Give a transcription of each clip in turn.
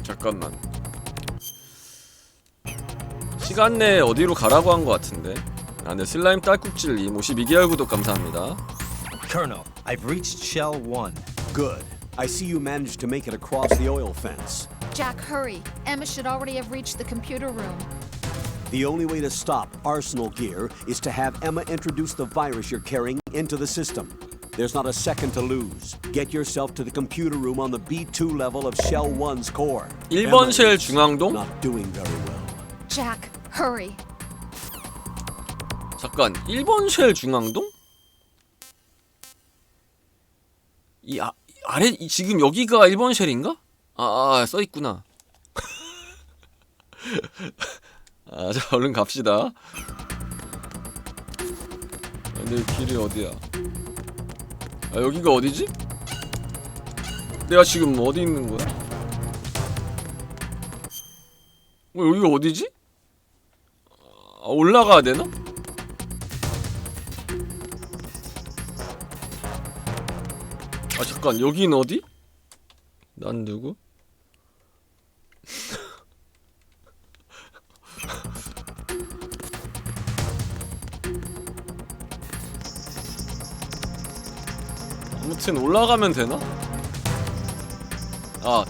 잠깐만. 시간 내에 어디로 가라고 한 것 같은데. 아, 네, 슬라임 딸꾹질님 52개월 구독 감사합니다. Colonel, I've reached Shell 1. Good. I see you managed to make it across the oil fence. Jack, hurry. Emma should already have reached the computer room. The only way to stop Arsenal gear is to have Emma introduce the virus you're carrying into the system. There's not a second to lose. Get yourself to the computer room on the B2 level of Shell 1's core. 1번 쉘 중앙동? Not doing very well. Jack, hurry. 잠깐, 1번 쉘 중앙동? 아래 지금 여기가 1번 쉘인가? 써있구나. 자, 얼른 갑시다. 내 길이 어디야? 여기가 어디지? 내가 지금 어디 있는 거야? 여기가 어디지? 올라가야 되나? 잠깐, 여긴 어디? 난 누구? 아무튼 올라가면 되나?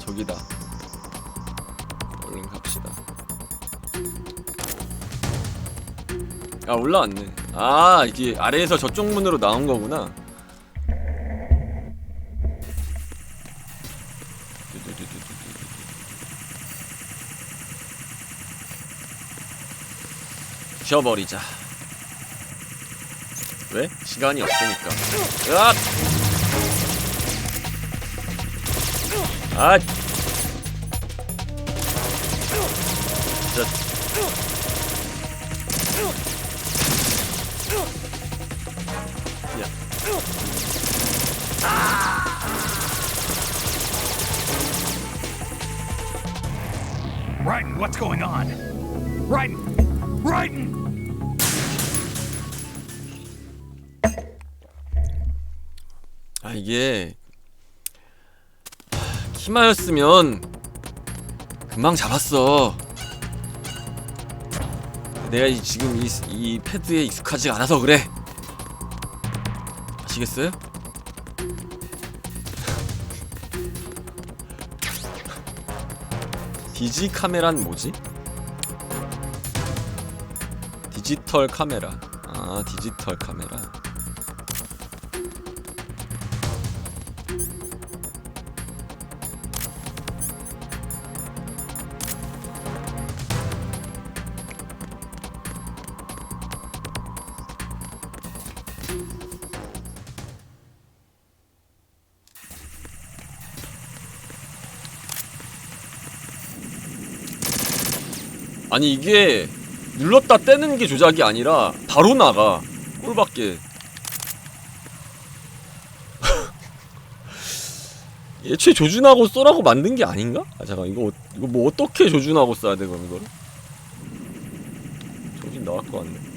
저기다. 얼른 갑시다. 올라왔네. 이게 아래에서 저쪽 문으로 나온 거구나. 부셔버리자. 왜? 시간이 없으니까. 으악! 진짜. Raiden, what's going on? Raiden! 이게 키마였으면 금방 잡았어. 내가 지금 이 패드에 익숙하지 않아서 그래. 아시겠어요? 디지 카메라는 뭐지? 디지털 카메라. 디지털 카메라. 아니 이게 눌렀다 떼는 게 조작이 아니라 바로 나가. 꼴밖에. 애초에 조준하고 쏘라고 만든 게 아닌가? 잠깐 이거 뭐 어떻게 조준하고 쏴야 돼 그럼 이거를? 조준 나갈 것 같네.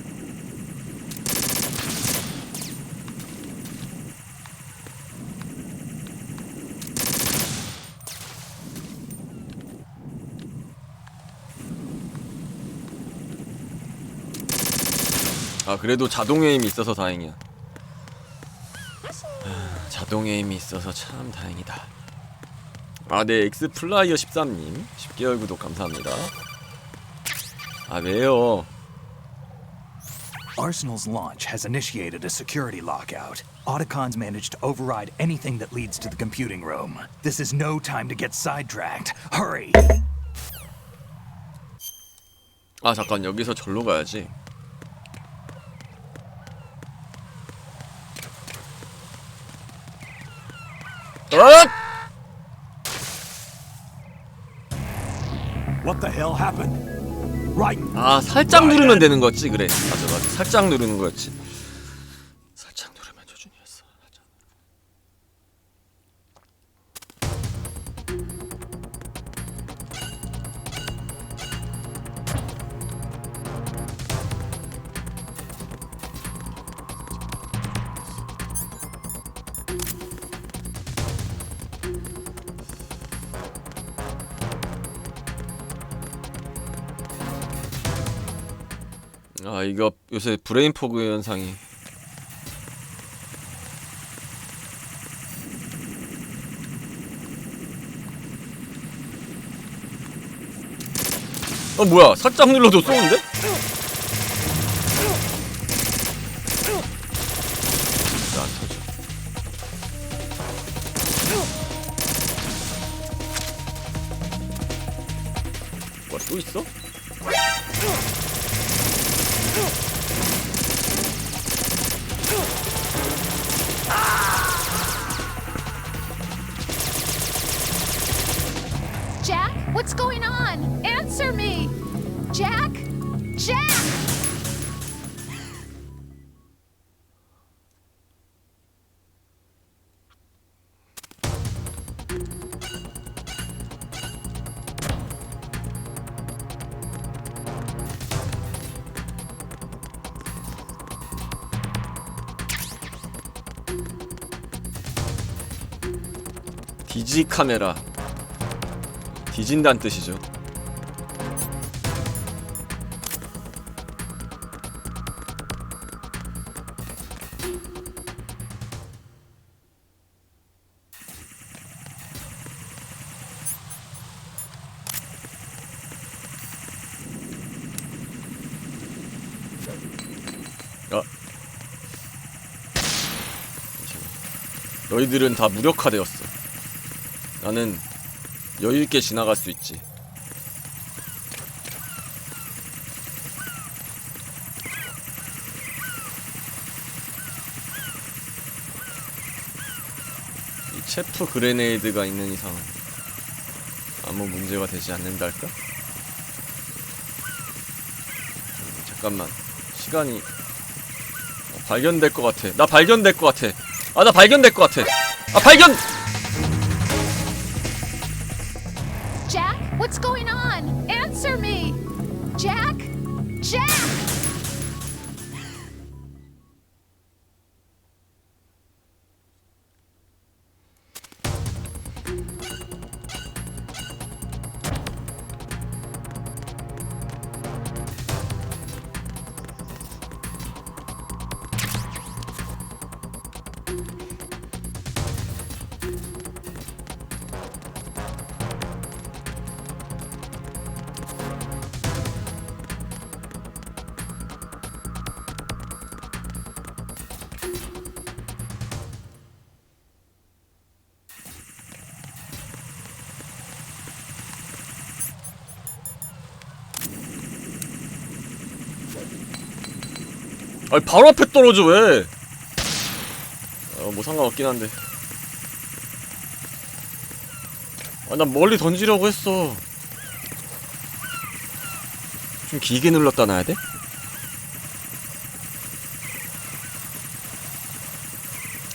그래도 자동 에임이 있어서 다행이야. 자동 에임이 있어서 참 다행이다. 네, 엑스플라이어 13님 10개월 구독 감사합니다. 왜요? Arsenal's launch has initiated a security lockout. Autocons managed to override anything that leads to the computing room. This is no time to get sidetracked. Hurry! 잠깐 여기서 절로 가야지. What the hell happened? Raiden. 살짝 누르면 되는 거였지. 그래. 맞아. 살짝 누르는 거였지. 살짝 누르면 조준이었어. 아 이거 요새 브레인 포그 현상이. 뭐야, 살짝 눌러도 쏘는데? 안 터져. 뭐야, 또 있어? Jack, what's going on? Answer me! Jack? Jack! 디지 카메라. 뒤진다는 뜻이죠. 너희들은 다 무력화되었어. 나는 여유있게 지나갈 수 있지. 이 체프 그레네이드가 있는 이상 아무 문제가 되지 않는달까? 잠깐만, 시간이 발견될 것 같아. 나 발견될 것 같아. 나 발견될 것 같아. 발견! Jack, what's going on? Answer me! Jack? Jack! 아니 바로 앞에 떨어져 왜? 뭐 상관없긴 한데. 난 멀리 던지려고 했어. 좀 길게 눌렀다 놔야 돼?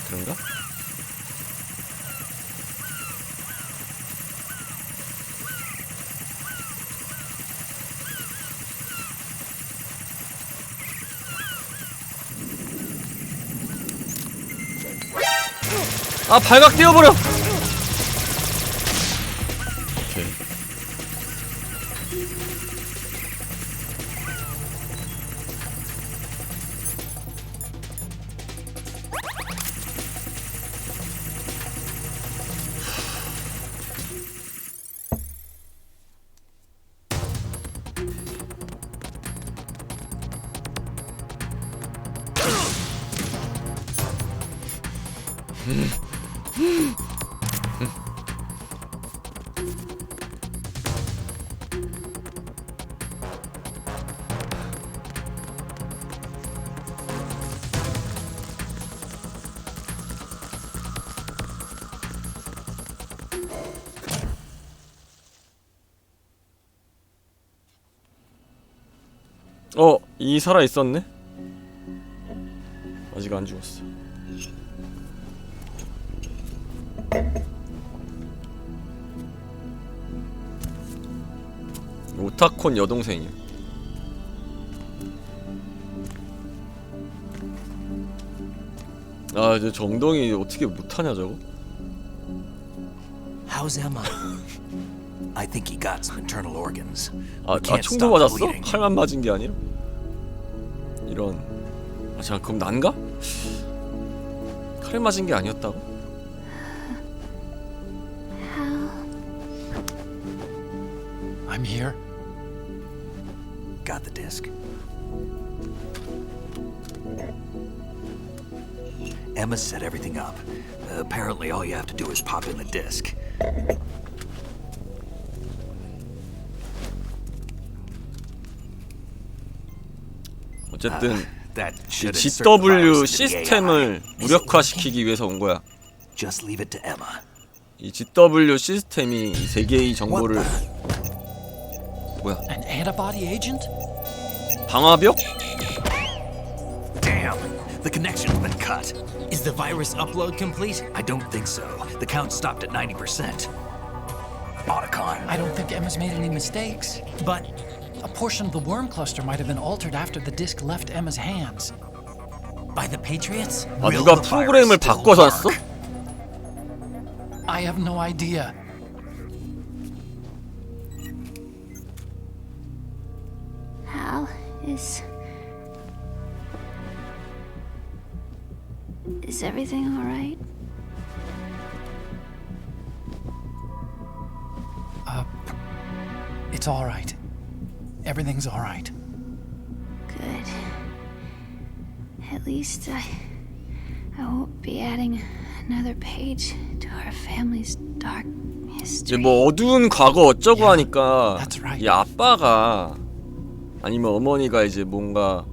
그런가? 발각 띄워버려! 오케이. 이 살아 있었네? 아직 안 죽었어. 오타콘 여동생이야. 저 정동이 어떻게 못하냐 저거? How's Emma? I think he got some internal organs. 총도 맞았어? 칼만 맞은 게 아니라? 이런. 아 잠깐 그럼 난가? 칼에 맞은 게 아니었다고? Hal. I'm here. Got the disc. Emma set everything up. Apparently, all you have to do is pop in the disc. 어쨌든 That 이 should insert the GW virus into the 시스템을 AI. 무력화시키기 위해서 온 거야. Just leave it to Emma. 이 GW 시스템이 이 세계의 정보를 뭐야? An antibody agent? 방화벽? Damn, the connection's been cut. Is the virus upload complete? I don't think so. The count stopped at 90%. Otacon. I don't think Emma's made any mistakes. But a portion of the worm cluster might have been altered after the disk left Emma's hands. By the Patriots? 아 누가 프로그램을 바꿔서 왔어? I have no idea. Hal, is everything all right? It's all right. Everything's all right. Good. At least I won't be adding another page to our family's dark 이제 history. 뭐 어두운 과거 어쩌고 하니까 that's right. 이 아빠가 아니면 어머니가 이제 뭔가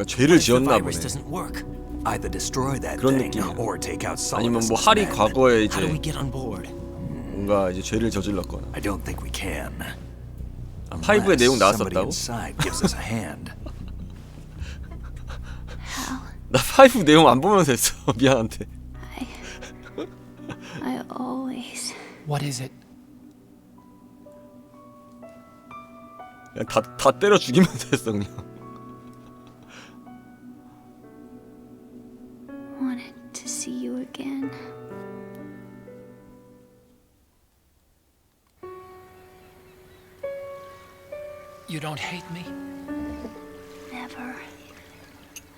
죄를 If the 지었나 보네. virus doesn't work, either destroy that 그런 thing 느낌이야. or take out 아니면 Sullivan's 뭐 할이 men. 과거에 How do we 이제 get on board? 뭔가 이제 죄를 저질렀거나. I don't think we can. 파이브의 내용 Somebody 나왔었다고? inside gives us a hand. Hal, 나 파이브 내용 안 보면서 했어. 미안한데. I always What is it? 그냥 다 때려 죽이면서 했어 그냥. wanted to see you again. You don't hate me? Never.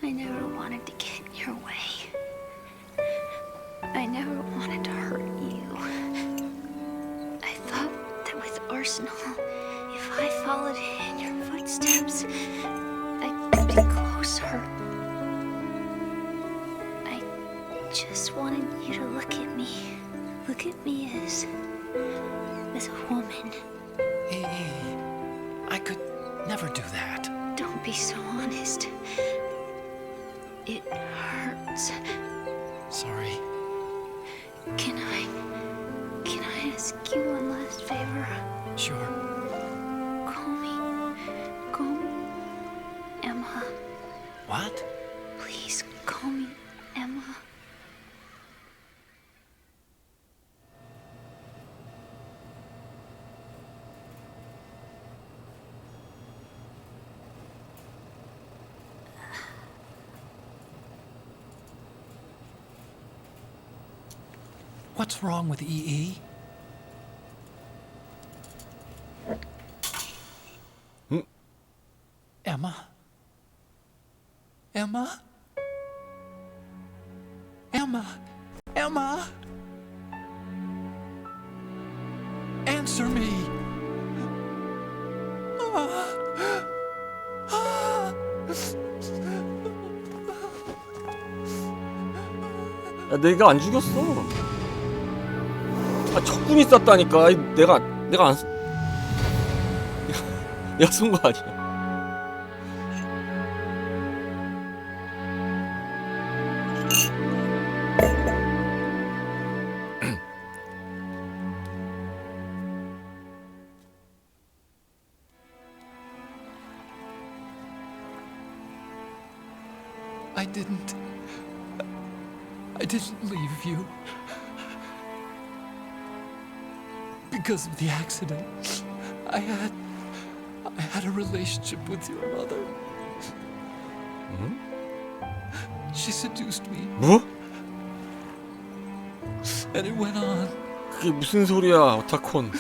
I never wanted to get in your way. I never wanted to hurt you. I thought that with Arsenal, if I followed in your footsteps, I could be closer. I just wanted you to look at me. Look at me as a woman. I could never do that. Don't be so honest. It hurts. Sorry. Can I ask you one last favor? Sure. Call me Emma. What? Please call me Emma. What's wrong with EE? Emma? Emma? Emma? Emma? Answer me! 야 내가 안 죽였어. 아 적군이 쐈다니까. 아이, 내가 안 내가 쏜 거 아니야. I didn't leave you. Because of the accident, I had a relationship with your mother. She seduced me, 뭐? and it went on. 그게 무슨 소리야, 오타콘.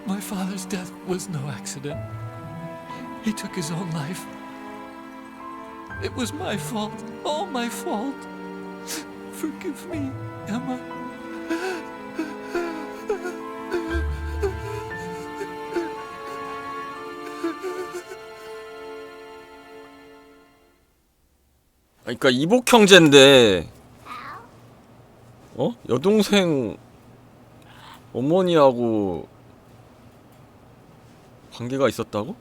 My father's death was no accident. He took his own life. It was my fault. All my fault. Forgive me, Emma. 그러니까 이복 형제인데 여동생 어머니하고 관계가 있었다고?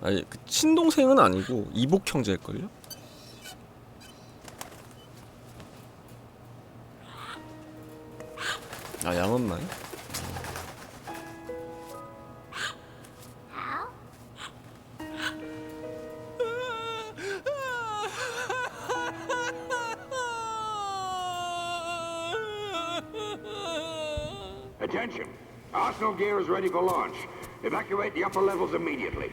아니 그 친동생은 아니고 이복 형제일걸요? 아 양엄마요? Attention! Arsenal gear is ready for launch. Evacuate the upper levels immediately.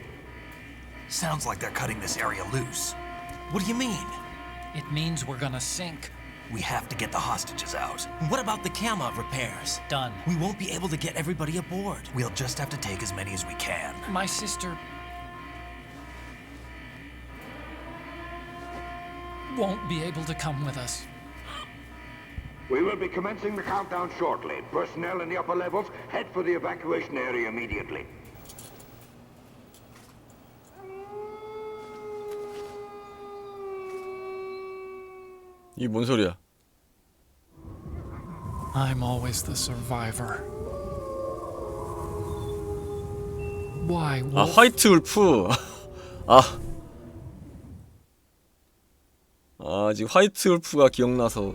Sounds like they're cutting this area loose. What do you mean? It means we're gonna sink. We have to get the hostages out. What about the camera repairs? Done. We won't be able to get everybody aboard. We'll just have to take as many as we can. My sister won't be able to come with us. We will be commencing the countdown shortly. Personnel in the upper levels, head for the evacuation area immediately. 이게 뭔 소리야? I'm always the survivor. Why? 아 Wolf? 화이트 울프. 지금 화이트 울프가 기억나서.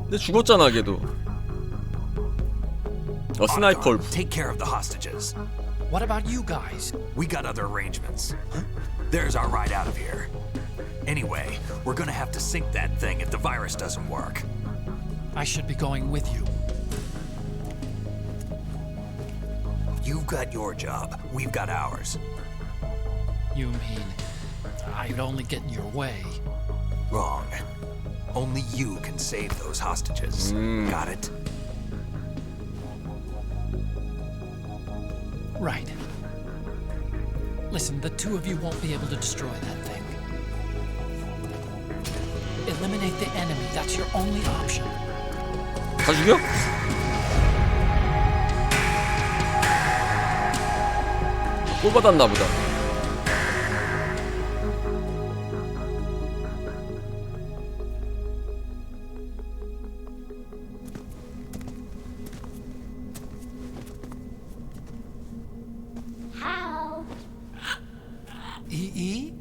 근데 죽었잖아 걔도. 스나이퍼 울프. Take care of the hostages. What about you guys? We got other arrangements. There's our ride out of here. Anyway, we're gonna have to sink that thing if the virus doesn't work. I should be going with you. You've got your job. We've got ours. You mean I'd only get in your way? Wrong. Only you can save those hostages. Got it? Right. Listen, the two of you won't be able to destroy that thing. Eliminate the enemy. That's your only option. 다 죽여? 꼴 받았나 보다. How? E?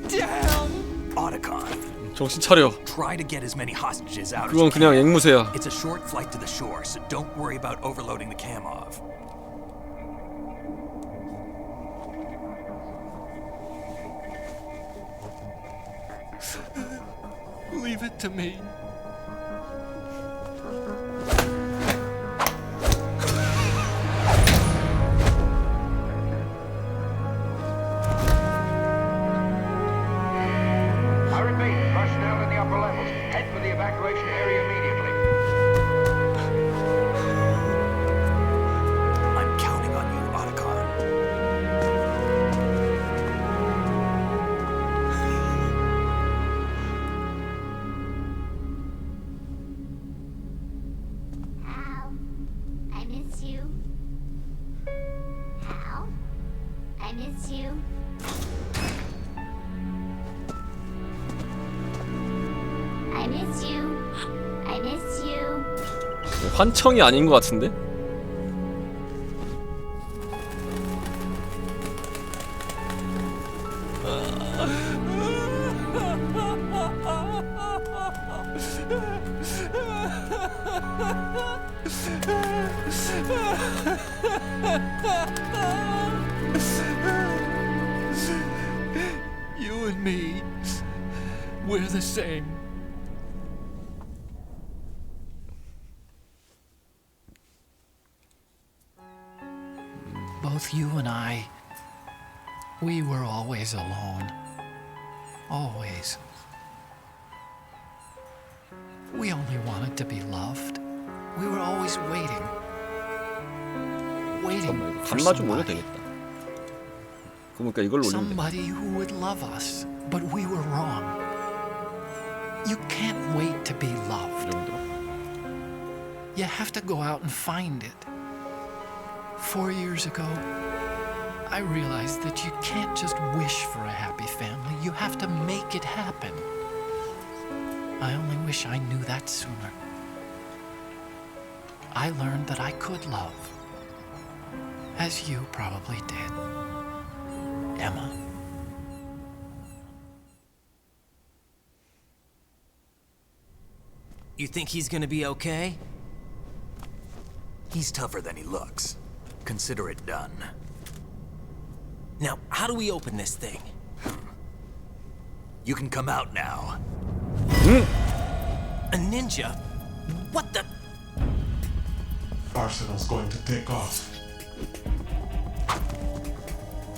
Damn! Otacon, 정신 차려. try to get as many hostages out as 그건 you 그냥 can. 앵무새야. It's a short flight to the shore, so don't worry about overloading the cam off. Leave it to me. I repeat, personnel in the upper levels, head for the evacuation area immediately. I'm counting on you, Otacon. How? I miss you. How? I miss you. I miss you. I miss you. 환청이 아닌 것 같은데? You and me, we're the same. both you and I, we were always alone. Always. We only wanted to be loved. We were always waiting. Waiting for 간마 좀 올려도 somebody. 되겠다. 그러니까 이걸로 올리면 돼. Somebody who would love us, but we were wrong. You can't wait to be 이 loved. 정도. You have to go out and find it. 4 years ago, I realized that you can't just wish for a happy family. You have to make it happen. I only wish I knew that sooner. I learned that I could love, as you probably did, Emma. You think he's gonna be okay? He's tougher than he looks. Consider it done. Now, how do we open this thing? You can come out now. A ninja? What the? Arsenal's going to take off.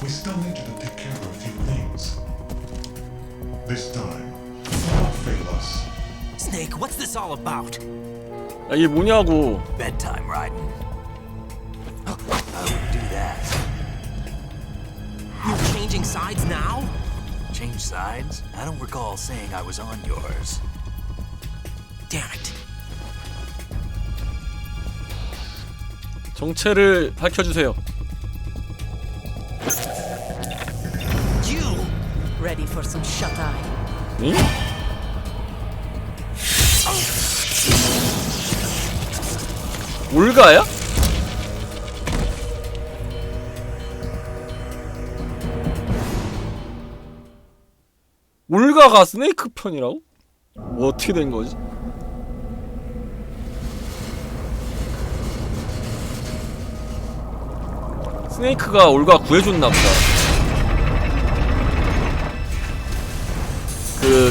We still need you to take care of a few things. This time, don't fail us. Snake, what's this all about? 야, 이게 뭐냐고. Bedtime, Raiden. I would do that. You're changing sides now? Change sides? I don't recall saying I was on yours. Damn it. 정체를 밝혀주세요. You! Ready for some shut-eye? 응? 올가야? 올가가 스네이크 편이라고? 뭐 어떻게 된 거지? 스네이크가 올가 구해줬나 보다.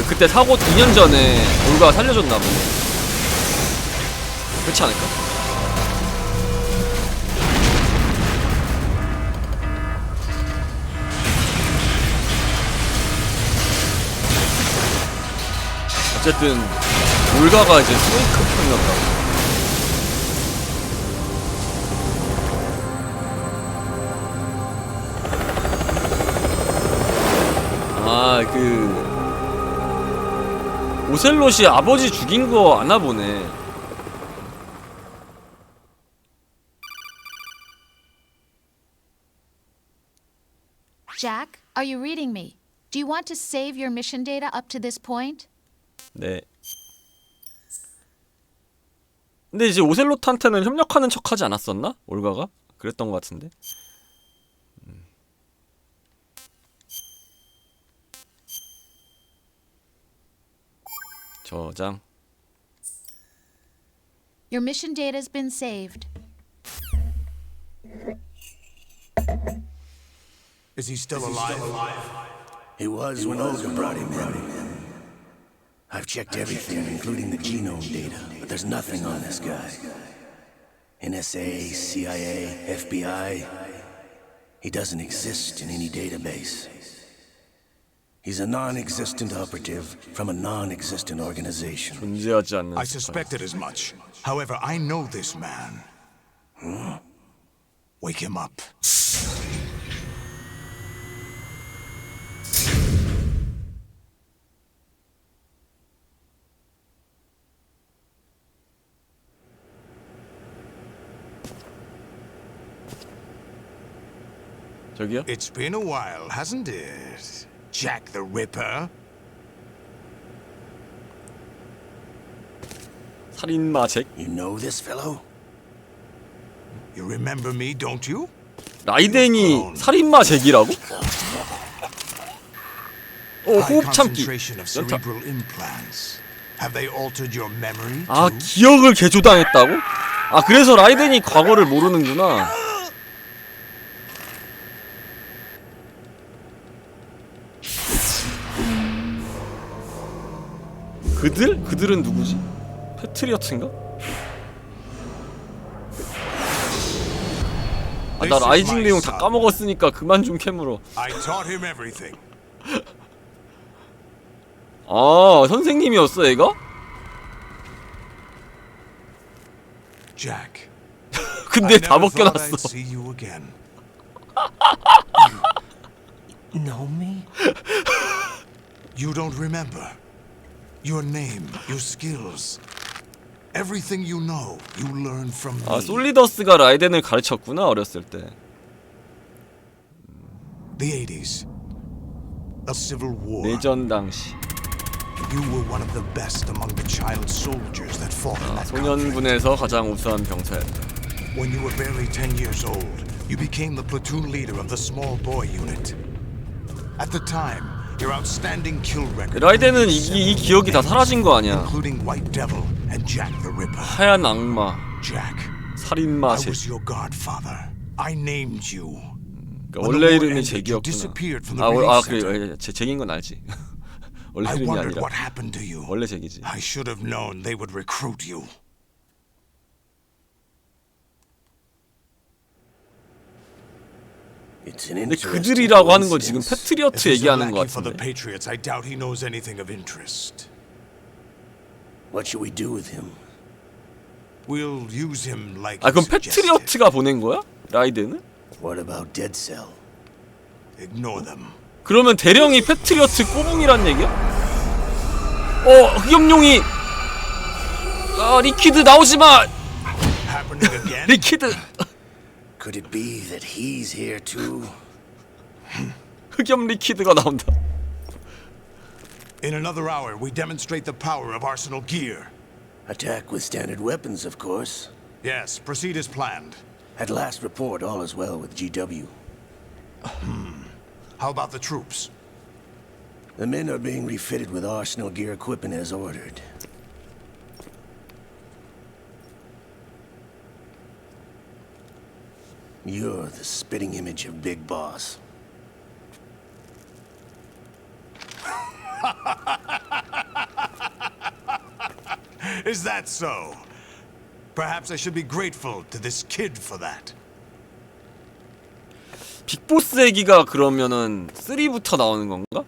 그때 사고 2년 전에 올가 살려줬나 보네. 그렇지 않을까? 어쨌든 올가가 이제 스네이크 편이었다고. 아, 오셀롯이 아버지 죽인 거 아나 보네. Jack, are you reading me? Do you want to save your mission data up to this point? 네. 근데 이제 오셀롯한테는 협력하는 척하지 않았었나? 올가가? 그랬던 것 같은데. 저장. Your mission data has been saved. Is he still alive? He was when Olga brought him in. I've checked everything, including the genome data, but there's nothing on this guy. NSA, CIA, FBI. He doesn't exist in any database. He's a non-existent operative from a non-existent organization. 존재하지 않는 I suspected as much. However, I know this man. Wake him up. 저기요? It's been a while, hasn't it? Jack the Ripper? 살인마 잭? You know this fellow? You remember me, don't you? 라이덴이 살인마 잭이라고? 호흡 참기. Concentration of 연타. cerebral implants. Have they altered your memory? 아, too? 기억을 개조당했다고? 아, 그래서 라이덴이 과거를 모르는구나. 그들은 누구지? 패트리어트인가? 아, 나 라이징 내용 다 까먹었으니까 그만 좀 캐물어. I taught him everything. 아, 선생님이었어, 얘가? Jack. 근데 다 벗겨놨어. See you again. Know me? You don't remember. Your name, your skills. Everything you know, you learn from me. 아, 솔리더스가 라이덴을 가르쳤구나, 어렸을 때. The 80s. A civil war. 내전 당시. You were one of the best among the child soldiers that fought in that 소년군에서 가장 우수한 병사였다. When you were barely 10 years old, you became the platoon leader of the small boy unit. At the time, your outstanding kill record. 라이덴은 이 기억이 다 사라진 거 아니야. Including White Devil and Jack the Ripper. 하얀 악마. Jack. 살인마. I was your godfather. I named you. 그러니까 원래 이름이 잭이었구나. 그래, 잭인 건 알지. 원래 이름이 아니라. 원래 잭이지. I should have known they would recruit you. 근데 그들이라고 하는 건 지금 패트리어트 얘기하는 것 같은데. I doubt he knows anything of interest. What should we do with him? We'll use him like. 아, 그럼 패트리어트가 보낸 거야? 라이덴은? What about Dead Cell? Ignore them. 그러면 대령이 패트리어트 꼬붕이란 얘기야? 흑염룡이 리퀴드 나오지 마. 리퀴드. Could it be that he's here too? 흑염 리퀴드가 나온다. In another hour, we demonstrate the power of Arsenal gear. Attack with standard weapons, of course. Yes, proceed as planned. At last report, all is well with GW. How about the troops? The men are being refitted with Arsenal gear equipment as ordered. You're the spitting image of Big Boss. Is that so? Perhaps I should be grateful to this kid for that. 빅보스 얘기가 그러면은 3부터 나오는 건가?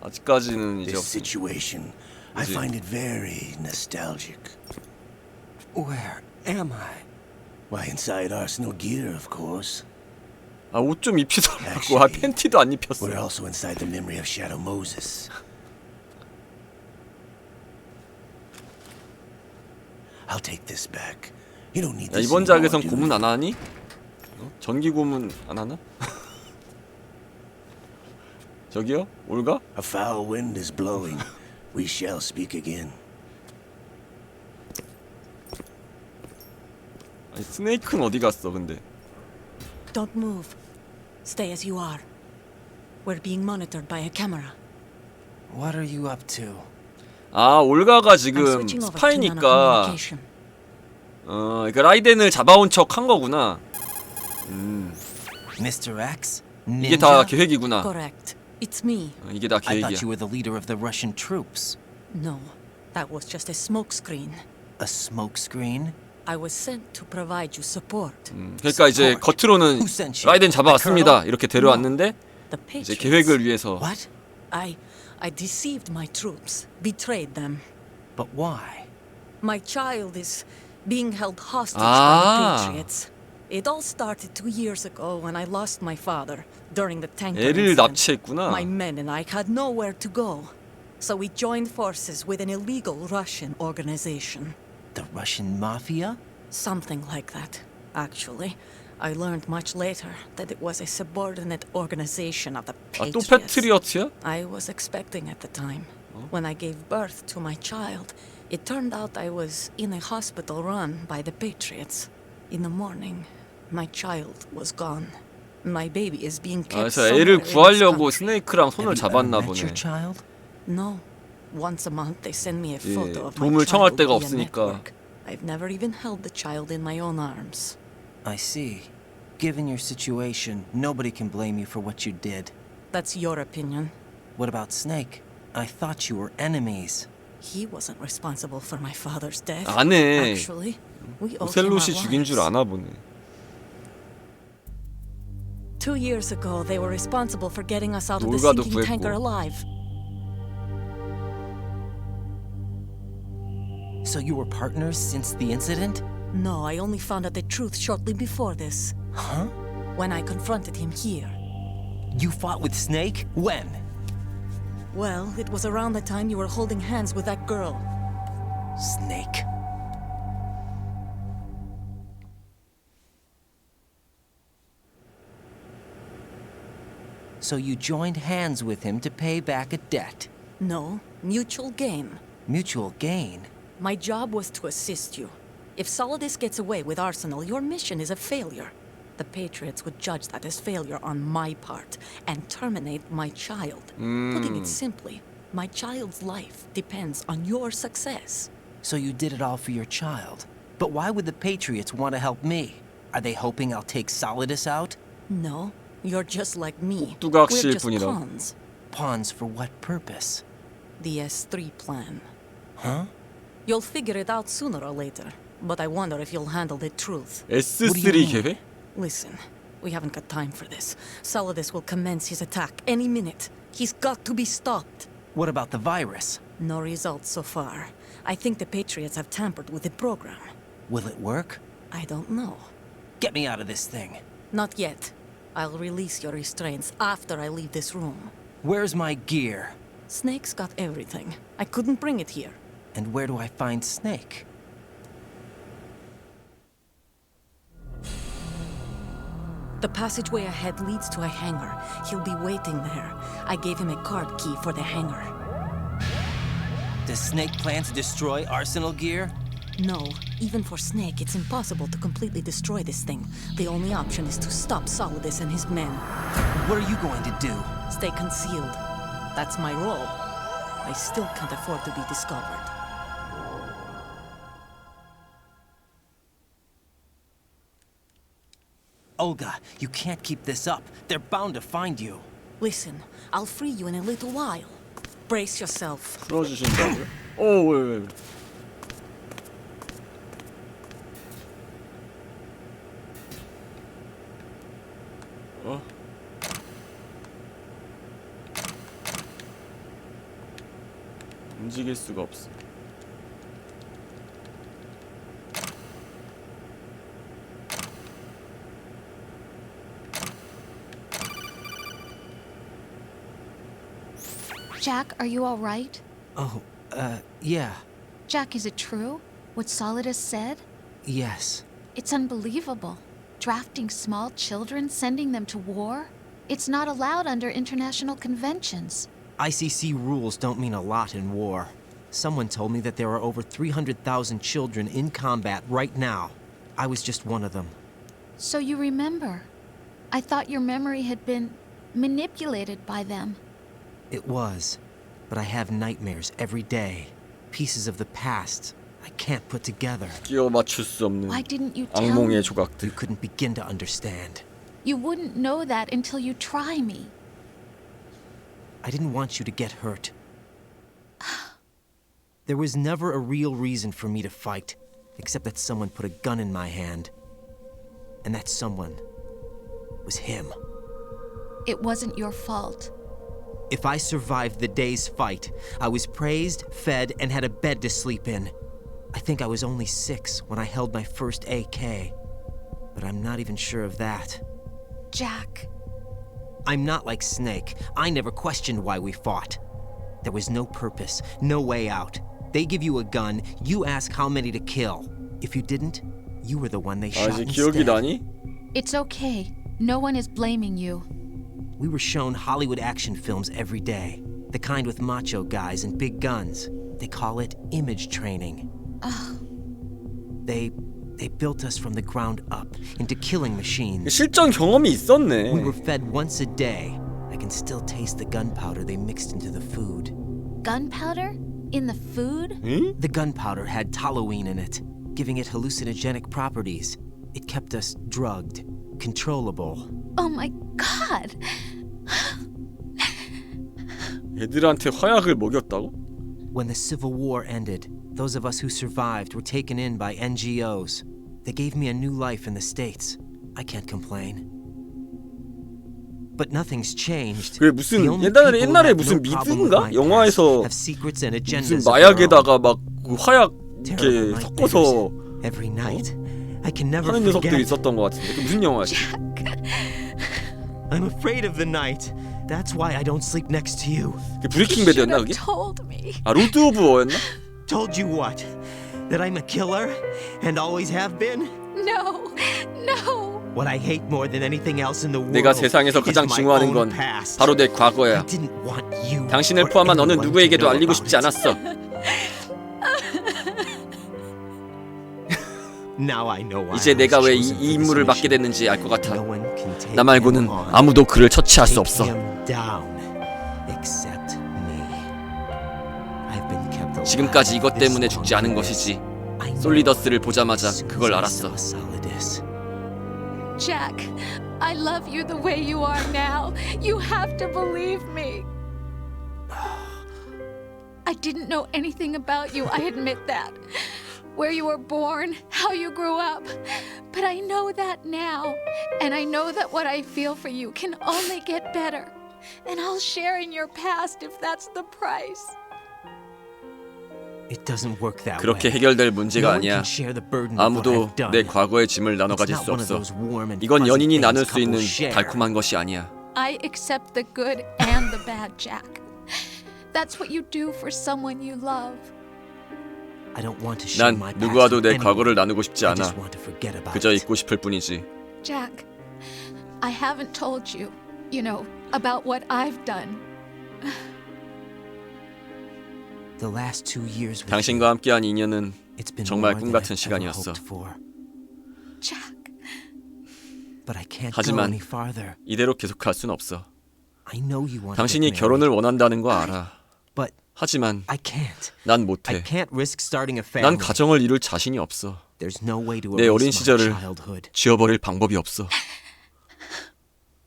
아직까지는 이제 This situation, I find it very nostalgic. Where am I? Why, inside Arsenal gear, of course. 아, 옷 좀 입히더라고. 팬티도 안 입혔어. We're also inside the memory of Shadow Moses. I'll take this back. You don't need 야, this. 이번 작에선 고문 안 하니? 전기 고문 안 하나? 저기요? 올가? A foul wind is blowing. We shall speak again. 아니, 스네이크는 어디 갔어, 근데? Don't move. Stay as you are. We're being monitored by a camera. What are you up to? 아, 올가가 지금 스파이니까 그러니까 라이덴을 잡아온 척 한 거구나. Mr. X? 이게 다 계획이구나. Correct. It's me. 이게 다 I 계획이야. thought you were the leader of the Russian troops. No, that was just a smokescreen. A smokescreen? I was sent to provide you support. 그러니까 이제 겉으로는 라이덴 잡아왔습니다 이렇게 데려왔는데 이제 계획을 위해서. What? I deceived my troops, betrayed them. But why? My child is being held hostage by the Patriots. It all started 2 years ago when I lost my father during the tanker 애를 incident. 납치했구나. My men and I had nowhere to go, so we joined forces with an illegal Russian organization. The Russian mafia? Something like that, actually. I learned much later that it was a subordinate organization of the 아, 또 Patriots. 패트리어트야? I was expecting at the time. When I gave birth to my child, it turned out I was in a hospital run by the Patriots. In the morning, my child was gone. My baby is being kept 그래서 애를 somewhere in this 구하려고 country. 스네이크랑 손을 잡았나 Met your 보네. child? No. Once a month they send me a photo of my 도움을 청할 child 데가 via 없으니까. network. I've never even held the child in my own arms. I see. Given your situation, nobody can blame you for what you did. That's your opinion. What about Snake? I thought you were enemies. He wasn't responsible for my father's death. 안 해. Actually, We owe him our 오셀롯이 죽인 줄 lives. 아나 보네. 2 years ago, they were responsible for getting us out of the 올가도 sinking 구했고. tanker alive. So you were partners since the incident? No, I only found out the truth shortly before this. Huh? When I confronted him here. You fought with Snake? When? Well, it was around the time you were holding hands with that girl. Snake. So you joined hands with him to pay back a debt. No, mutual gain. Mutual gain? My job was to assist you. If Solidus gets away with Arsenal, your mission is a failure. The Patriots would judge that as failure on my part and terminate my child. Putting it simply, my child's life depends on your success. So you did it all for your child. But why would the Patriots want to help me? Are they hoping I'll take Solidus out? No, you're just like me. 꼭두각시일 We're just 뿐이다. pawns. Pawns for what purpose? The S3 plan. Huh? You'll figure it out sooner or later. But I wonder if you'll handle the truth. S3 계획? Listen, we haven't got time for this. Solidus will commence his attack any minute. He's got to be stopped. What about the virus? No results so far. I think the Patriots have tampered with the program. Will it work? I don't know. Get me out of this thing. Not yet. I'll release your restraints after I leave this room. Where's my gear? Snake's got everything. I couldn't bring it here. And where do I find Snake? The passageway ahead leads to a hangar. He'll be waiting there. I gave him a card key for the hangar. Does Snake plan to destroy Arsenal gear? No, even for Snake, it's impossible to completely destroy this thing. The only option is to stop Solidus and his men. What are you going to do? Stay concealed. That's my role. I still can't afford to be discovered. Olga, you can't keep this up. They're bound to find you. Listen, I'll free you in a little while. Brace yourself. 풀어주신다고요? 오, 왜. 어? 움직일 수가 없어. Jack, are you all right? Oh, yeah. Jack, is it true? What Solidus said? Yes. It's unbelievable. Drafting small children, sending them to war? It's not allowed under international conventions. ICC rules don't mean a lot in war. Someone told me that there are over 300,000 children in combat right now. I was just one of them. So you remember. I thought your memory had been manipulated by them. It was. But I have nightmares every day. Pieces of the past I can't put together. 끼워 맞출 수 없는 Why didn't you tell 악몽의 me? 조각들. You couldn't begin to understand. You wouldn't know that until you try me. I didn't want you to get hurt. There was never a real reason for me to fight, except that someone put a gun in my hand. And that someone was him. It wasn't your fault. If I survived the day's fight, I was praised, fed, and had a bed to sleep in. I think I was only 6 when I held my first AK. But I'm not even sure of that. Jack. I'm not like Snake. I never questioned why we fought. There was no purpose, no way out. They give you a gun, you ask how many to kill. If you didn't, you were the one they 아, shot 이제 기억이 instead. 나니? It's okay. No one is blaming you. We were shown Hollywood action films every day. The kind with macho guys and big guns. They call it image training. They built us from the ground up into killing machines. 실전 경험이 있었네. We were fed once a day. I can still taste the gunpowder they mixed into the food. Gunpowder? In the food? 응? The gunpowder had toluene in it, giving it hallucinogenic properties. It kept us drugged, controllable. Oh my god! 애들한테 화약을 먹였다고? When the Civil War ended, those of us who survived were taken in by NGOs. They gave me a new life in the States. I can't complain. But nothing's changed. 그래 무슨 옛날에 무슨 미드인가? 영화에서 무슨 마약에다가 막 그 화약 이렇게 섞어서 하는 녀석들이 있었던 것 같은데 그 무슨 영화지? I'm afraid of the night. That's why I don't sleep next to you. 그 브레이킹 배드였나 그게? 아 로드 오브 워였나? Told you what? That I'm a killer and always have been? No, no. What I hate more than anything else in the world. 내가 세상에서 가장 증오하는 건 바로 내 과거야. 당신을 포함한 어느 누구에게도 알리고 싶지 않았어. 이제 내가 왜 이 임무를 맡게 됐는지 알 것 같아. 나 말고는 아무도 그를 처치할 수 없어. 지금까지 이것 때문에 죽지 않은 것이지. 솔리더스를 보자마자 그걸 알았어. Jack, I love you the way you are now. You have to believe me. I didn't know anything about you, I admit that. Where you were born, how you grew up. But I know that now. And I know that what I feel for you can only get better. And I'll share in your past if that's the price. It doesn't work that 그렇게 way. 해결될 문제가 아니야. 아무도 내 과거의 짐을 나눠 가질 수 없어. 이건 연인이 나눌 수 있는 달콤한 것이 아니야. I accept the good and the bad, Jack. That's what you do for someone you love. 난 누구와도 내 과거를 나누고 싶지 않아. 그저 잊고 싶을 뿐이지. Jack, I haven't told you, you know, about what I've done. 당신과 함께한 2년은 정말 꿈같은 시간이었어. 하지만 이대로 계속할 순 없어. 당신이 결혼을 원한다는 거 알아. 하지만 난 못해. 난 가정을 이룰 자신이 없어. 내 어린 시절을 지워버릴 방법이 없어.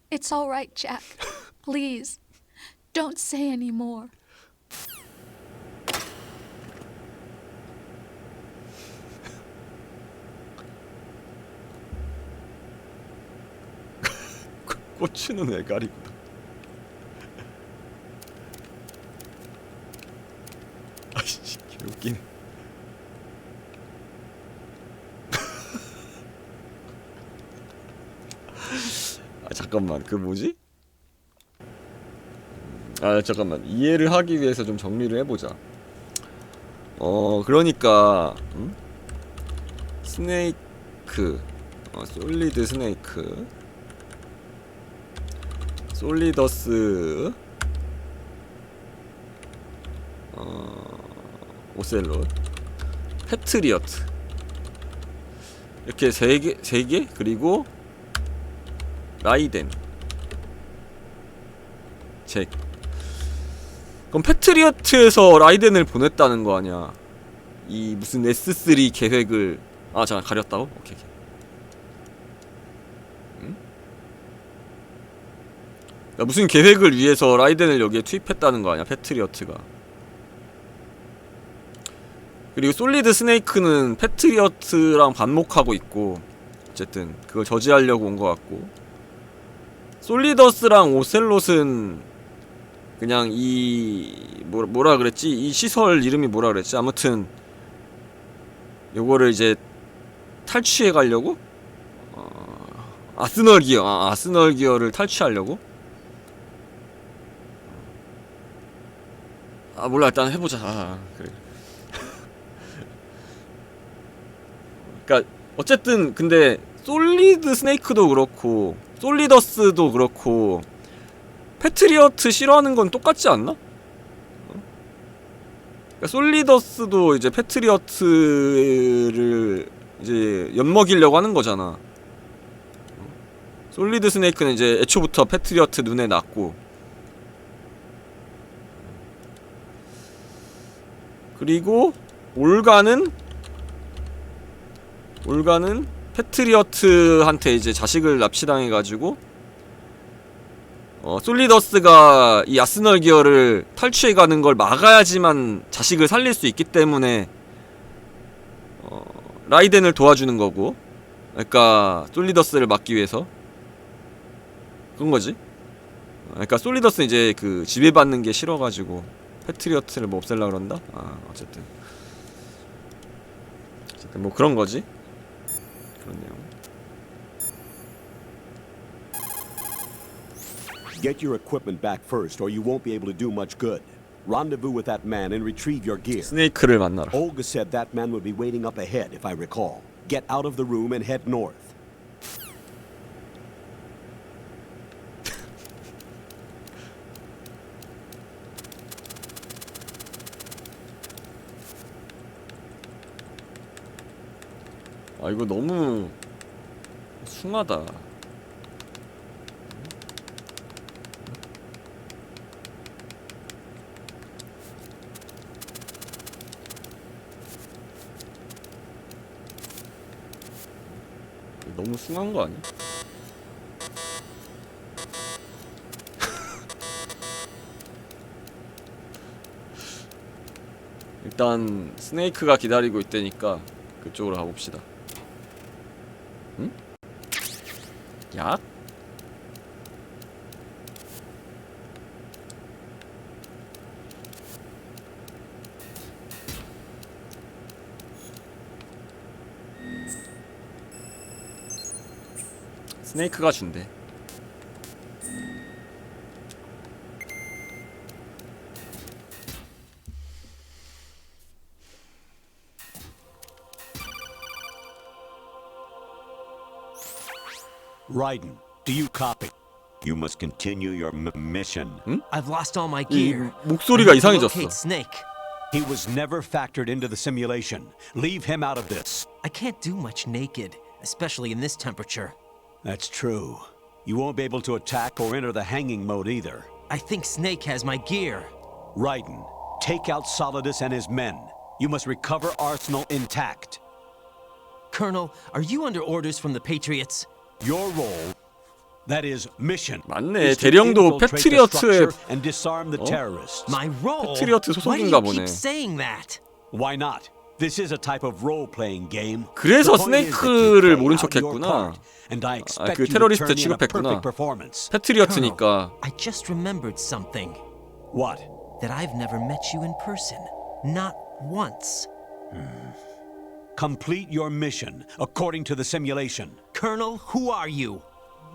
It's all right, Jack. Please, don't say any more. 꽂히는 애가리구나. 아이씨, 개웃기네. 아 잠깐만, 그 뭐지? 아 잠깐만, 이해를 하기 위해서 좀 정리를 해보자. 그러니까 스네이크, 솔리드 스네이크, 솔리더스, 오셀롯, 패트리어트, 이렇게 세 개 그리고 라이덴, 잭. 그럼 패트리어트에서 라이덴을 보냈다는 거 아니야? 이 무슨 S3 계획을 잠깐 가렸다고? 오케이. 그러니까 무슨 계획을 위해서 라이덴을 여기에 투입했다는 거 아니야? 패트리어트가. 그리고 솔리드 스네이크는 패트리어트랑 반목하고 있고, 어쨌든 그걸 저지하려고 온 것 같고, 솔리더스랑 오셀롯은 그냥 이 뭐라 그랬지? 이 시설 이름이 뭐라 그랬지? 아무튼 요거를 이제 탈취해 가려고? 아스널 기어, 아스널 기어를 탈취하려고? 몰라, 일단 해보자. 그래. 그니까 어쨌든 근데 솔리드 스네이크도 그렇고 솔리더스도 그렇고 패트리어트 싫어하는 건 똑같지 않나? 그러니까 솔리더스도 이제 패트리어트를 이제 엿먹이려고 하는 거잖아. 솔리드 스네이크는 이제 애초부터 패트리어트 눈에 났고, 그리고 올가는 패트리어트한테 이제 자식을 납치당해가지고 솔리더스가 이 아스널 기어를 탈취해가는 걸 막아야지만 자식을 살릴 수 있기 때문에 라이덴을 도와주는 거고, 그러니까 솔리더스를 막기 위해서 그런 거지. 그러니까 솔리더스 이제 그 지배받는 게 싫어가지고 패트리어트를 뭐 없앨라 그런다. 어쨌든 뭐 그런 거지. 그렇네요. Get your equipment back first, or you won't be able to do much good. Rendezvous with that man and retrieve your gear. 스네이크를 만나라. Olga said that man would be waiting up ahead, if I recall. Get out of the room and head north. 이거 너무 숭하다. 너무 숭한 거 아니야? 일단 스네이크가 기다리고 있다니까 그쪽으로 가봅시다. 응? 약? 스네이크가 준대. Raiden, do you copy? You must continue your mission. I've lost all my 이 gear. 목소리가 I need to 이상해졌어. locate Snake. He was never factored into the simulation. Leave him out of this. I can't do much naked, especially in this temperature. That's true. You won't be able to attack or enter the hanging mode either. I think Snake has my gear. Raiden, take out Solidus and his men. You must recover Arsenal intact. Colonel, are you under orders from the Patriots? Your role, that is mission, 맞네. is to 대령도 infiltrate the 패트리어트의 structure and disarm the terrorists. My role? 패트리어트 Why do 소속인가 you 보네. keep saying that? Why not? This is a type of role-playing game. 그래서 The point is that you 스네이크를 play 모른 out your 척했구나. part, and I expect 그 you to 테러리스트 turn in a 취급했구나. perfect performance. 패트리어트니까. I just remembered something. What? That I've never met you in person. Not once. Complete your mission according to the simulation. Colonel, who are you?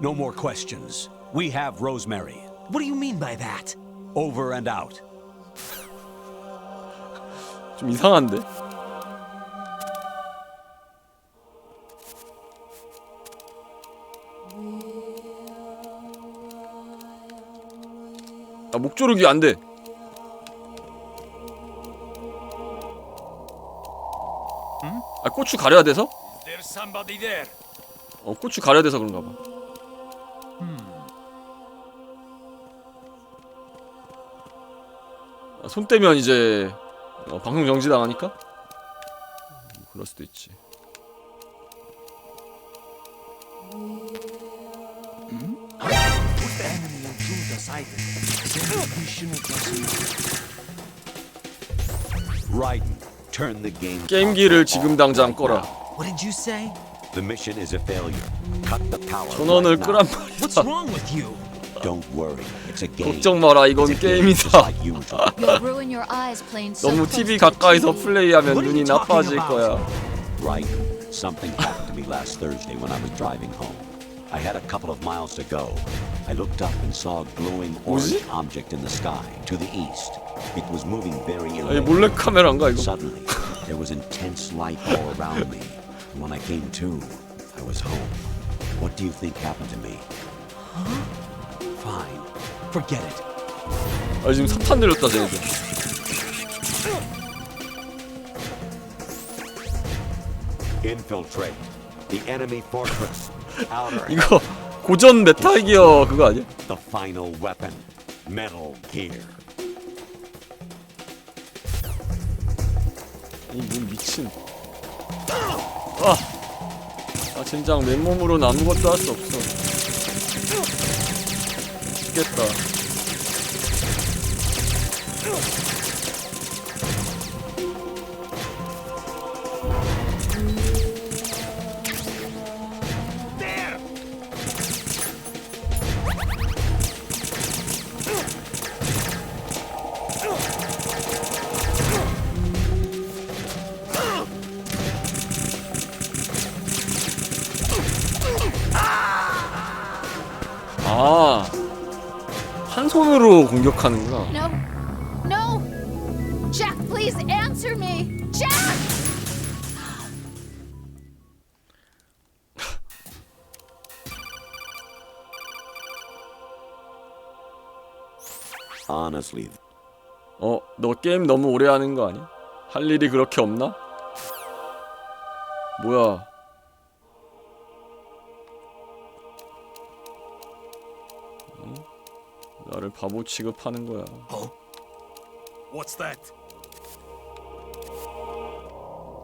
No more questions. We have Rosemary. What do you mean by that? Over and out. 좀 이상한데? 목 조르기 안 돼. 고추 가려야 돼서? 고추 가려야 돼서 그런가 봐. 손 떼면 이제 방송 정지 당하니까? 그럴 수도 있지. Raiden, turn the game. 게임기를 지금 당장 꺼라. What did you say? The mission is a failure. Cut the power. 전원을 right 끄란 now. What's 말이야. wrong with you? Don't worry. It's a game. 걱정 마라. 이건 It's a game just 게임이다. like usual. You'll ruin your eyes playing so 너무 close TV to the 가까이서 TV. 플레이하면 What are 눈이 you talking 나빠질 about? 거야. Raiden, something happened to me last Thursday when I was driving home. I had a couple of miles to go. I looked up and saw a glowing orange object in the sky to the east. It was moving very 아니 irregularly. 몰래 카메라인가 이거? Suddenly, there was intense light all around me. And when I came to, I was home. What do you think happened to me? Fine. Forget it. 지금 사탄 들렸다 쟤네들. Infiltrate the enemy fortress. Outer 이거 고전 메탈 기어 그거 아니야? the final weapon. Metal Gear. 이뭔 미친. 젠장 맨몸으로는 아무것도 할 수 없어. 죽겠다. 아, 한 손으로 공격하는구나. No, no, Jack, please answer me, Jack. Honestly, 너 게임 너무 오래 하는 거 아니야? 할 일이 그렇게 없나? 뭐야? 나를 바보 취급하는 거야. What's that?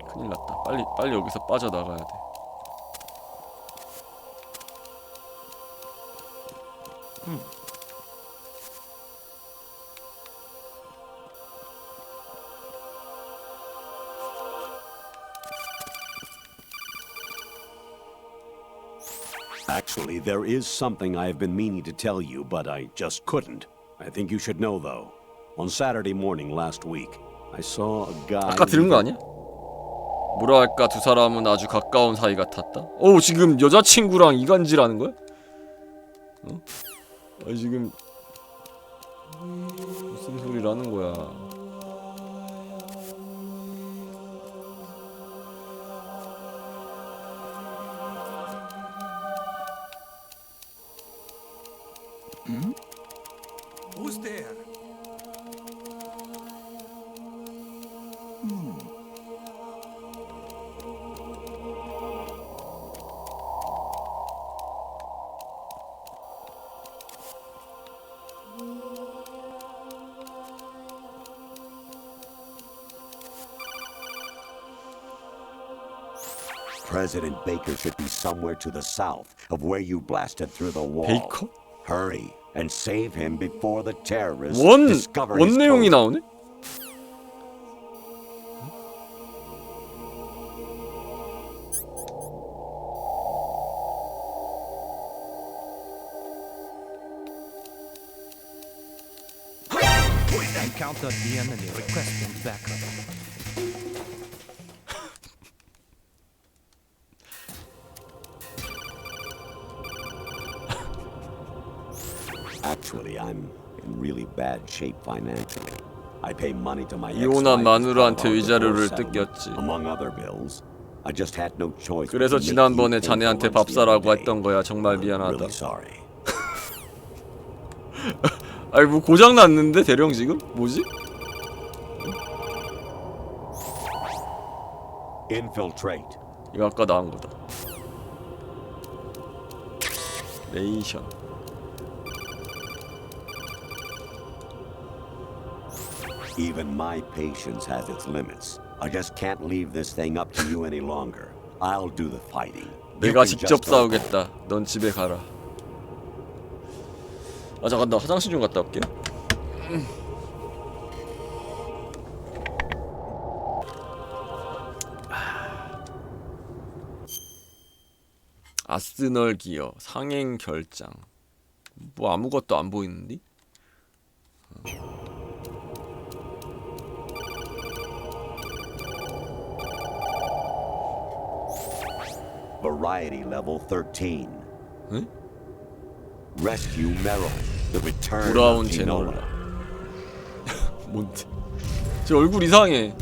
큰일 났다. 빨리 여기서 빠져나가야 돼. actually, there is something I have been meaning to tell you, but I just couldn't. I think you should know, though. On Saturday morning last week, I saw a guy... 아까 들은 거 아니야? 뭐랄까 두 사람은 아주 가까운 사이 같았다. 오, 지금 여자친구랑 이간질하는 거야? 지금 무슨 소리라는 거야? Who's there? President Baker should be somewhere to the south of where you blasted through the wall. 베이커? Hurry and save him before the terrorists discover his 원 내용이 code. 나오네? Encounter the enemy requesting backup. Actually, I'm in really bad shape financially. I pay money to my 이혼한 ex-wife 마누라한테 for 위자료를 settlement, 뜯겼지. among other bills. I just had no choice. 그래서 but to make 지난번에 you pay for 자네한테 lunch 밥 the other 사라고 day. 했던 거야. 정말 I'm 미안하다. really sorry. 아니 뭐 고장 났는데 대령 지금? 뭐지? Infiltrate. 이거 아까 나온 거다. 네이션. Even my patience has its limits. I just can't leave this thing up to you any longer. I'll do the fighting. You 내가 can 직접 just go home. 싸우겠다. 넌 집에 가라. 아 잠깐 나 화장실 좀 갔다 올게. 아스널 기어 상행 결장. 뭐 아무것도 안 보이는데? Variety level 13. 응? Rescue Merrill. The return 돌아온 of 제노라. Ginola. 뭔데? 저 얼굴 이상해.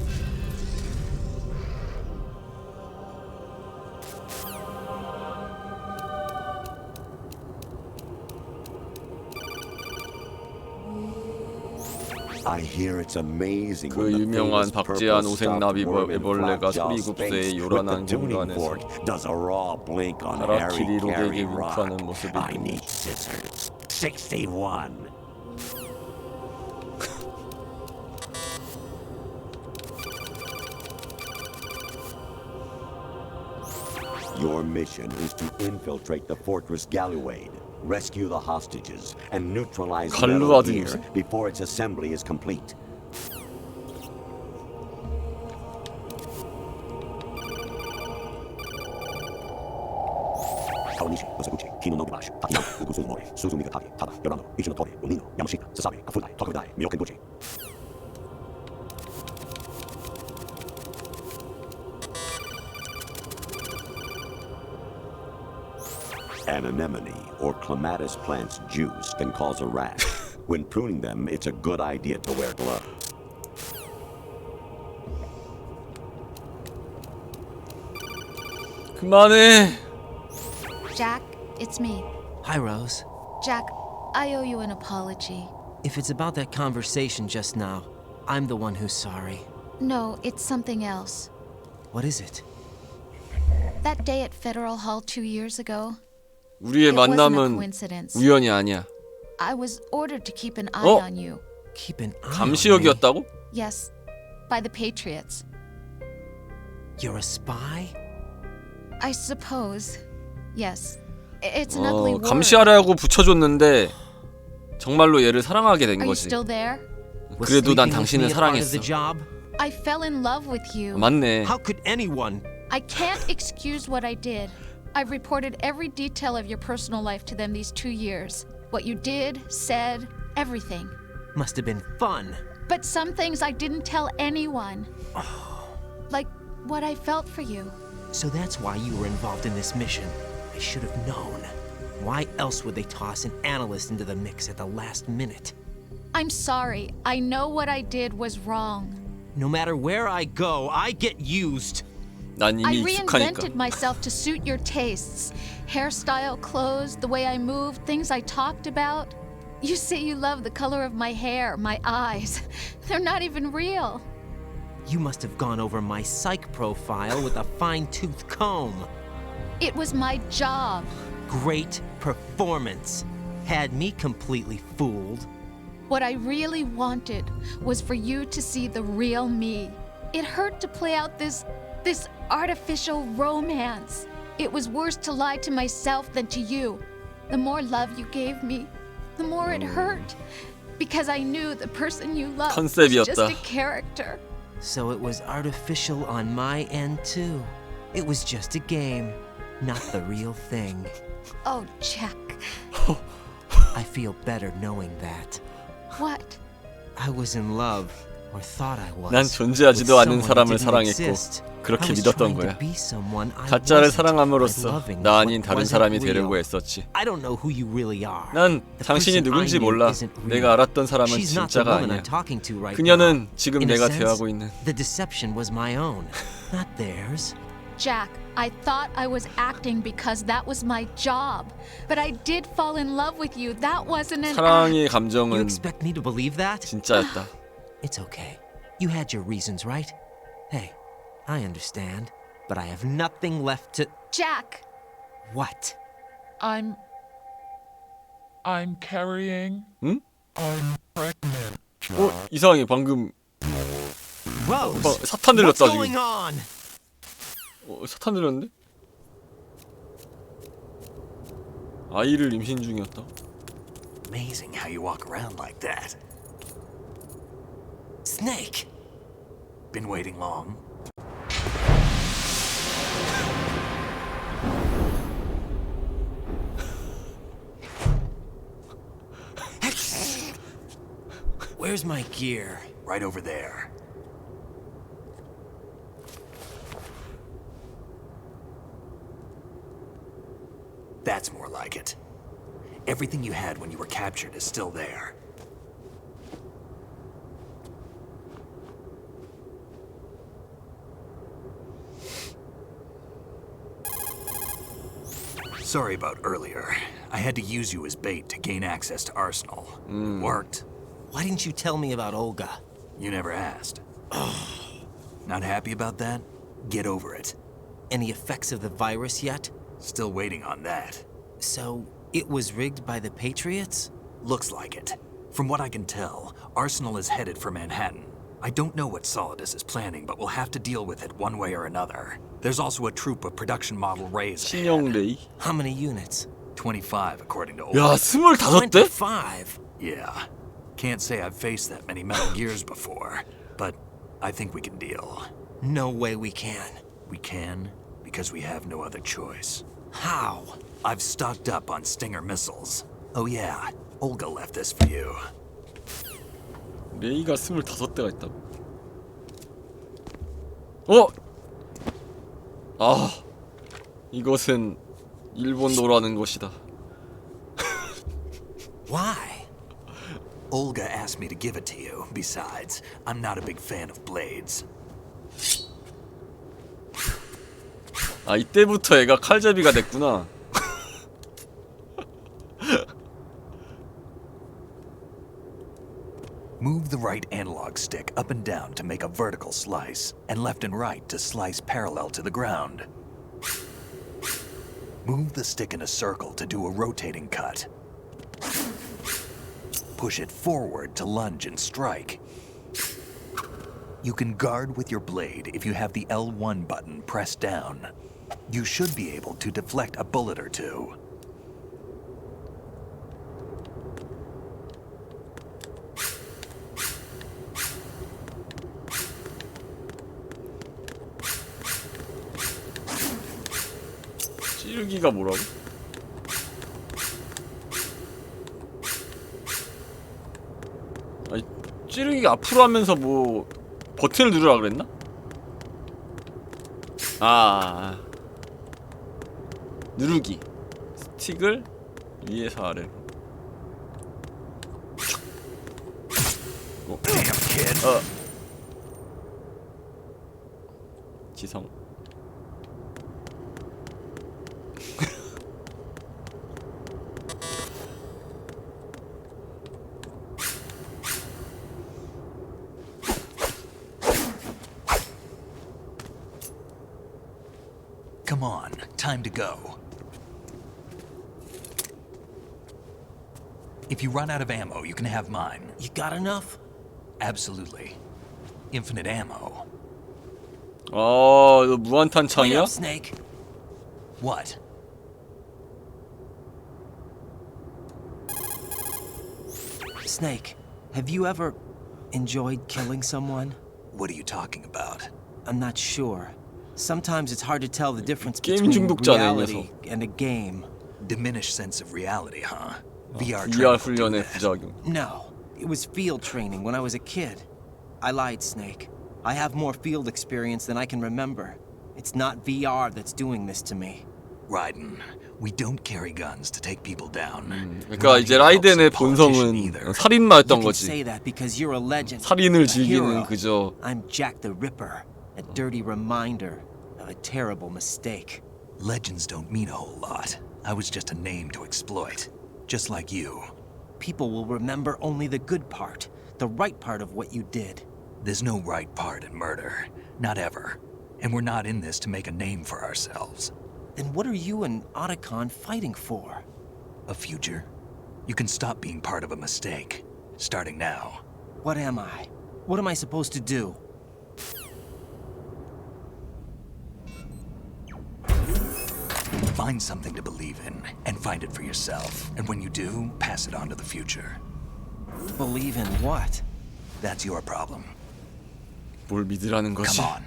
I hear it's amazing 그 when the 유명한 famous 박제한 purple 오색 나비 stuffed worm in 애벌레가 fragile 소리굽새의 space 요란한 with the tuning 공간에서 fork does a raw blink on Harry 하라키리 Carey 로객의 rock. 윙크하는 모습이 I need scissors. 61. Your mission is to infiltrate the Fortress Galluade. Rescue the hostages and neutralize 갈루 Metal 아들이지? Gear before its assembly is complete. An anemone or clematis plant's juice can cause a rash. When pruning them, it's a good idea to wear gloves. 그만해. Jack, it's me. Hi, Rose. Jack, I owe you an apology. If it's about that conversation just now, I'm the one who's sorry. No, it's something else. What is it? That day at Federal Hall 2 years ago, 우리의 it wasn't a 만남은 coincidence. 우연이 아니야. I was ordered to keep an eye 어? on you. Keep an eye on me. 감시역이었다고? Yes, by the Patriots. You're a spy? I suppose. Yes. It's an ugly word. 감시하라고 붙여줬는데 정말로 얘를 사랑하게 된 Are you 거지. still there? Was 그래도 난 sleeping with 당신을 me a part of the 사랑했어. job? I fell in love with you. 맞네. How could anyone? I can't excuse what I did. I've reported every detail of your personal life to them these 2 years. What you did, said, everything. Must have been fun. But some things I didn't tell anyone. Like what I felt for you. So that's why you were involved in this mission. I should have known. Why else would they toss an analyst into the mix at the last minute? I'm sorry. I know what I did was wrong. No matter where I go, I get used. 난 I 이미 익숙하니까. reinvented myself to suit your tastes. Hairstyle, clothes, the way I moved, things I talked about. You say you love the color of my hair, my eyes. They're not even real. You must have gone over my psych profile with a fine-tooth comb. It was my job. Great performance. Had me completely fooled. What I really wanted was for you to see the real me. It hurt to play out this artificial romance. It was worse to lie to myself than to you. The more love you gave me, the more it hurt. Because I knew the person you loved was just a character. So it was artificial on my end too. It was just a game, not the real thing. Oh, Jack. I feel better knowing that. What? I was in love, or thought I was. 난 존재하지도 with 않은 someone 사람을 who didn't 사랑했고 exist. 그렇게 I was 믿었던 trying to 거야. be someone I 가짜를 wasn't 사랑함으로써 by loving 나 아닌 what 다른 wasn't 사람이 real. 되려고 애썼지. I don't know who you really are. 난 The 당신이 person 누군지 I knew 몰라. isn't real. 내가 알았던 사람은 She's not the 진짜가 woman 아니야. I'm talking to right 그녀는 now. 지금 In a 내가 sense, 대하고 있는 the deception was my own, not theirs. Jack, I thought I was acting because that was my job. But I did fall in love with you. That wasn't an 사랑의 You 감정은 expect me to believe that? 진짜였다. It's okay. You had your reasons, right? Hey, I understand, but I have nothing left to... Jack! What? I'm carrying. 응? I'm pregnant. 이상해. 방금 Rose, 사탄 들렸다 what's going 지금. on? 사탄 들렸는데? 아이를 임신 중이었다. Amazing how you walk around like that. Snake! Been waiting long? Where's my gear? Right over there. That's more like it. Everything you had when you were captured is still there. Sorry about earlier. I had to use you as bait to gain access to Arsenal. Worked. Why didn't you tell me about Olga? You never asked. Not happy about that? Get over it. Any effects of the virus yet? Still waiting on that. So, it was rigged by the Patriots? Looks like it. From what I can tell, Arsenal is headed for Manhattan. I don't know what Solidus is planning, but we'll have to deal with it one way or another. There's also a troop of production model Rays ahead. 신형 레이? How many units? 25 according to Olga. 야, 25대? 25? Yeah. Can't say I've faced that many Metal Gears before, but I think we can deal. No way we can. We can because we have no other choice. How? I've stocked up on Stinger missiles. Oh yeah, Olga left this for you. 레이가 25대가 있다고? 어? 아, 이것은 일본도라는 것이다. Why? Olga asked me to give it to you. Besides, I'm not a big fan of blades. 아, 이때부터 애가 칼잡이가 됐구나. Move the right analog stick up and down to make a vertical slice, and left and right to slice parallel to the ground. Move the stick in a circle to do a rotating cut. Push it forward to lunge and strike. You can guard with your blade if you have the L1 button pressed down. You should be able to deflect a bullet or two. 찌르기가 뭐라고? 아니, 찌르기가 앞으로 하면서 뭐 버튼을 누르라 그랬나? 아, 누르기. 스틱을 위에서 아래로. 지성. Come on, time to go. If you run out of ammo, you can have mine. You got enough? Absolutely. Infinite ammo. 아, 이거 무한 Wait 탄창이야? up, Snake. What? Snake, have you ever enjoyed killing someone? What are you talking about? I'm not sure. Sometimes it's hard to tell the difference 게임 between 중독자네, 이 reality 녀석. and a game. Diminished sense of reality, huh? VR VR training will do 훈련의 that. 부작용. No, it was field training when I was a kid. I lied, Snake. I have more field experience than I can remember. It's not VR that's doing this to me. Raiden, we don't carry guns to take people down. 그러니까 이제 라이덴의 본성은 You 살인마였던 can say 거지. that because you're a legend. 살인을 a 즐기는 hero. 그저 I'm Jack the Ripper, a dirty reminder of a terrible mistake. Legends don't mean a whole lot. I was just a name to exploit. Just like you. People will remember only the good part, the right part of what you did. There's no right part in murder. Not ever. And we're not in this to make a name for ourselves. Then what are you and Otacon fighting for? A future? You can stop being part of a mistake. Starting now. What am I? What am I supposed to do? Find something to believe in, and find it for yourself. And when you do, pass it on to the future. Believe in what? That's your problem. 뭘 믿으라는 거지? Come on.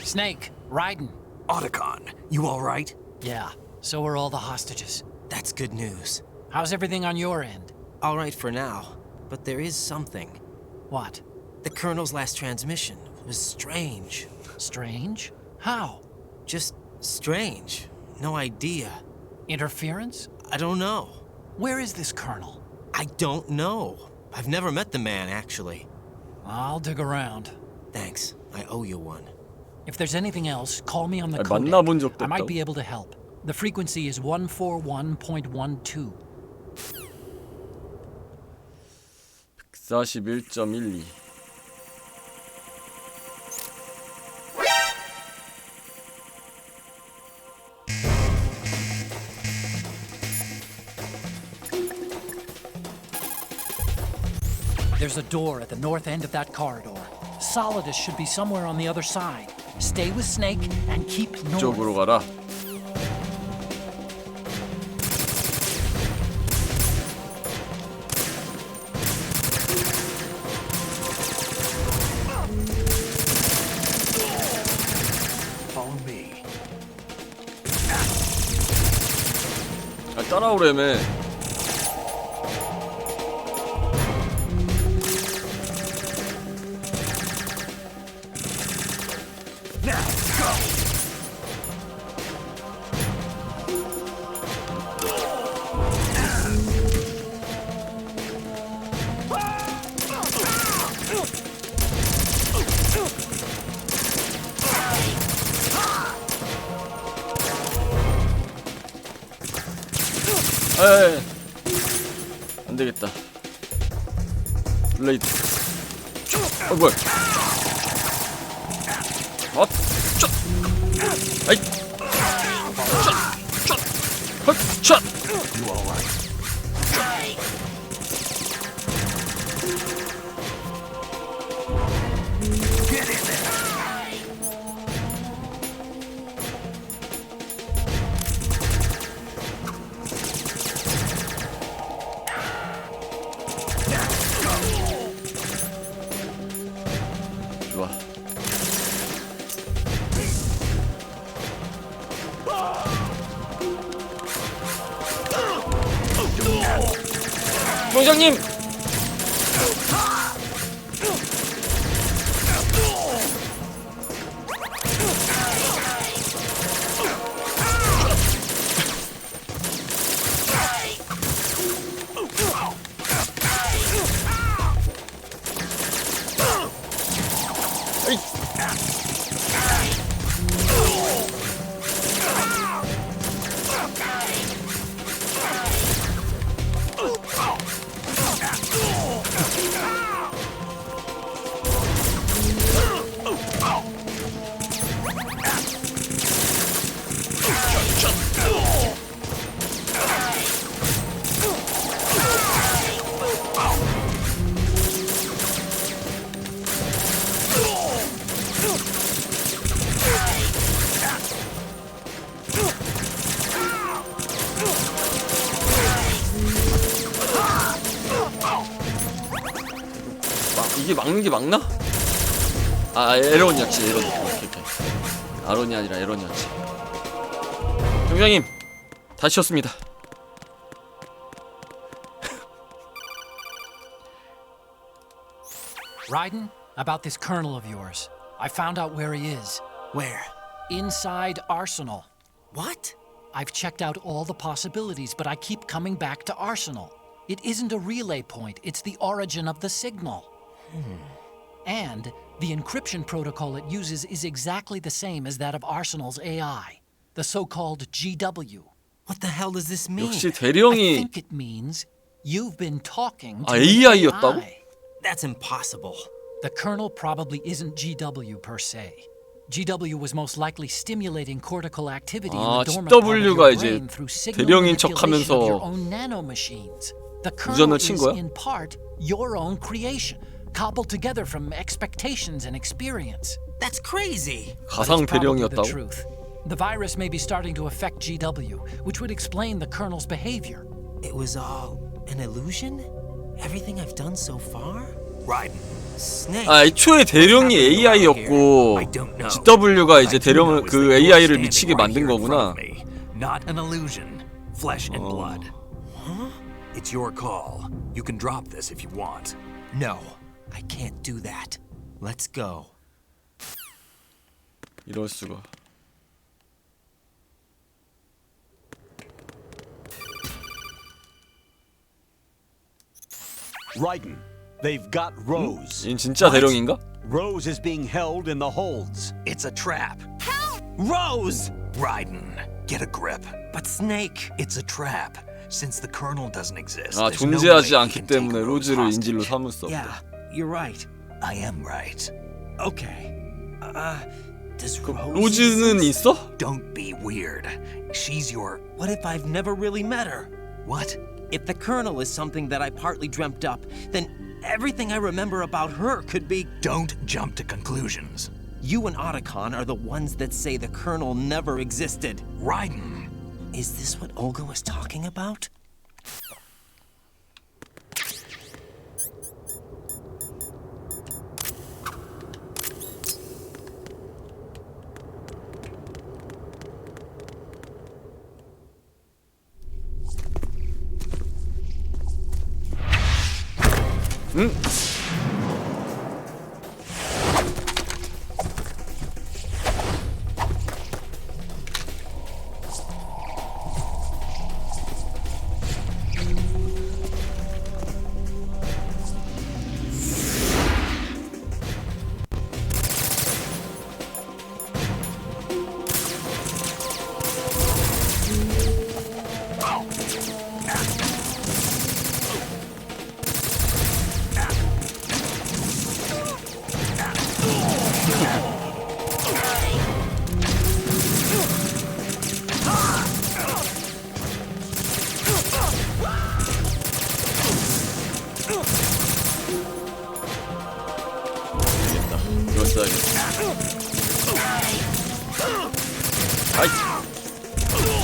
Snake, Raiden. Otacon, you all right? Yeah, so are all the hostages. That's good news. How's everything on your end? All right for now, but there is something. What? The Colonel's last transmission was strange. Strange? How? Just strange. No idea. Interference? I don't know. Where is this Colonel? I don't know. I've never met the man, actually. I'll dig around. Thanks. I owe you one. If there's anything else, call me on the 아니, 만나본 codec. 적도 I might 없다고? be able to help. The frequency is 141.12. 141.12. There's a door at the north end of that corridor. Solidus should be somewhere on the other side. Stay with Snake and keep north. 이쪽으로 가라. Follow me. 아, 따라오래매. 에이, 안 되겠다. 블레이드. 뭐야? 아이, 헛, You all right? Get in there. 좋아. 총장님. 이게 막는 게 맞나? 아, 에런이었지, 에런. 오케이. 아론이 아니라 에런이었지. 경장님, 다시 쳤습니다. Raiden, about this colonel of yours. I found out where he is. Where? Inside Arsenal. What? I've checked out all the possibilities, but I keep coming back to Arsenal. It isn't a relay point, it's the origin of the signal. And the encryption protocol it uses is exactly the same as that of Arsenal's AI, the so-called GW. What the hell does this mean? 역시 I 대령이 think it means you've been talking to 아, an AI였다고? AI. That's impossible. The kernel probably isn't GW per se. GW was most likely stimulating cortical activity in 아, the dormant part of your GW가 이제 brain through signal 대령인 manipulation of your 척하면서 own nanomachines. The kernel 유전을 친 is 거야? in part your own creation, cobbled together from expectations and experience. That's crazy. 가상 It's probably the 대령이었다고? truth. The virus may be starting to affect GW, which would explain the kernel's behavior. It was all an illusion? Everything I've done so far? Raiden. Snake. 아, 애초에 대령이 AI였고 GW가 이제 대령을 그 AI를 미치게 만든 거구나. Not an illusion. Flesh and blood. Huh? It's your call. You can drop this if you want. No, I can't do that. Let's go. 이럴 수가. Raiden, they've got Rose. 얜 진짜 대령인가? Rose is being held in the holds. It's a trap. Rose! Raiden, get a grip. But Snake. It's a trap. Since the kernel doesn't exist, 아, there's no 존재하지 way he 않기 can take 때문에 Rose 로즈를 인질로 hostage. 삼을 수 없다. Yeah, you're right. I am right. Okay. Does Rose 로즈는 exist? 있어? Don't be weird. She's your... What if I've never really met her? What? If the Colonel is something that I partly dreamt up, then everything I remember about her could be... Don't jump to conclusions. You and Otacon are the ones that say the Colonel never existed. Raiden. Is this what Olga was talking about?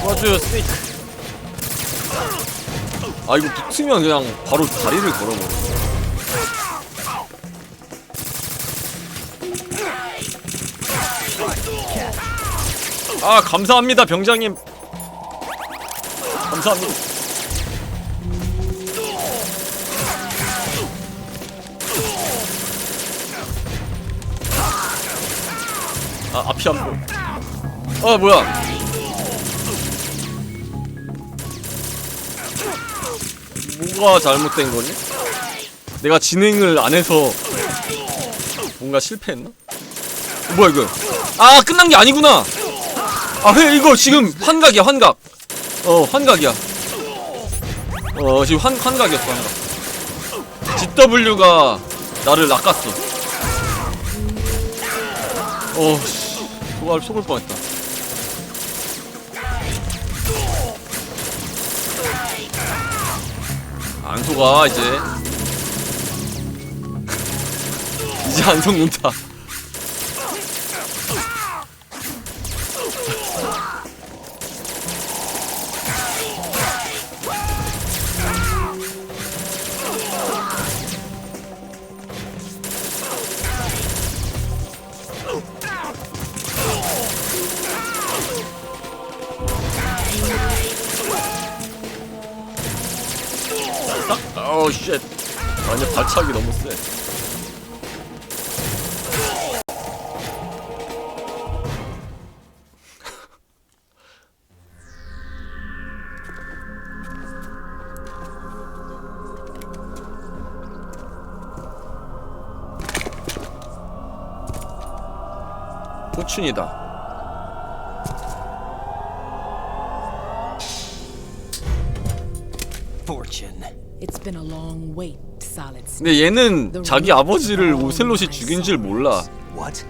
도와줘요 스네이크. 아 이거 붙으면 그냥 바로 다리를 걸어버려. 아 감사합니다 병장님. 감사합니다. 아 앞이 안 보여. 아 뭐야. 뭐가 잘못된 거니? 내가 진행을 안 해서 뭔가 실패했나? 뭐야 이거? 아 끝난 게 아니구나. 아 왜 이거 지금 환각이야 환각. 환각이야. 지금 환각이었어 환각. GW가 나를 낚았어. 씨, 속을 뻔했다. 안 속아 이제. 이제 안 속는다. 어우 쉣. 완전 발차기 너무 세. 호춘이다. 근데 얘는 자기 아버지를 오셀롯이 죽인 줄 몰라.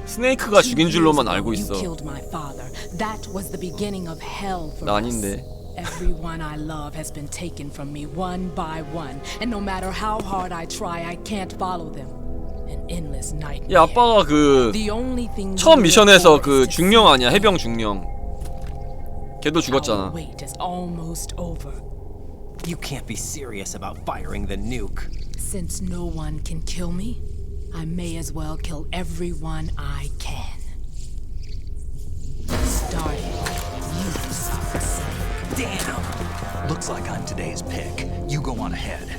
스네이크가 죽인 줄로만 알고 있어. 나 아닌데. Everyone I love has been taken from me one by one, and no matter how hard I try, I can't follow them. An endless nightmare. 야 아빠가 그 처음 미션에서 그 중령 아니야? 해병 중령. 걔도 죽었잖아. You can't be serious about firing the nuke. Since no one can kill me, I may as well kill everyone I can. Starting you, Sokka-san. Damn! Looks like I'm today's pick. You go on ahead.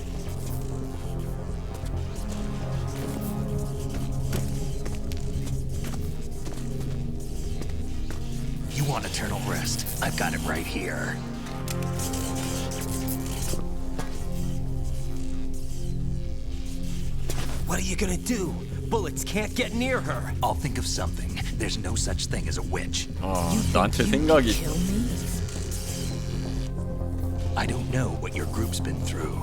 You want eternal rest? I've got it right here. What are you gonna do? Bullets can't get near her. I'll think of something. There's no such thing as a witch. 나한테 생각이 있어. I don't know what your group's been through,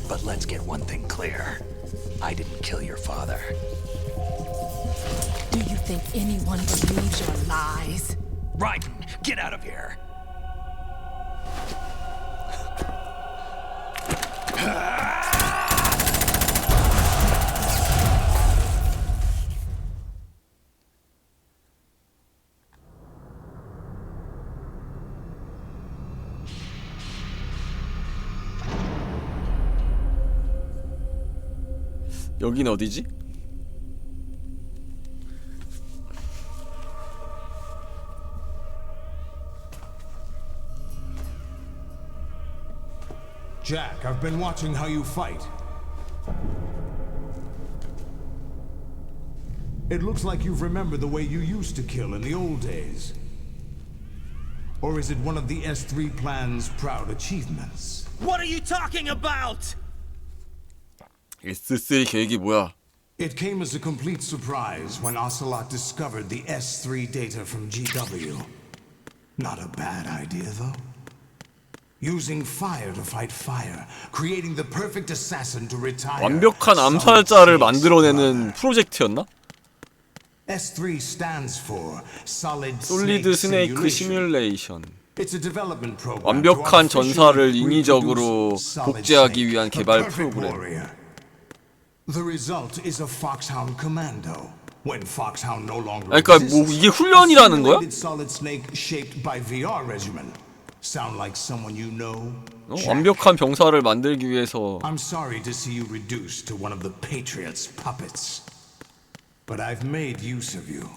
but let's get one thing clear. I didn't kill your father. Do you think anyone believes your lies? Raiden, get out of here! 여긴 어디지? Jack, I've been watching how you fight. It looks like you've remembered the way you used to kill in the old days. Or is it one of the S3 plan's proud achievements? What are you talking about? S3 계획이 뭐야? It came as a complete surprise when Ocelot discovered the S3 data from GW. Not a bad idea, though. Using fire to fight fire, creating the perfect assassin to retire. 완벽한 암살자를 만들어내는 프로젝트였나? S3 stands for Solid 솔리드 스네이크 시뮬레이션. It's a development program. 완벽한 전사를 인위적으로 복제하기 위한 개발 프로그램. The result is a Foxhound Commando. When Foxhound no longer 그러니까 뭐 이게 훈련이라는 거야? Solid Snake shaped by VR regimen. Sound like someone you know? 완벽한 병사를 만들기 위해서. I'm sorry to see you reduced to one of the Patriots' puppets. But I've made use of you,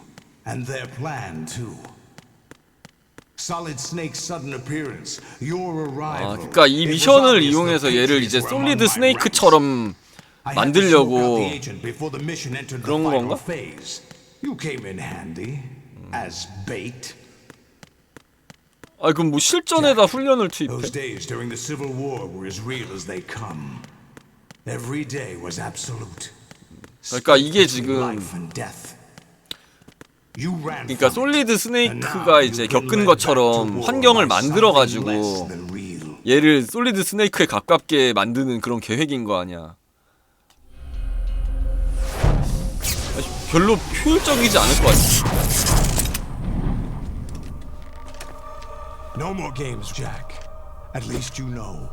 and their plan too. Solid Snake's sudden appearance, your arrival. 그러니까 이 미션을 이용해서 얘를 이제 솔리드 스네이크처럼 만들려고 그런 건가? You came in handy as bait. 아 그럼 뭐 실전에다 훈련을 투입해? Those days during the Civil War were as real as they come. Every day was absolute. 그러니까 이게 지금 그러니까 솔리드 스네이크가 이제 겪은 것처럼 환경을 만들어 가지고 얘를 솔리드 스네이크에 가깝게 만드는 그런 계획인 거 아니야. 별로 효율적이지 않을 것 같아. No more games, Jack. At least you know.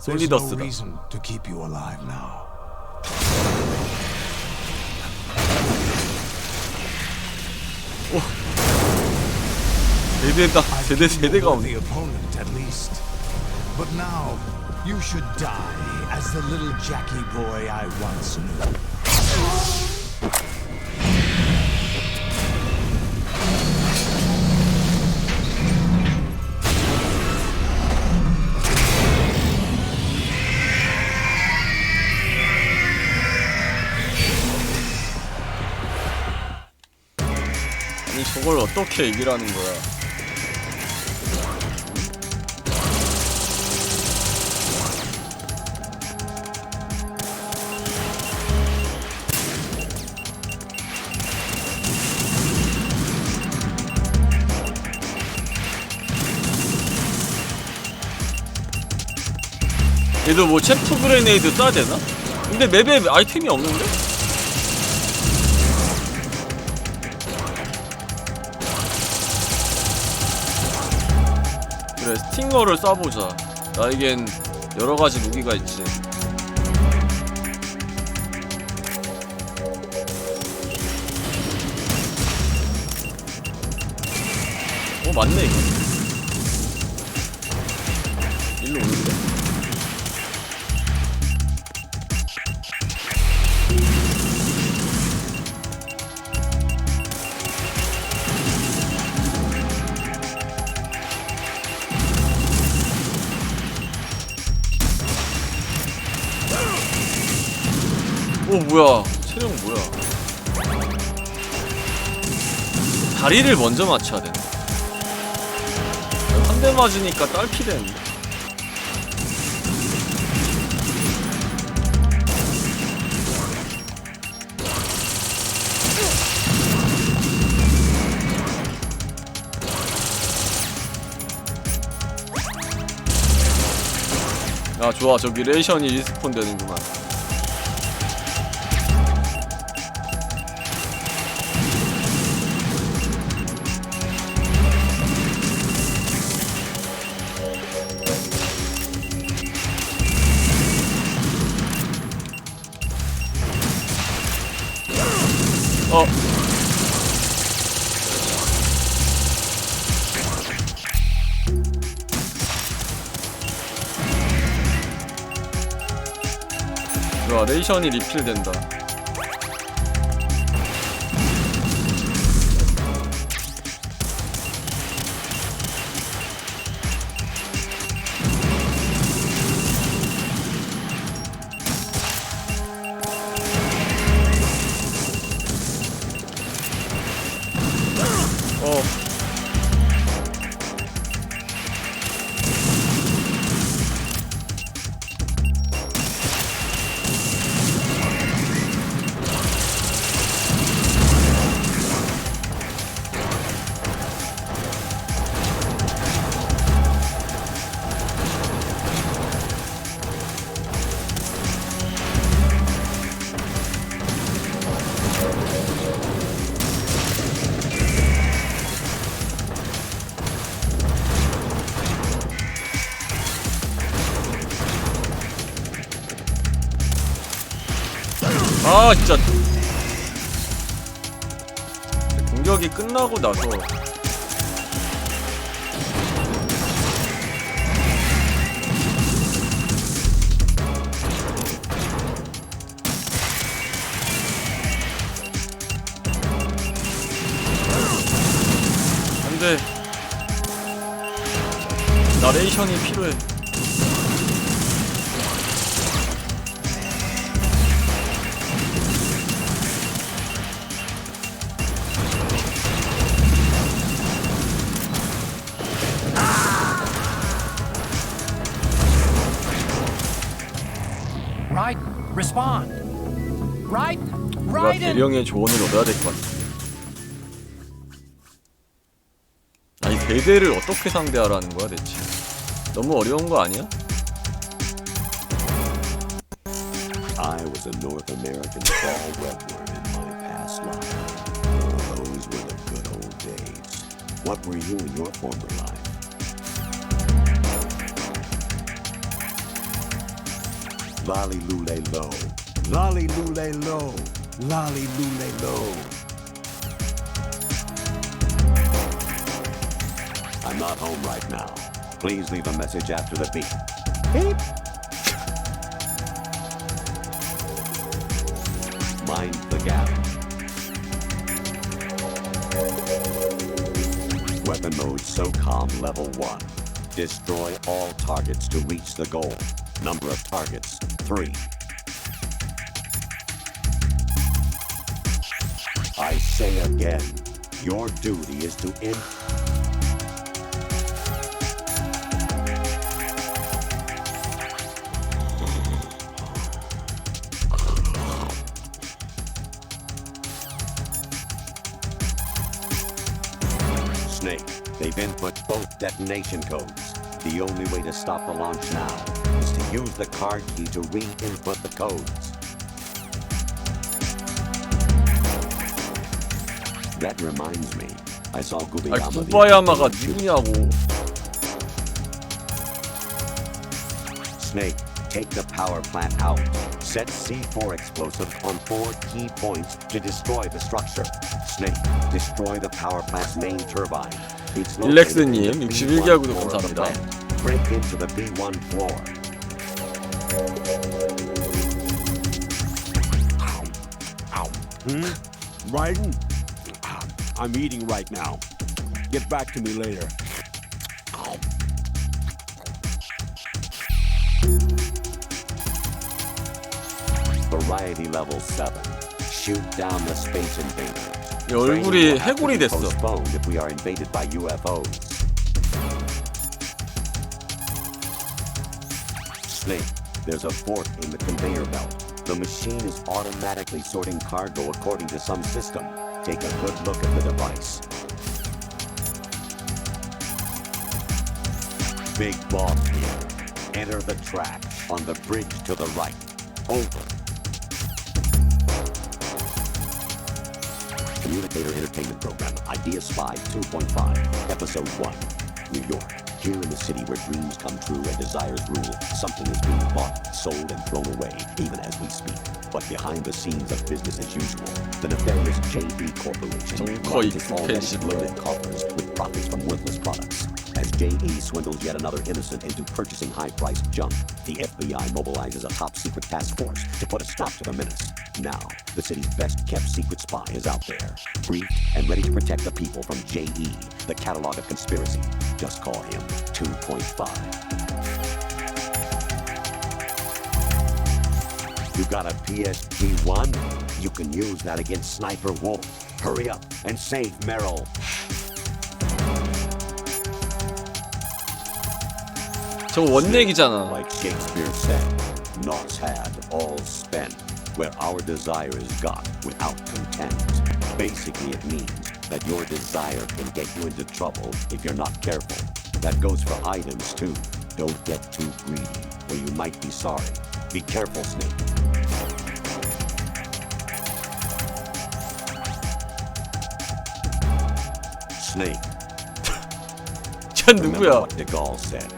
솔리더스다. There's no reason to keep you alive now. 오. 세대가 오네. But now you should die as the little Jackie boy I once knew. 아니 저걸 어떻게 이기라는 거야? 얘도 뭐 챕터 그레네이드 써야 되나? 근데 맵에 아이템이 없는데? 그래 스팅어를 쏴보자. 나에겐 여러가지 무기가 있지. 맞네 이거. 일로 오는데? 뭐야 체력 뭐야. 다리를 먼저 맞춰야 되네. 한 대 맞으니까 딸피 되는데. 아 좋아 저기 레이션이 리스폰 되는구만. 좋아, 레이션이 리필된다. 아 진짜 공격이 끝나고 나서 안돼, 나레이션이 필요해. Right, respond. Right, 누가 right. 대령의 조언을 얻어야 될 것 같아. 아니 대대를 어떻게 상대하라는 거야 대체? 너무 어려운 거 아니야? I was a North American fall redwood in my past life. Those were the good old days. What were you in your former life? Lolly lule low, lolly lule low, lolly lule low. I'm not home right now. Please leave a message after the beep. Beep. Mind the gap. Weapon mode SOCOM level 1. Destroy all targets to reach the goal. Number of targets, 3. I say again, your duty is to Snake, they've input both detonation codes. The only way to stop the launch now is to use the card key to re-input the codes. That reminds me, I saw 아니 구바야마가 누구냐고. Snake, take the power plant out. Set C4 explosive on 4 key points to destroy the structure. Snake, destroy the power plant's main turbine. 일렉스님 61개월 구독 감사합니다. Break into the B1 floor. Raiden? I'm eating right now. Get back to me later. Variety level 7. Shoot down the space invader. 얼굴이 해골이 됐어. Postponed if we are invaded by UFOs. Snake, there's a fork in the conveyor belt. The machine is automatically sorting cargo according to some system. Take a good look at the device. Big boss here. Enter the track on the bridge to the right. Over. Communicator Entertainment Program, Idea Spy 2.5, Episode 1, New York. Here in the city where dreams come true and desires rule, something is being bought, sold, and thrown away, even as we speak. But behind the scenes of business as usual, the nefarious JB Corporation runs all these loaded coffers with profits from worthless products. As J.E. swindles yet another innocent into purchasing high-priced junk, the FBI mobilizes a top-secret task force to put a stop to the menace. Now, the city's best-kept secret spy is out there, briefed and ready to protect the people from J.E., the catalog of conspiracy. Just call him 2.5. You got a PSP-1? You can use that against Sniper Wolf. Hurry up and save Meryl. 저거 원내기잖아. Like Shakespeare said, naught's had, all's spent. Where our desire is got without content. Basically, it means that your desire can get you into trouble if you're not careful. That goes for items too. Don't get too greedy, or you might be sorry. Be careful, Snake. Snake. 쟤 Remember 누구야? what de Gaulle said.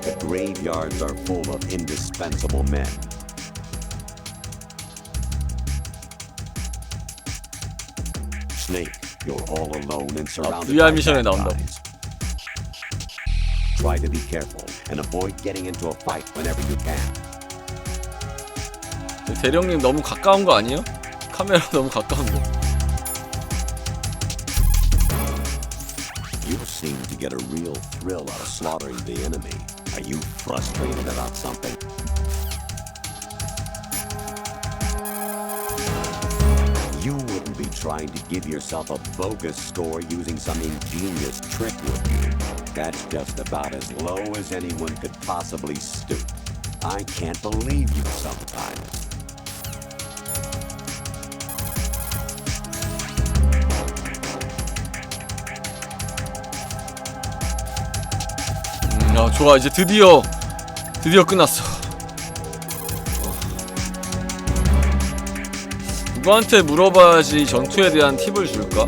The graveyards are full of indispensable men. Snake, you're all alone and surrounded VR by 미션에 bad 나온다고. guys. Try to be careful and avoid getting into a fight whenever you can. 대령님 너무 가까운 거 아니에요? 카메라 너무 가까운데. You seem to get a real thrill out of slaughtering the enemy. Are you frustrated about something? You wouldn't be trying to give yourself a bogus score using some ingenious trick, would you? That's just about as low as anyone could possibly stoop. I can't believe you sometimes. 야, 좋아. 이제 드디어 끝났어. 누구한테 물어봐야지 전투에 대한 팁을 줄까?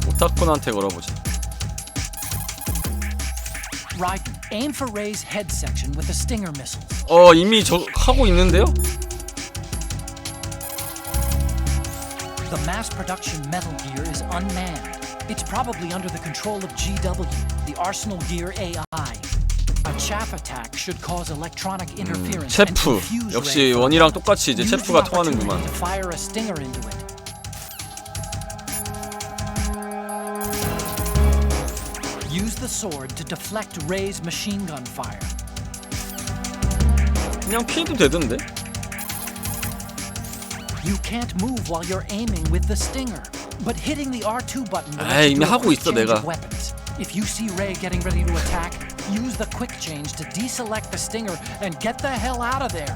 오타콘한테 걸어보자. Right, aim for Ray's head section with the Stinger missiles. 이미 저 하고 있는데요? The mass production Metal Gear is unmanned. It's probably under the control of GW, the Arsenal Gear AI. A chaff attack should cause electronic interference and 체프. confuse 역시 Ray. 원이랑 똑같이 이제 Use 체프가 the opportunity 통하는구만. to fire a stinger into it. Use the sword to deflect Ray's machine gun fire. 그냥 피해도 되던데? You can't move while you're aiming with the stinger, but hitting the R2 button will 에이, let 이미 you do a 하고 quick 있어, change 내가. of weapons. If you see Ray getting ready to attack, use the quick change to deselect the stinger and get the hell out of there.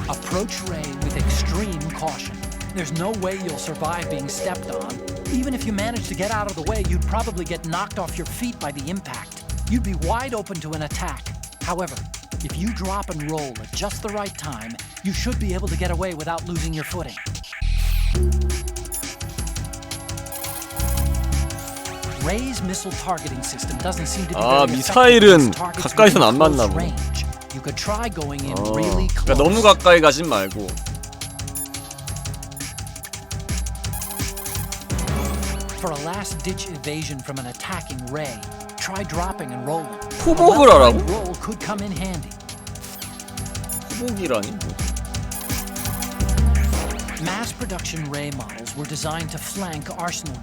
Approach Ray with extreme caution. There's no way you'll survive being stepped on. Even if you manage to get out of the way, you'd probably get knocked off your feet by the impact. You'd be wide open to an attack. However, if you drop and roll at just the right time, you should be able to get away without losing your footing. Ray's missile targeting system doesn't seem to be 아, very 미사일은 effective against targets 가까이선 안 within close 맞나 보네. range. You could try going in really close. 그러니까 너무 가까이 가진 말고. For a last-ditch evasion from an attacking Ray, try dropping and rolling. 후복을 A 하라고? left-hand roll could come in handy. 후복이라니? Mass production Ray models were designed to flank Arsenal.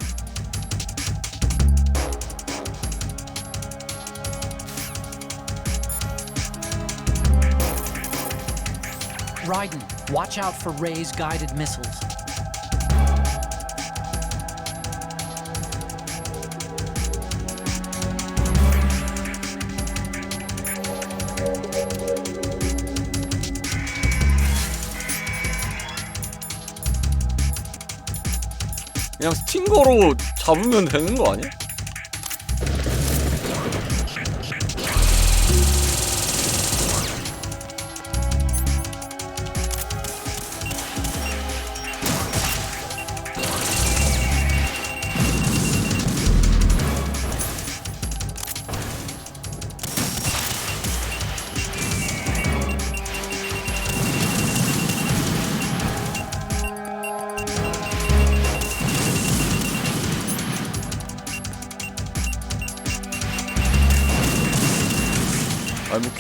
Raiden, watch out for Ray's guided missiles. 그냥 스팅거로 잡으면 되는 거 아니야?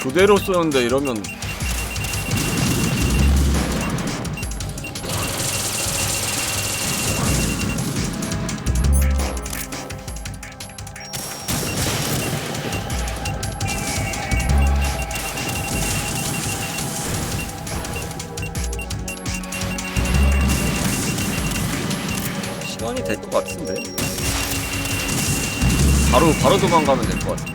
그대로 쏘는데 이러면 시간이 될 것 같은데 바로 도망가면 될 것 같아.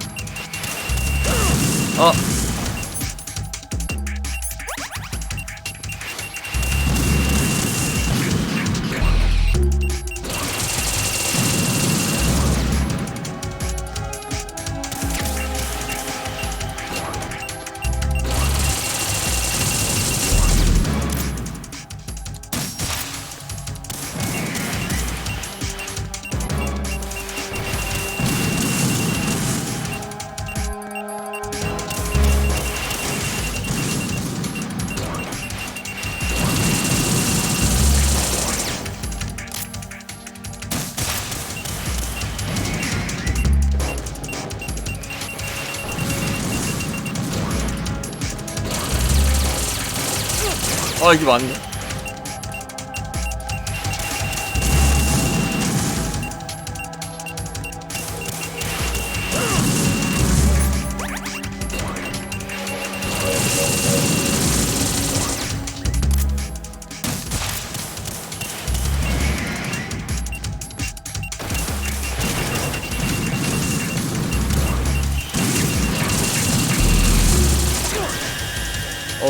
아 이게 맞네.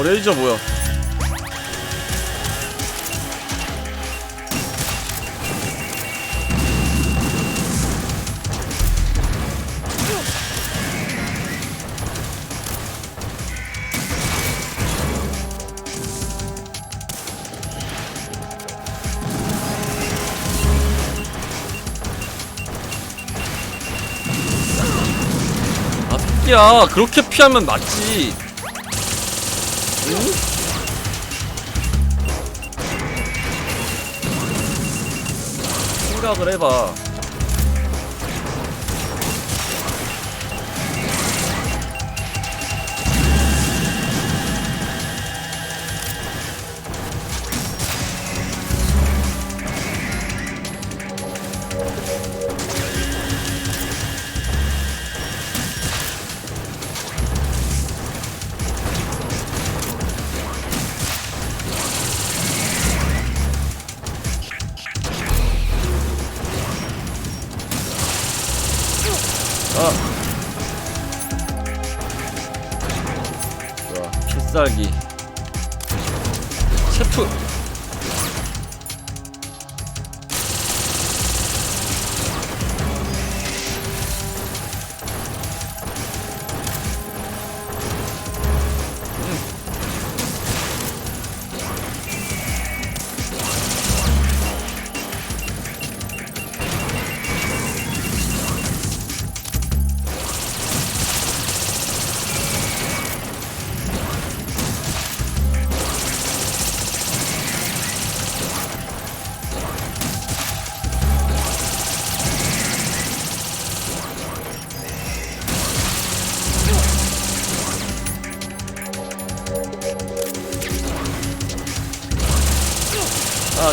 레이저 뭐야? 야, 그렇게 피하면 맞지. 응? 생각을 해봐. 좋아, 필살기 셰프.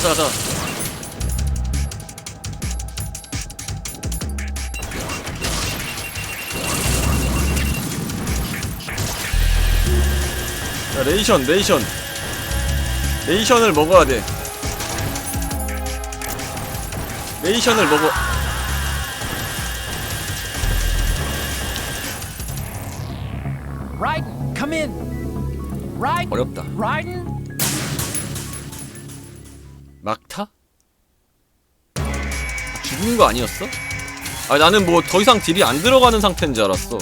자. 자, 레이션을 먹어야 돼. 레이션을 먹어. Raiden, come in. Raiden. 어렵다. Raiden. 막타? 죽은 거 아니었어? 나는 뭐 더 이상 딜이 안 들어가는 상태인 줄 알았어.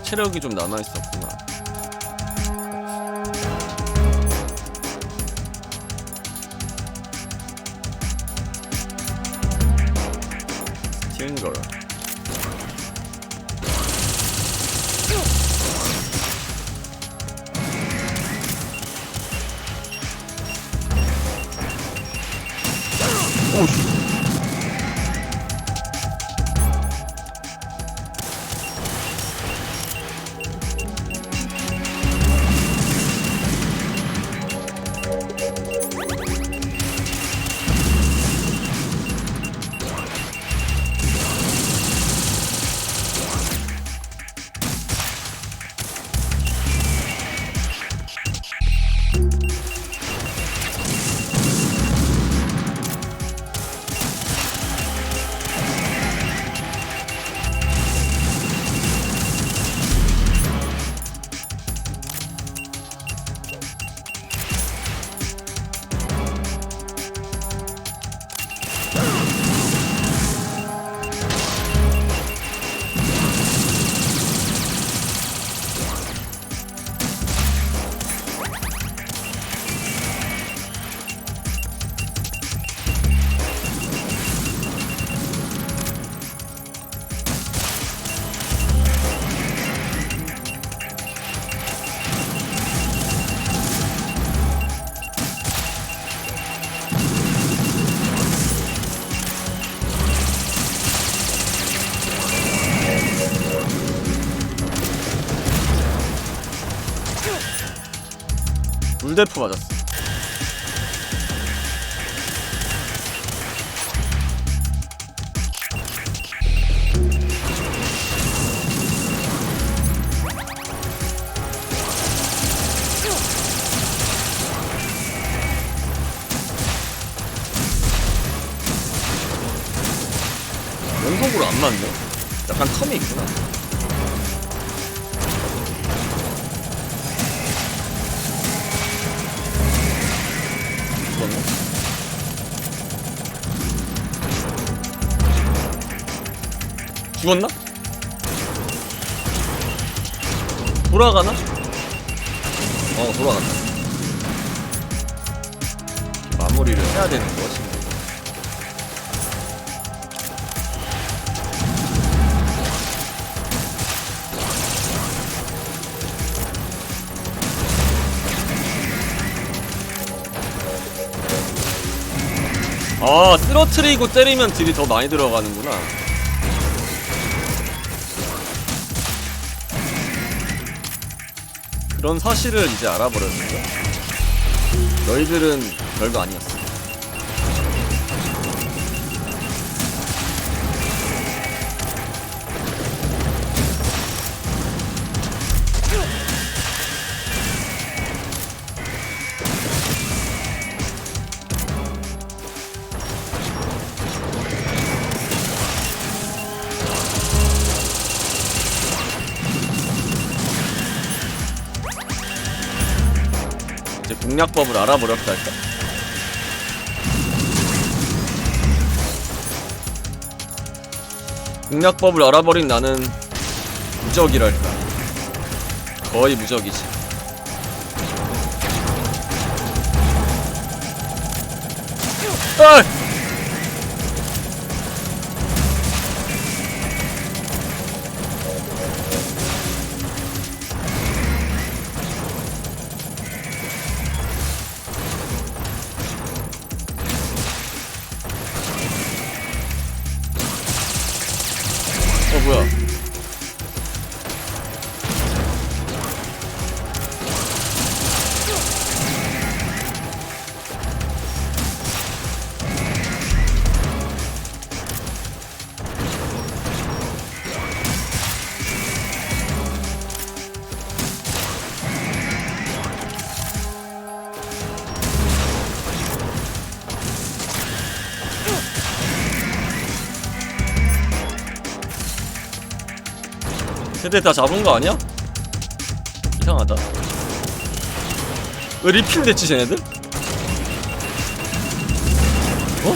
체력이 좀 남아있었구나. 스팅거. 오씨. 물대포 맞았어. 연속으로 안 맞네. 약간 텀이 있구나. 죽었나? 돌아가나? 돌아갔다. 마무리를 해야 되는 거지. 아, 쓰러트리고 때리면 딜이 더 많이 들어가는구나. 그런 사실을 이제 알아버렸어. 너희들은 별거 아니었어. 공략법을 알아버렸다 할까? 공략법을 알아버린 나는 무적이랄까. 거의 무적이지. 아! 뭐야? 세대 다 잡은 거 아니야? 이상하다. 왜 리필 됐지 쟤네들? 어?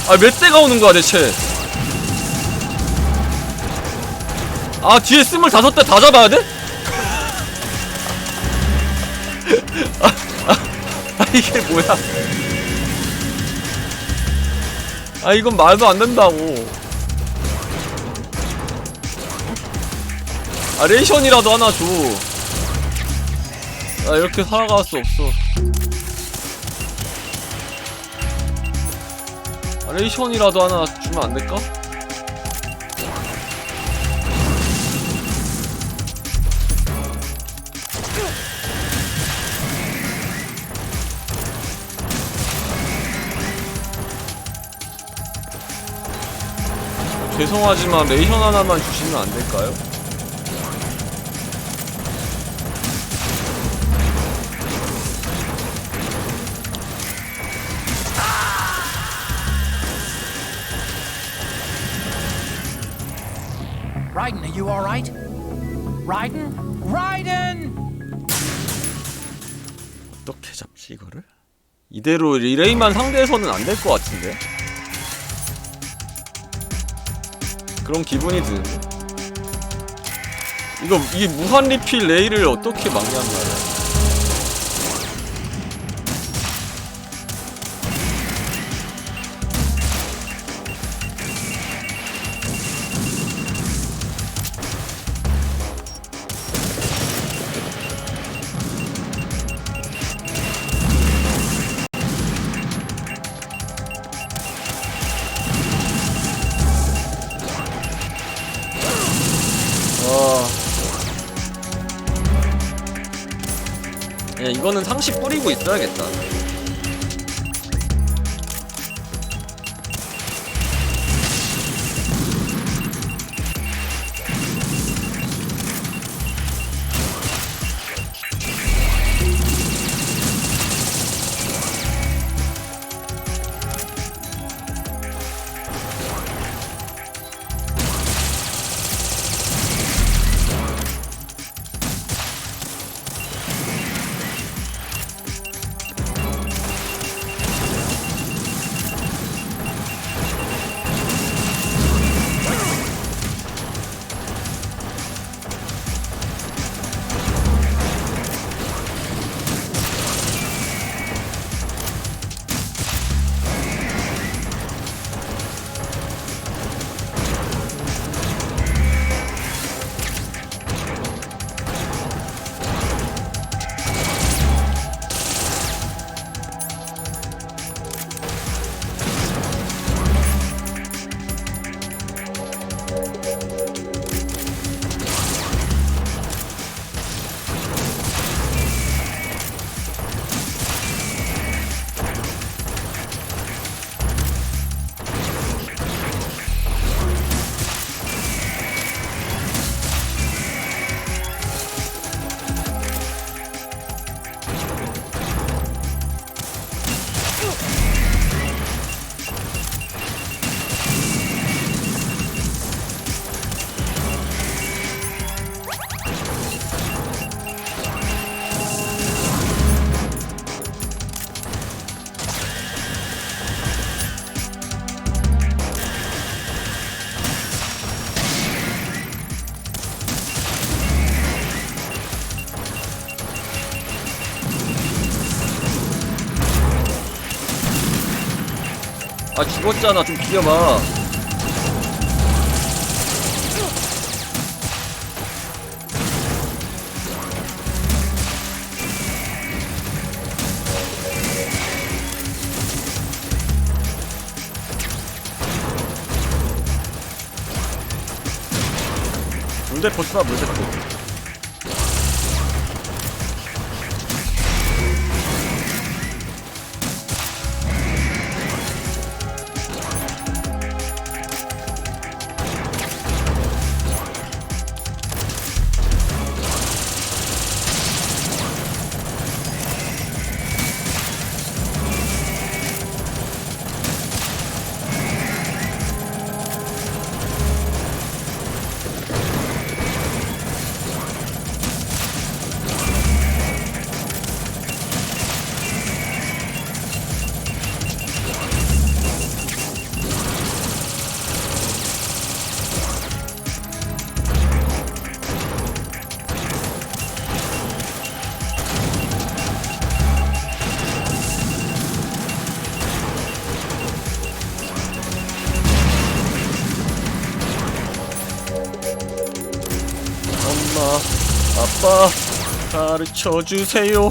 아, 몇 대가 오는 거야 대체? 아, 뒤에 25대 다 잡아야 돼? 이게 뭐야? 아, 이건 말도 안 된다고. 아, 레이션이라도 하나 줘. 나 이렇게 살아갈 수 없어. 아, 레이션이라도 하나 주면 안 될까? 죄송하지만 레이션 하나만 주시면 안 될까요? Raiden, are you alright? Raiden? Raiden! 어떻게 잡지 이거를? 이대로 리레이만 상대해서는 안 될 것 같은데? 그런 기분이 드는데? 이 무한 리필 레이를 어떻게 막냔 말이야. 예, 이거는 상시 뿌리고 있어야겠다. 아 죽었잖아. 좀 비벼봐. 물대포 쏴 물대포. 아빠 가르쳐주세요.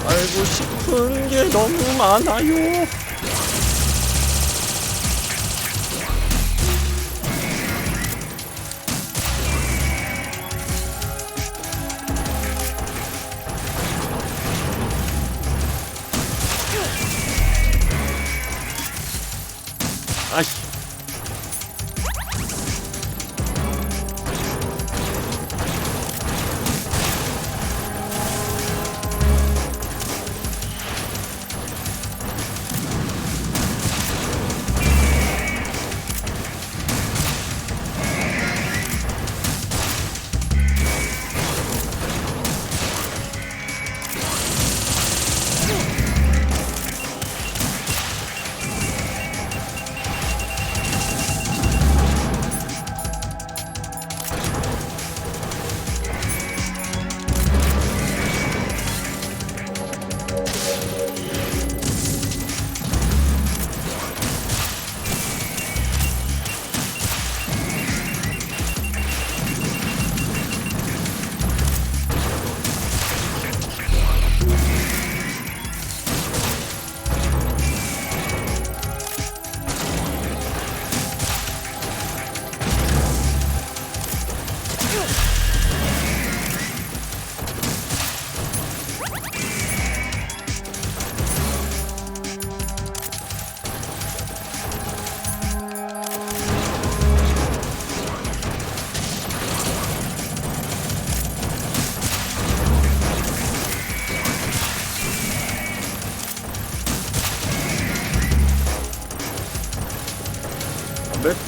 알고 싶은 게 너무 많아요. 아이씨.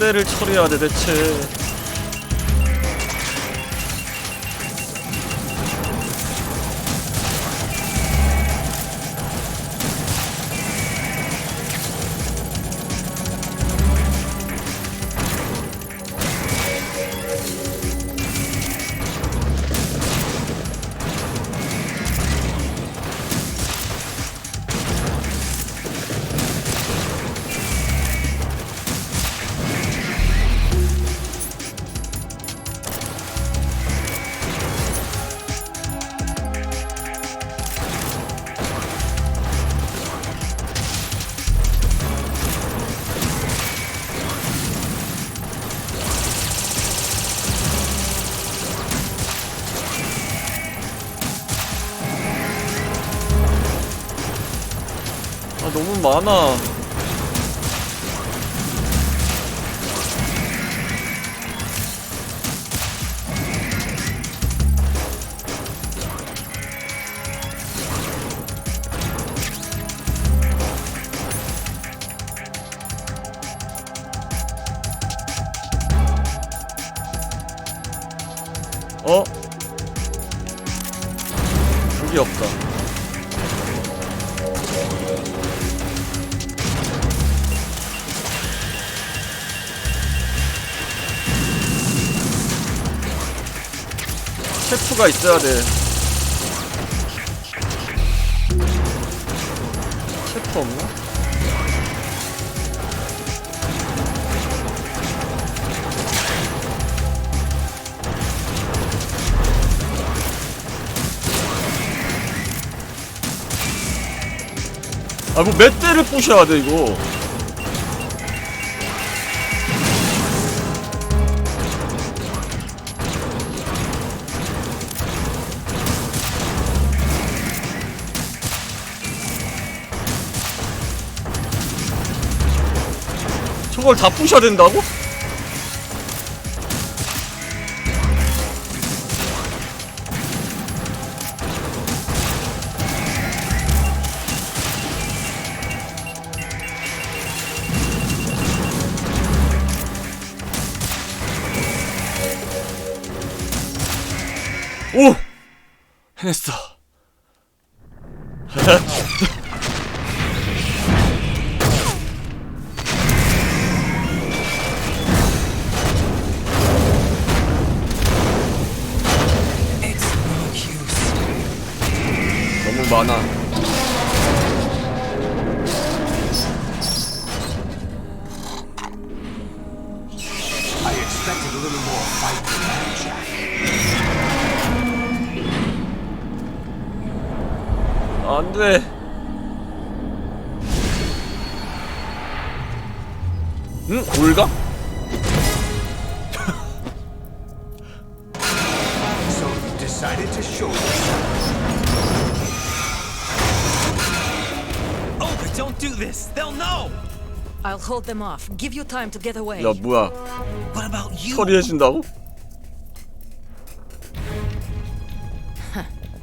때를 처리해야 돼 대체. 너무 많아. 여기 없다. 셰프가 있어야 돼. 셰프 없나? 아, 뭐 몇 대를 부셔야 돼 이거. 저걸 다 부셔야 된다고? 오! 해냈어. 너무 많아. I expected a little more fight than that, Jack. 안 돼. 응? 올가? So you decided to show yourself. Oh, but don't do this. They'll know. I'll hold them off. Give you time to get away. 야, 뭐야? What about you? 처리해준다고?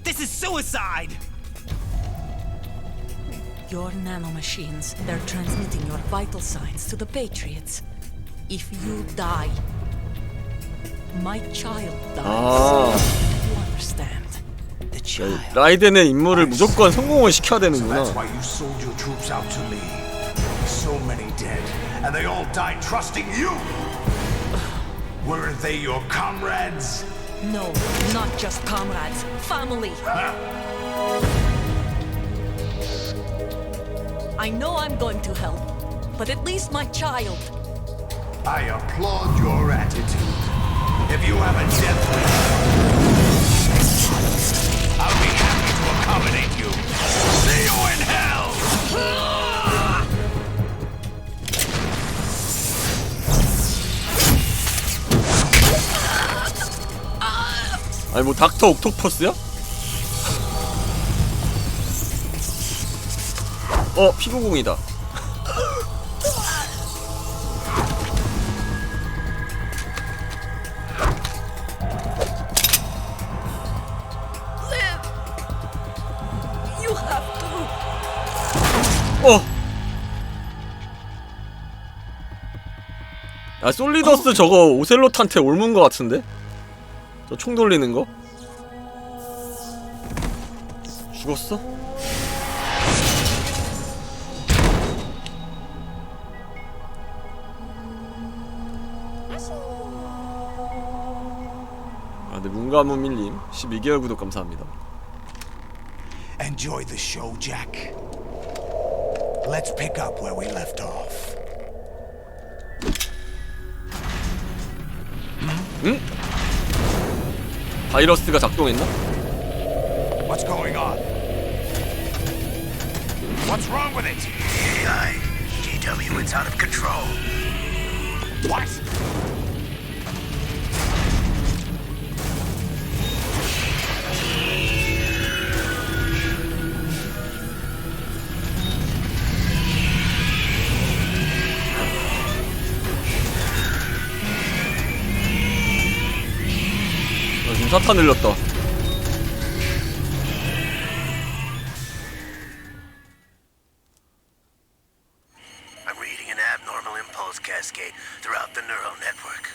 This is suicide. Your nanomachines, they're transmitting your vital signs to the Patriots. If you die, my child dies. You understand? The child. 라이덴의 임무를 무조건 성공을 시켜야 So 되는구나. that's why you sold your troops out to me. So many dead, and they all died trusting you. Weren't they your comrades? No, not just comrades. Family. I know I'm going to help, but at least my child. I applaud your attitude. If you have a death wish, I'll be happy to accommodate you. See you in hell! 아니 뭐 닥터 옥토퍼스야? 피구공이다. You have to. 아 솔리더스 저거 오셀롯한테 옮은 거 같은데? 저 총 돌리는 거? 죽었어? 아 근데 문가무밀님 12개월 구독 감사합니다. Enjoy the show, Jack. Let's pick up where we left off. 응? 바이러스가 작동했나? What's going on? What's wrong with it? AI, GW, it's out of control. What? 지금 사탄 늘렸다. I'm reading an abnormal impulse cascade throughout the neural network.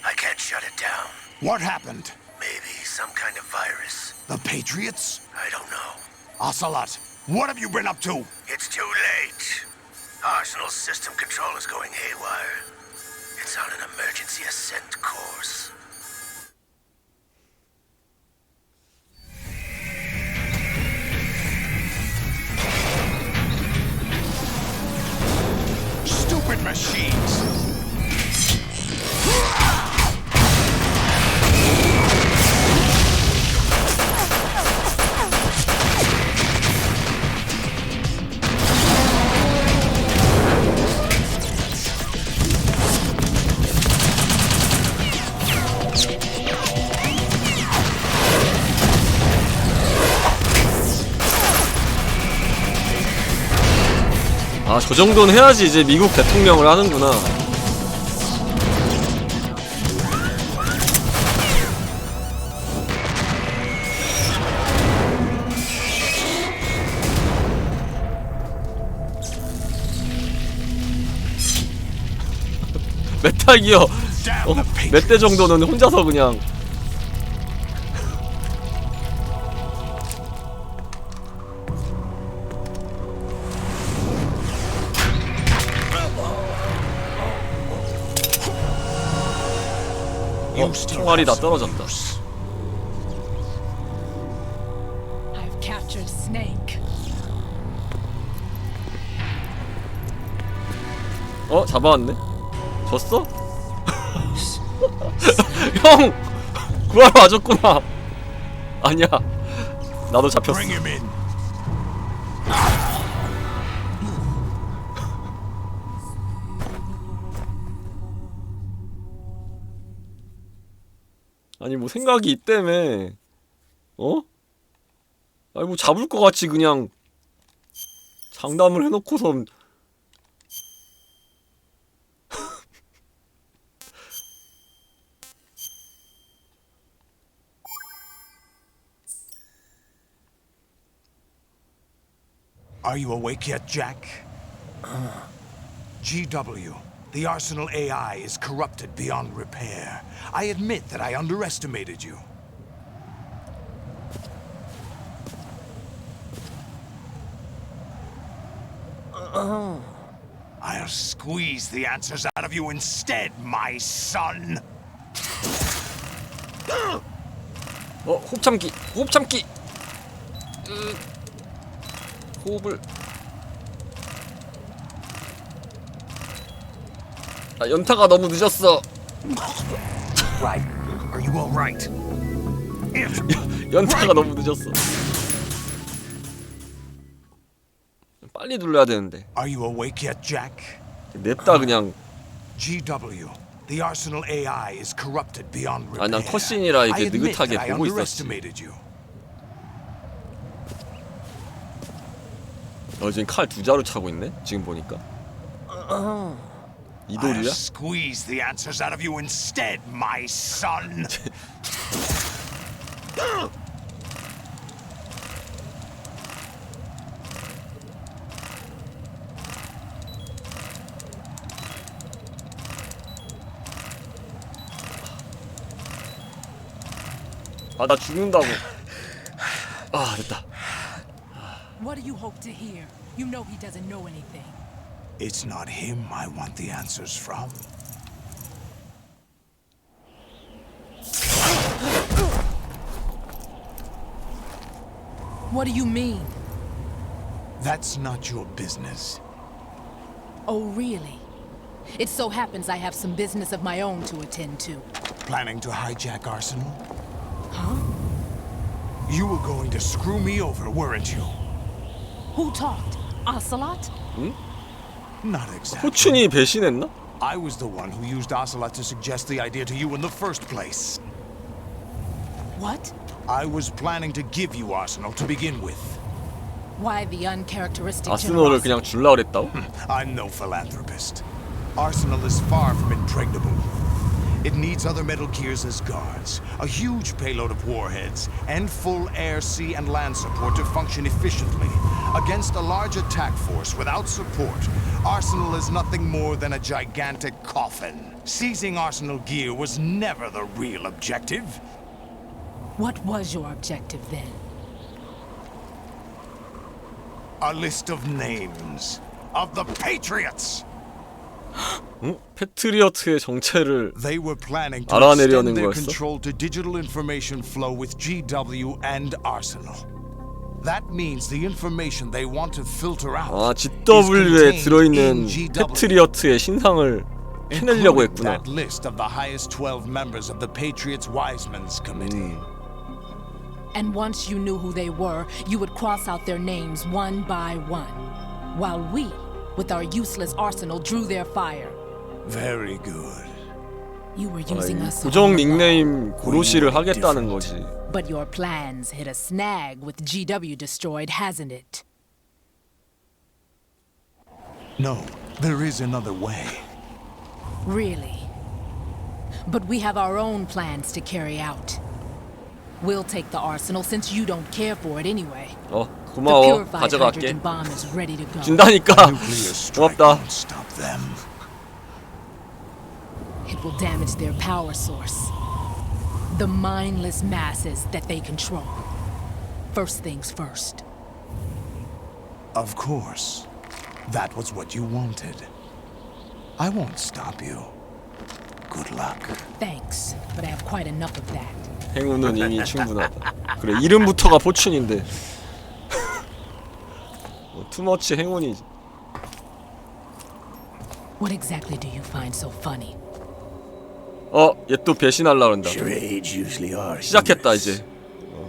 I can't shut it down. What happened? Maybe some kind of virus. The Patriots? I don't know. Ocelot, what have you been up to? It's too late. Arsenal's system control is going haywire. It's on an emergency ascent course. Stupid machines! 아, 저 정도는 해야지 이제 미국 대통령을 하는구나. 메탈 기어 몇 대 정도는 혼자서 그냥. 총알이 다 떨어졌다. I've captured Snake. 잡아왔네. 졌어? 형! 구하러 와줬구나. 아니야, 나도 잡혔어. 아니 뭐 생각이 있다며. 아니 뭐 잡을 것 같이 그냥 장담을 해놓고선. Are you awake yet, Jack? GW, the Arsenal AI is corrupted beyond repair. I admit that I underestimated you. I'll squeeze the answers out of you instead, my son. 호흡 참기, 호흡 참기. 호흡을. 아, 연타가 너무 늦었어. Right. Are you all right? 연타가 너무 늦었어. 빨리 눌러야 되는데. Are you awake yet, Jack? 냅다 그냥. GW, the Arsenal AI is corrupted beyond repair. 아, 난 컷신이라 이렇게 느긋하게 보고 있었지. 지금 칼 두 자루 차고 있네. 지금 보니까. 이돌이야? Squeeze the answers out of you instead, my son. 아, 나 죽는다고. 아, 됐다. What do you hope to hear? You know he doesn't know anything. It's not him I want the answers from. What do you mean? That's not your business. Oh, really? It so happens I have some business of my own to attend to. Planning to hijack Arsenal? Huh? You were going to screw me over, weren't you? Who talked? Ocelot? Not exactly. 호춘이 배신했나? I was the one who used Ocelot to suggest the idea to you in the first place. What? I was planning to give you Arsenal to begin with. Why the uncharacteristic 아스널을 generosity? 그냥 줄라 그랬다고? I'm no philanthropist. Arsenal is far from impregnable. It needs other Metal Gears as guards, a huge payload of warheads, and full air, sea, and land support to function efficiently. Against a large attack force without support, Arsenal is nothing more than a gigantic coffin. Seizing Arsenal gear was never the real objective. What was your objective then? A list of names of the Patriots. 응? 패트리어트의 정체를 They were planning to 알아내려는 extend their 거였어? control to digital information flow with GW and Arsenal. That means the information they want to filter out 아, is GW에 contained 들어있는 in GW, 패트리어트의 신상을 해내려고 including 했구나. that list of the highest 12 members of the Patriots Wiseman's Committee. And once you knew who they were, you would cross out their names one by one, while we, with our useless arsenal, drew their fire. Very good. You were using us all 고정 along. 닉네임 고로시를 하겠다는 거지. But your plans hit a snag with GW destroyed, hasn't it? No, there is another way. Really? But we have our own plans to carry out. We'll take the arsenal since you don't care for it anyway. 어, The 고마워. purified 가져갈게. hydrogen bomb is ready to go. 준다니까. Nuclear strike 고맙다. won't stop them. It will damage their power source. The mindless masses that they control. First things first. Of course. That was what you wanted. I won't stop you. Good luck. Thanks, but I have quite enough of that. 행운은 이미 충분하다. 그래, 이름부터가 포춘인데. 투머치 행운이지. What exactly do you find so funny? 얘 또 배신하려고 그런다. Charades usually are. 시작했다 이제.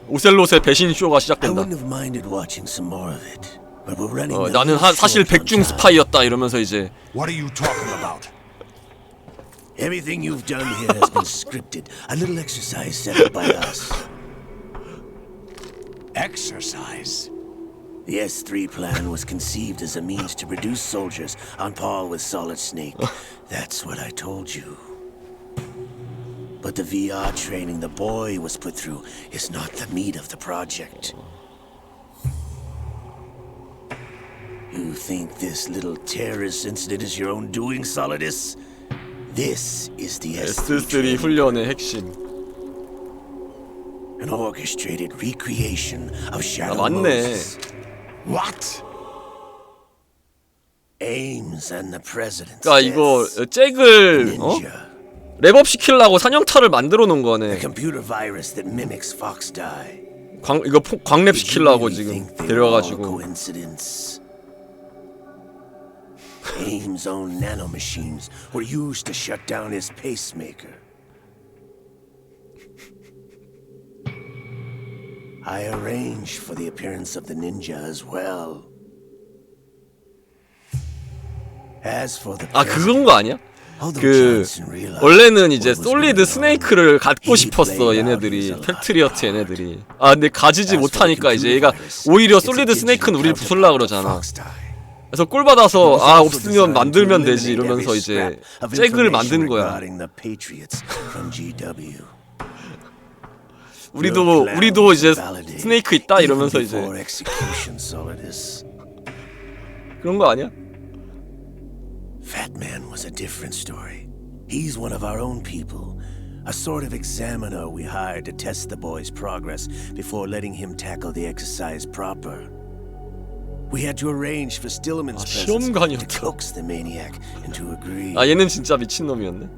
오셀롯의 배신 쇼가 I 시작된다. wouldn't have minded watching some more of it, but we're running the 나는 whole 사실 ship on 백중 time. 스파이였다 이러면서 이제. What are you talking about? Everything you've done here has been scripted. A little exercise set up by us. Exercise? The S3 plan was conceived as a means to produce soldiers on par with Solid Snake. That's what I told you. But the VR training the boy was put through is not the meat of the project. You think this little terrorist incident is your own doing, Solidus? This is the S3 S3 training. 훈련의 핵심. An orchestrated recreation of Shadow 맞네. Moses. What? Ames and the president's 그러니까 이거 deaths. 잭을 Ninja. 랩업 시키려고 사냥터를 만들어 놓은 거네. The computer virus that mimics Fox Die. 이거 광랩 Did you 시키려고 really 지금 think they were all 데려가지고. coincidence? Ames' own nanomachines were used to shut down his pacemaker. I arranged for the appearance of the ninja as well. As for the 그건 거 아니야? although 그 Johnson realized 원래는 이제 what was 솔리드 going on, 스네이크를 갖고 he 싶었어 played out 얘네들이 his 패트리어트 luck 얘네들이. 근데 가지지 As for the 못하니까 이제 computer 얘가 virus, 오히려 it's a 솔리드 스네이크는 우리를 digital 부술라 counterpart 그러잖아. of Fox Die. 그래서 꼴 받아서 It was also 없으면 designed 만들면 to 되지 eliminate 이러면서 every 이제 scrap of 잭을 information 만든 거야. regarding the Patriots from GW. 우리도 이제 스네이크 있다 이러면서 이제 Before execution, Solidus. 그런 거 아니야? Fat Man was a different story. He's one of our own people, A sort of examiner we hired to test the boy's progress before letting him tackle the exercise proper. We had to arrange for Stillman's presence to coax the maniac into agreeing. 아 얘는 진짜 미친놈이었네.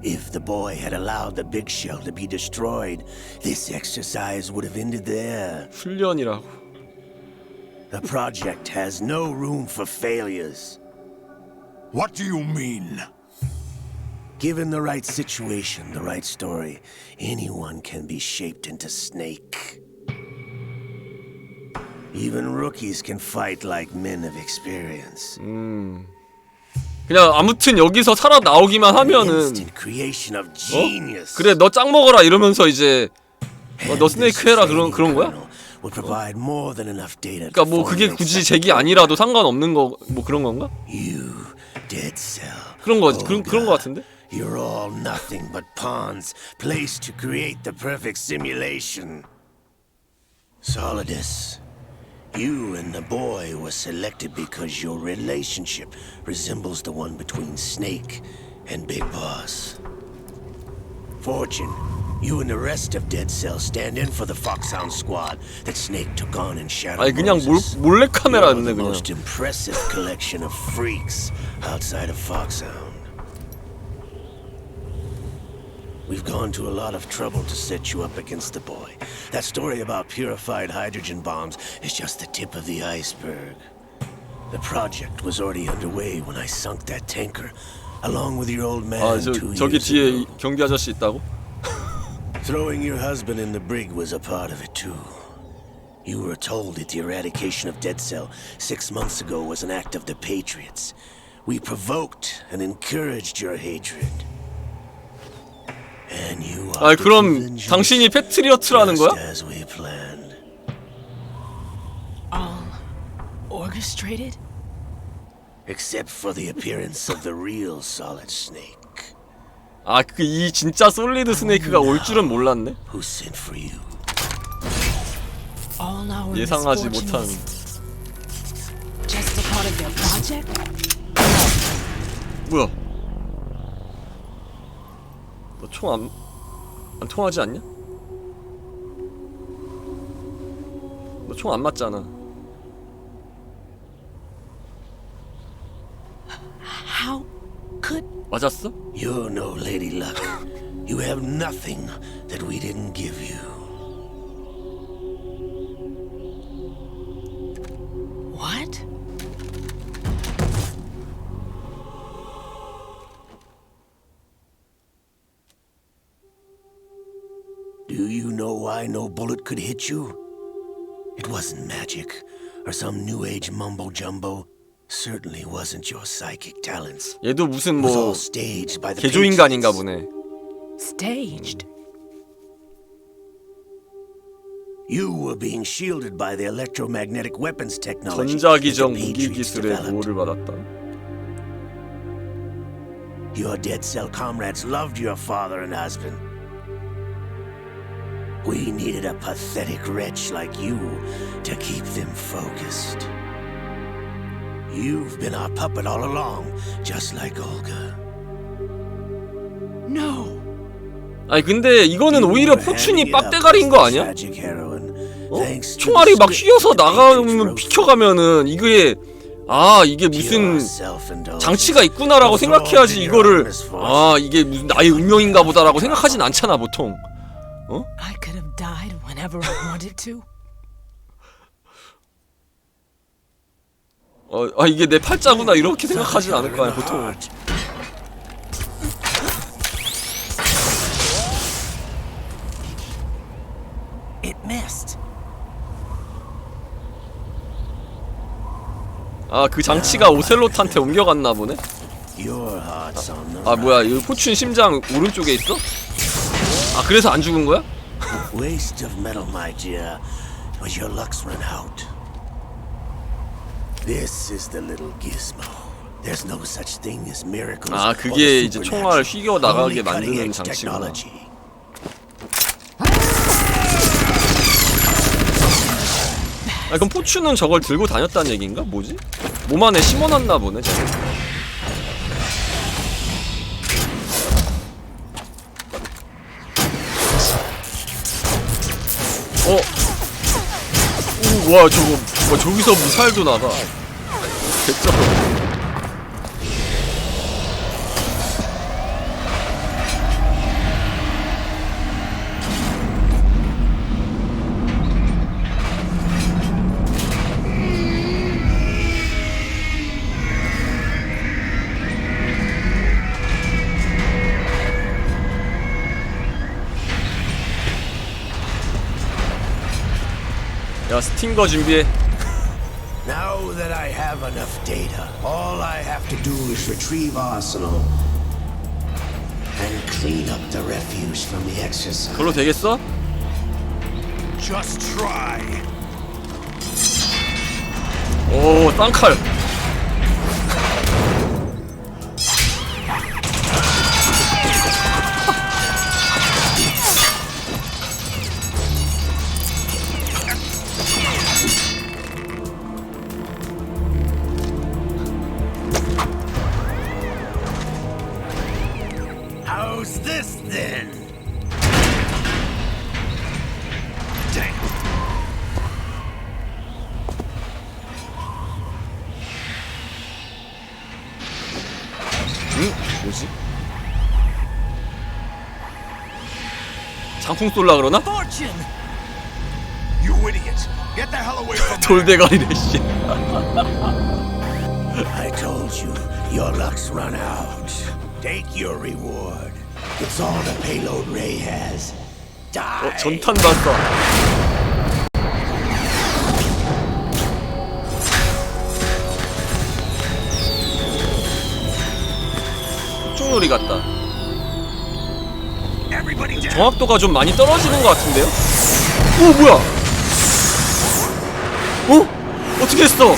If the boy had allowed the big shell to be destroyed, this exercise would have ended there. 훈련이라고. The project has no room for failures. What do you mean? Given the right situation, the right story, anyone can be shaped into Snake. Even rookies can fight like men of experience. 그냥 아무튼 여기서 살아 나오기만 하면은 그래 너 짱 먹어라 이러면서 이제 너 스네이크 해라 그런 거야? 그러니까 뭐 그게 굳이 잭이 아니라도 상관없는 거 뭐 그런 건가? 그런 거지 그런 거 같은데? You're all nothing but pawns placed to create the perfect simulation. Solidus, you and the boy were selected because your relationship resembles the one between Snake and Big Boss. Fortune, you and the rest of Dead Cell stand in for the Foxhound squad that Snake took on in Shadow 아니 그냥 Moses. 몰래 카메라였네 You're the 그냥. most impressive collection of freaks outside of Foxhound. We've gone to a lot of trouble to set you up against the boy. That story about purified hydrogen bombs is just the tip of the iceberg. The project was already underway when I sunk that tanker, along with your old man 아, 2 저기 years 뒤에 ago. 경비 아저씨 있다고? Throwing your husband in the brig was a part of it too. You were told that the eradication of Dead Cell 6 months ago was an act of the Patriots. We provoked and encouraged your hatred. And you 아 그럼 당신이 패트리어트라는 거야? as we planned. All orchestrated? Except for the appearance of the real Solid Snake. 아 그 이 진짜 솔리드 스네이크가 올 줄은 몰랐네. Who sent for you? All our 예상하지 못한. Just a part of their project? 뭐야? 너 총 안 통하지 않냐? 너 총 안 맞잖아. How could 맞았어? You're no Lady Luck. You have nothing that we didn't give you. What? Do you know why no bullet could hit you? It wasn't magic or some new age mumbo jumbo. Certainly wasn't your psychic talents. 얘도 무슨 It was all 뭐 staged by the 개조인간인가 보네. Staged? You were being shielded by the electromagnetic weapons technology. 전자기정 that the 무기 Patriots 기술의 developed. 보호를 받았다. Your Dead Cell comrades loved your father and husband. We needed a pathetic wretch like you to keep them focused. You've been our puppet all along, just like Olga. No. 아니 근데 이거는 오히려 포춘이 빡대가리인 거 아니야? 어? 총알이 막 휘어서 나가면 비켜가면은 이게 아 이게 무슨 장치가 있구나라고 생각해야지 이거를 아 이게 무슨 나의 운명인가 보다라고 생각하진 않잖아 보통. 어? I could have died whenever I wanted to. 아 이게 내 팔자구나 이렇게 생각하진 않을 거 아니야 보통. It missed. 아 그 장치가 오셀롯한테 옮겨갔나 보네. 아 뭐야 이 포춘 심장 오른쪽에 있어? 아 그래서 안 죽은 거야? Waste of metal, my dear, but your luck's run out. This is the little gizmo. There's no such thing as miracles. 아 그게 이제 총알 휘겨 나가게 만드는 장치구나. 아 그럼 포춘은 저걸 들고 다녔다는 얘기인가? 뭐지? 몸 안에 심어놨나 보네 저거. 와 저거 와 저기서 미사일도 나가. 개쩔어. 야 스팅거 준비해. Now that I have enough data, all I have to do is retrieve Arsenal and clean up the refuse from the exercise. 그걸로 되겠어? Just try. 오 쌍칼. How's this then? Damn. 뭐지? 장풍 쏠라 그러나? You idiot! Get the hell away from 돌대가리네 씨. I told you, your luck's run out. Take your reward. It's all the payload Ray has. Die. 전탄 발사. 쪽놀이 같다. 정확도가 좀 많이 떨어지는 것 같은데요? 오 뭐야? 어떻게 했어?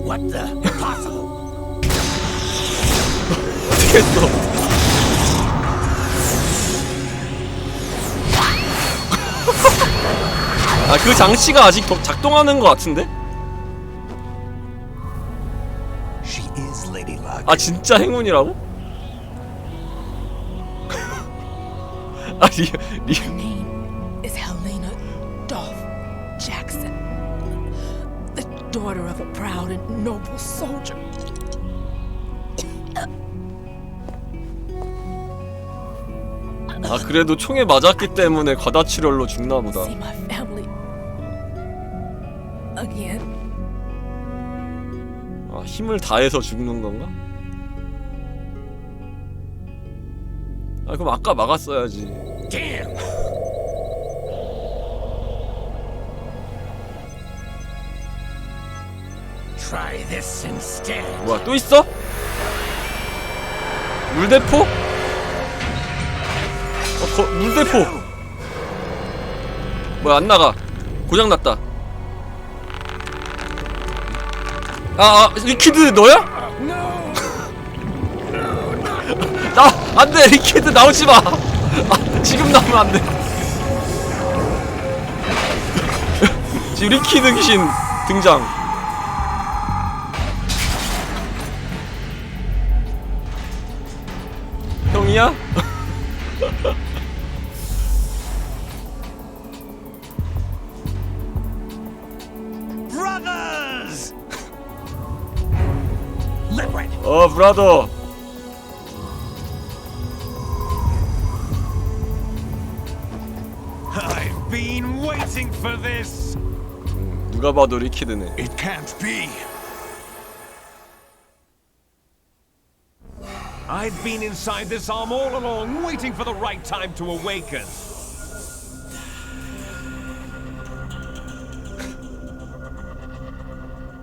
What the? Impossible. 어떻게 했어? 아, 그 장치가 아직 작동하는 것 같은데? She is Lady Luck. 아, 진짜 행운이라고? 아, Her name is Helena Dolph Jackson, the daughter of a proud and noble soldier. 아, 그래도 총에 맞았기 때문에 과다출혈로 죽나 보다. See my family again. 아, 힘을 다해서 죽는 건가? 아, 그럼 아까 막았어야지. Damn. Try this instead. 뭐야, 또 있어? 물대포? 물대포! 뭐야, 안 나가. 고장났다. 리퀴드 너야? 안 돼! 리퀴드 나오지 마! 지금 나오면 안 돼. 지금 리퀴드 귀신 등장. 형이야? Brothers! 브라더. I've been waiting for this. 누가 봐도 리퀴드네. It can't be. I've been inside this arm all along, waiting for the right time to awaken.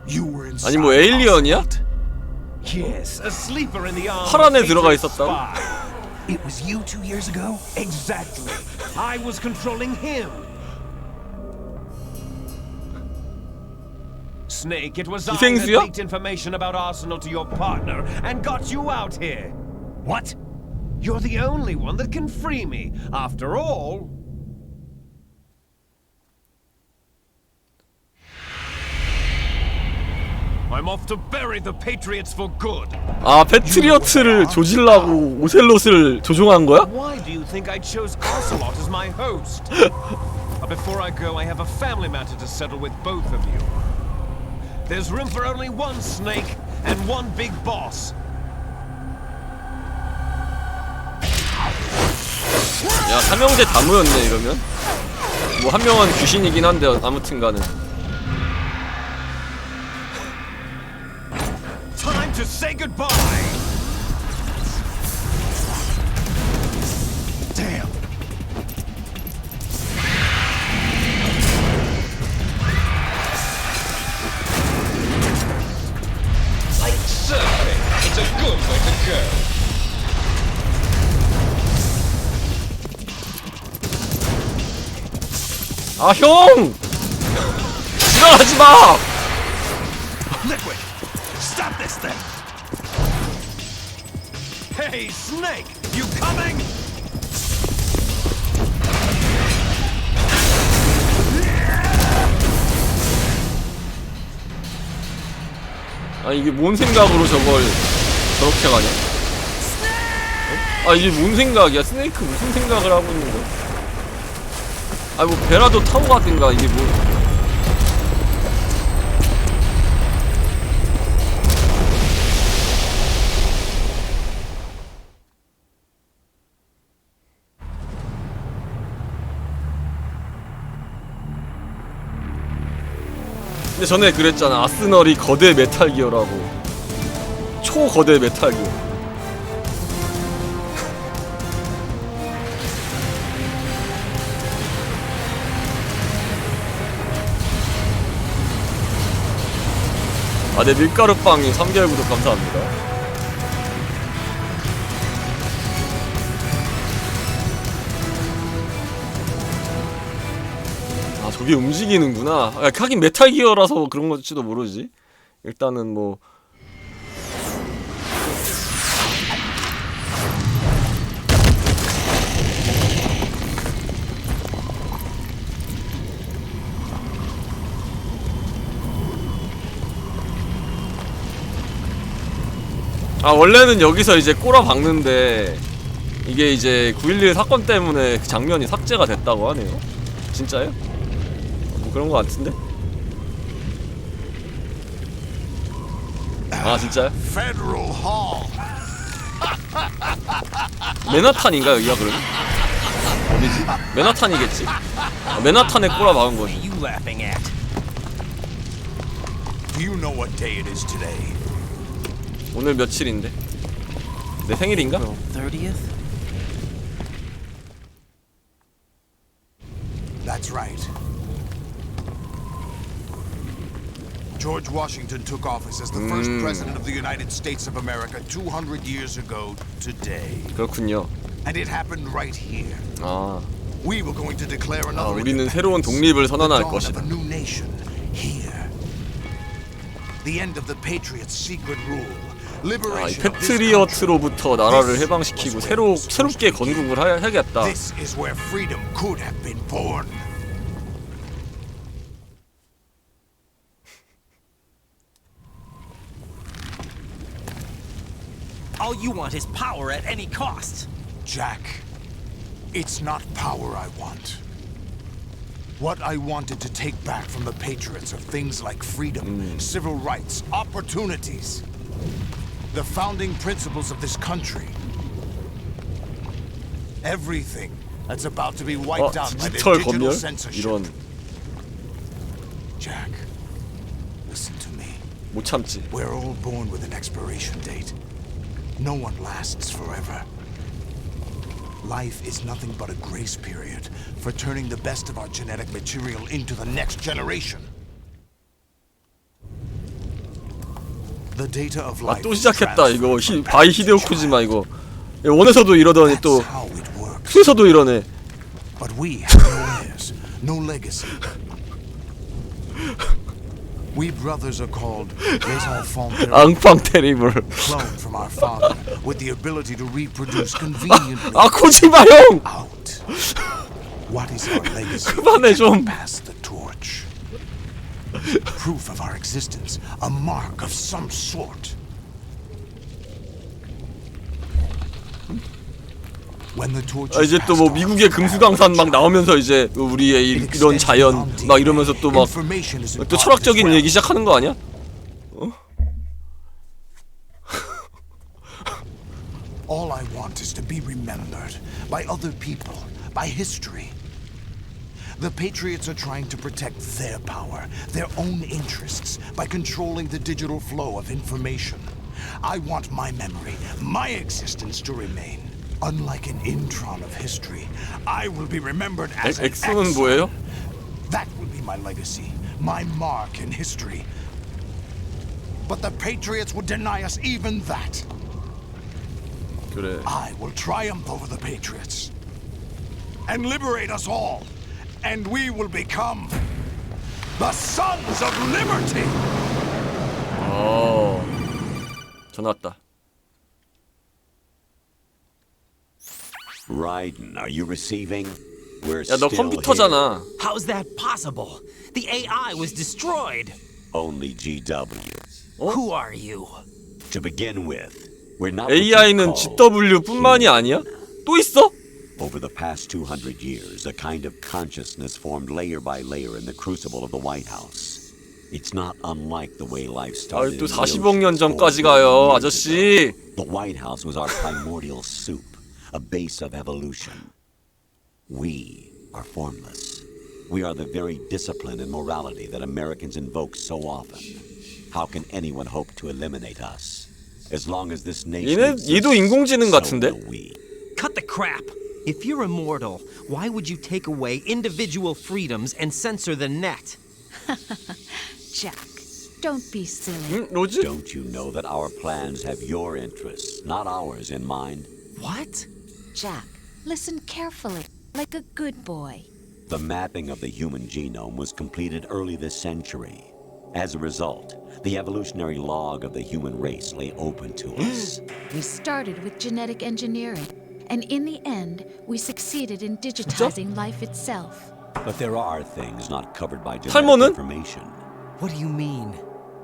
You were inside. 아니 뭐 에일리언이야? Yes, a sleeper in the arm. 팔 안에 들어가 있었다고? It was you 2 years ago? Exactly. I was controlling him. Snake, it was I that 이생수야? leaked information about Arsenal to your partner and got you out here. What? You're the only one that can free me. After all... I'm off to bury the Patriots for good. 아, 패트리어트를 조질라고 오셀롯을 조종한 거야? Why do you think I chose Ocelot as my host? But before I go, I have a family matter to settle with both of you. There's room for only one snake and one big boss. 야, 삼형제 다 모였네 이러면. 뭐 한 명은 귀신이긴 한데 아무튼간은. Time to say goodbye. Damn. Like surfing, it's a good way to go. 아, 형! 지나가지 마! Liquid, stop this thing! Hey, Snake, you coming? 아, 이게 뭔 생각으로 저걸 저렇게 가냐? 어? 아, 이게 뭔 생각이야? 스네이크 무슨 생각을 하고 있는 거야? 아, 뭐 배라도 타고 가든가. 이게 뭐. 근데 전에 그랬잖아. 아스널이 거대 메탈 기어라고. 초거대 메탈 기어. 아, 네, 밀가루빵님 3개월 구독 감사합니다. 아, 저게 움직이는구나. 아, 하긴 메탈 기어라서 그런 건지도 모르지. 일단은 뭐. 아, 원래는 여기서 이제 꼬라 박는데 이게 이제 9.11 사건 때문에 그 장면이 삭제가 됐다고 하네요. 진짜요? 뭐 그런 거 같은데? 아, 진짜요? 맨하탄인가 여기가 그러면? 어디지? 맨하탄이겠지? 아, 맨하탄에 꼬라 박은 거지. 오늘 며칠인데? 내 생일인가? 30th? That's right. George Washington took office as the first president of the United States of America 200 years ago today. 그렇군요. And it happened right here. 아. We were going to declare 아, another 우리는 새로운 독립을 선언할 것이다. a new nation here. The end of the Patriots' secret rule. 아, 이 패트리어트로부터 나라를 해방시키고 새롭게 건국을 해야겠다. This is where freedom could have been born. All you want is power at any cost. Jack, it's not power I want. What I wanted to take back from the Patriots are things like freedom, civil rights, opportunities. The founding principles of this country. Everything that's about to be wiped out by the digital censorship. 이런. Jack, listen to me. 못 참지. We're all born with an expiration date. No one lasts forever. Life is nothing but a grace period for turning the best of our genetic material into the next generation. The data of life. 아, 또 시작했다 이거. 바이 히데오코지마 이거. 원에서도 이러더니 또 투에서도 이러네. But we have no heirs, no legacy. We brothers are called les enfants terribles. Cloned from our father with the ability to reproduce conveniently. 아, 코지마 형. What is our legacy? 그만해 좀. Pass the torch. Proof of our existence, a mark of some sort. When the torch 이제 또 뭐 미국의 금수강산 막 나오면서 이제 우리의 이런 자연 막 이러면서 또 막 또 철학적인 얘기 시작하는 거 아니야? All I want is to be remembered by other people, by history. The Patriots are trying to protect their power, their own interests, by controlling the digital flow of information. I want my memory, my existence to remain. Unlike an intron of history, I will be remembered as an 엑소는 뭐예요? That will be my legacy, my mark in history. But the Patriots would deny us even that. 그래. I will triumph over the Patriots and liberate us all, and we will become the Sons of Liberty. 전화 왔다. Raiden, are you receiving? We're 야, 너 still 컴퓨터잖아. How's that possible? The AI was destroyed. Only GW. Who are you? To begin with, we're not AI는 GW뿐만이 아니야? 또 있어? Over the past 200 years, a kind of consciousness formed layer by layer in the crucible of the White House. It's not unlike the way life started. 또 40억 년 전까지 가요, 아저씨. The White House was our primordial soup, a base of evolution. We are formless. We are the very discipline and morality that Americans invoke so often. How can anyone hope to eliminate us? As long as this nation 얘도 인공지능 같은데? Cut the crap! If you're immortal, why would you take away individual freedoms and censor the net? Jack, don't be silly. 로즈? Don't you know that our plans have your interests, not ours, in mind? What? Jack, listen carefully, like a good boy. The mapping of the human genome was completed early this century. As a result, the evolutionary log of the human race lay open to us. We started with genetic engineering, and in the end, we succeeded in digitizing life itself. But there are things not covered by genetic 탈모는? information. What do you mean?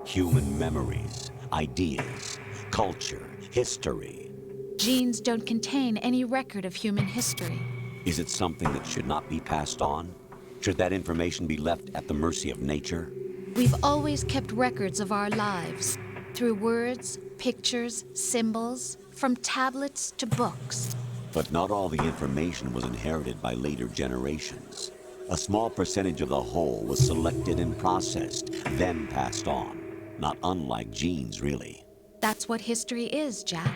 Human memories, ideas, culture, history. Genes don't contain any record of human history. Is it something that should not be passed on? Should that information be left at the mercy of nature? We've always kept records of our lives, through words, pictures, symbols, from tablets to books. But not all the information was inherited by later generations. A small percentage of the whole was selected and processed, then passed on. Not unlike genes, really. That's what history is, Jack.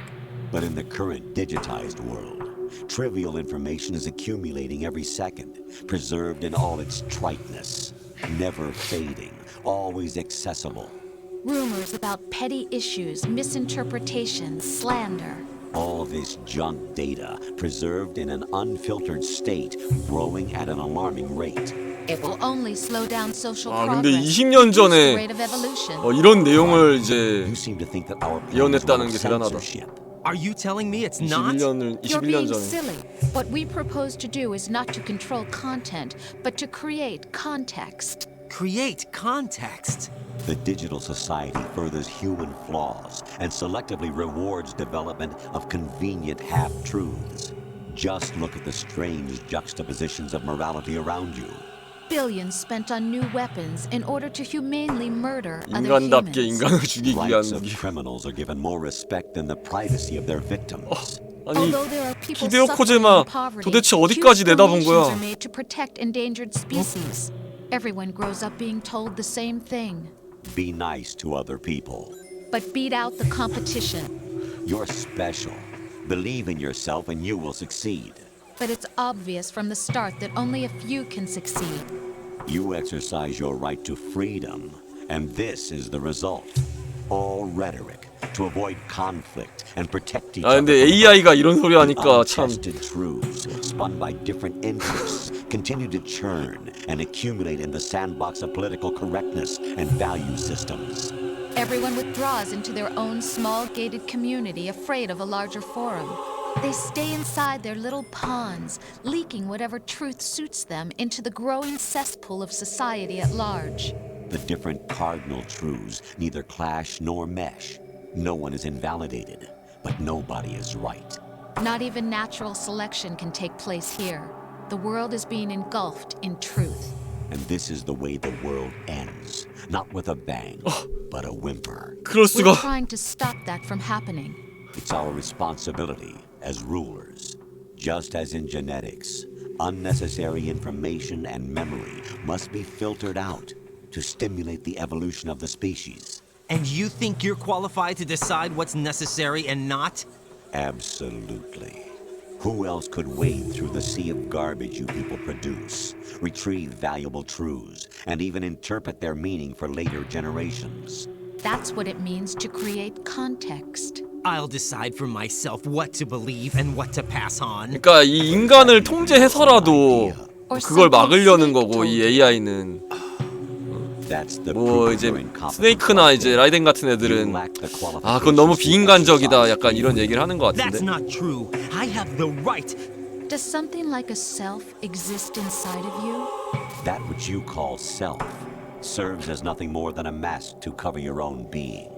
But in the current digitized world, trivial information is accumulating every second, preserved in all its triteness, never fading, always accessible. Rumors about petty issues, misinterpretations, slander. All this junk data, preserved in an unfiltered state, growing at an alarming rate. It will only slow down social 근데 progress. 20년 전에 reduce the rate of evolution. 이런 내용을 이제 You seem to think that our 예언했다는 게 대단하다. Are you telling me it's not? 21년 You're being 전에. silly. What we propose to do is not to control content, but to create context. Create context? The digital society furthers human flaws and selectively rewards development of convenient half-truths. Just look at the strange juxtapositions of morality around you. Billions spent on new weapons in order to humanely murder other 인간답게 humans. 인간을 죽이기 위한 Rights of 무기. criminals are given more respect than the privacy of their victims. 아니 Although there are people 히데오 suffering 코제마 in poverty, 도대체 huge 어디까지 내다본 donations 거야? are made to protect endangered species. Everyone grows up being told the same thing. Be nice to other people. But beat out the competition. You're special. Believe in yourself and you will succeed. But it's obvious from the start that only a few can succeed. You exercise your right to freedom, and this is the result. All rhetoric to avoid conflict and protect each other. 근데 AI가 이런 소리 하니까 참. Untested truths spun by different interests continue to churn and accumulate in the sandbox of political correctness and value systems. Everyone withdraws into their own small gated community, afraid of a larger forum. They stay inside their little ponds, leaking whatever truth suits them into the growing cesspool of society at large. The different cardinal truths neither clash nor mesh. No one is invalidated, but nobody is right. Not even natural selection can take place here. The world is being engulfed in truth. And this is the way the world ends. Not with a bang, but a whimper. We're trying to stop that from happening. It's our responsibility as rulers. Just as in genetics, unnecessary information and memory must be filtered out to stimulate the evolution of the species. And you think you're qualified to decide what's necessary and not? Absolutely. Who else could wade through the sea of garbage you people produce, retrieve valuable truths, and even interpret their meaning for later generations? That's what it means to create context. I'll decide for myself what to believe and what to pass on. 그러니까 이 인간을 통제해서라도 그걸 막으려는 거고 이 AI는 뭐 이제 스네이크나 이제 라이덴 같은 애들은 아 그건 너무 비인간적이다 약간 이런 얘기를 하는 것 같은데. That's not true. I have the right. Does something like a self exist inside of you? That which you call self serves as nothing more than a mask to cover your own being.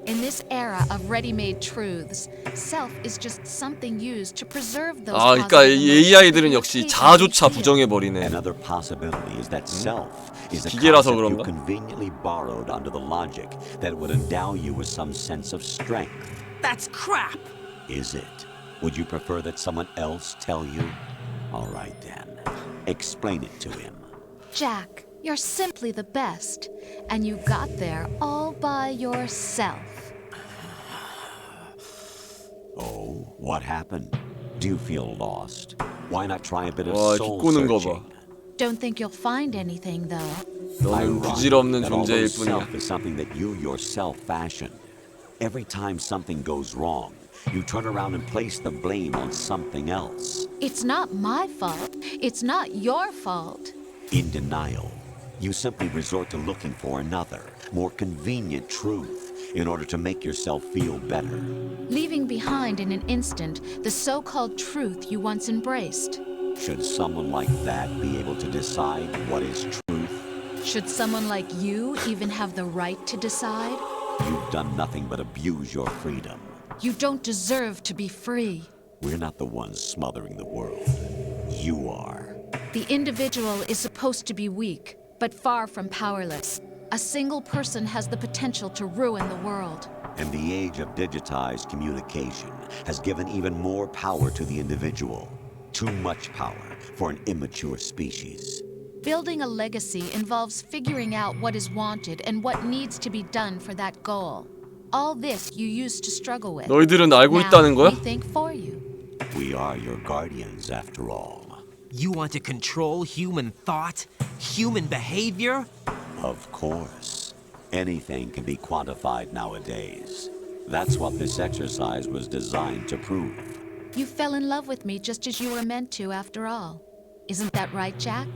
In this era of ready-made truths, self is just something used to preserve those. 아, 그러니까 이 AI들은 역시 자아조차 부정해버리네. Another possibility is that self is a 기계라서 concept you 그런가? conveniently borrowed under the logic that would endow you with some sense of strength. That's crap. Is it? Would you prefer that someone else tell you? All right then. Explain it to him. Jack, you're simply the best, and you got there all by yourself. Oh, what happened? Do you feel lost? Why not try a bit of 와, soul 비꼬는 거 봐. searching? Don't think you'll find anything, though. 너는 부질없는 That although 존재일 뿐이야. self is something that you yourself fashioned. Every time something goes wrong, you turn around and place the blame on something else. It's not my fault. It's not your fault. In denial, you simply resort to looking for another, more convenient truth in order to make yourself feel better. Leaving behind in an instant the so-called truth you once embraced. Should someone like that be able to decide what is truth? Should someone like you even have the right to decide? You've done nothing but abuse your freedom. You don't deserve to be free. We're not the ones smothering the world. You are. The individual is supposed to be weak, but far from powerless. A single person has the potential to ruin the world. And the age of digitized communication has given even more power to the individual. Too much power for an immature species. Building a legacy involves figuring out what is wanted and what needs to be done for that goal. All this you used to struggle with. 너희들은 알고 있다는 거야? Now we think for you. We are your guardians, after all. You want to control human thought, human behavior? Of course. Anything can be quantified nowadays. That's what this exercise was designed to prove. You fell in love with me just as you were meant to, after all. Isn't that right, Jack?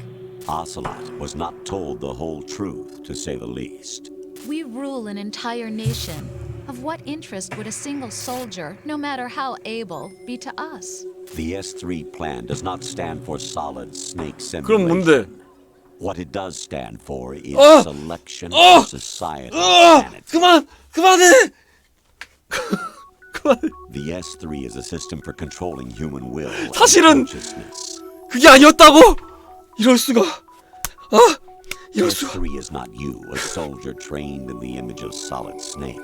Ocelot was not told the whole truth, to say the least. We rule an entire nation. Of what interest would a single soldier, no matter how able, be to us? The S3 plan does not stand for solid snake 그럼 뭔데? simulation. What it does stand for is selection for society. 그만해! The S3 is a system for controlling human will and 사실은 consciousness. 그게 아니었다고? 이럴 수가. 이럴 수가. S3 is not you, a soldier trained in the image of Solid Snake.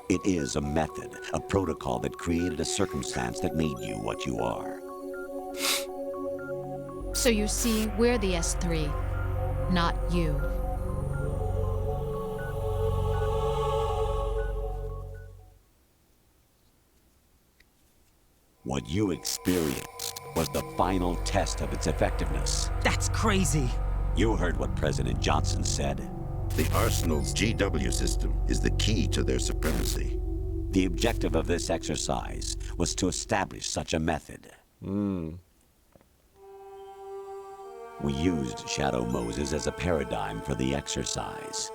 It is a method, a protocol that created a circumstance that made you what you are. So you see, we're the S3, not you. What you experienced was the final test of its effectiveness. That's crazy. You heard what President Johnson said. The Arsenal's GW system is the key to their supremacy. The objective of this exercise was to establish such a method. We used Shadow Moses as a paradigm for the exercise.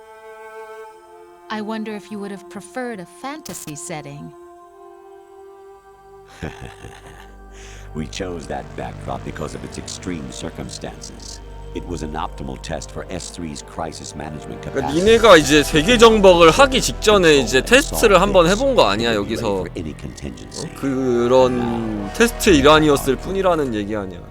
I wonder if you would have preferred a fantasy setting. We chose that backdrop because of its extreme circumstances. It was an optimal test for S3's crisis management 그러니까 capacity. 니네가 이제 세계 정복을 하기 직전에 이제 테스트를 한번 해본 거 아니야 여기서. 그런 테스트의 일환이었을 뿐이라는 얘기 아니야.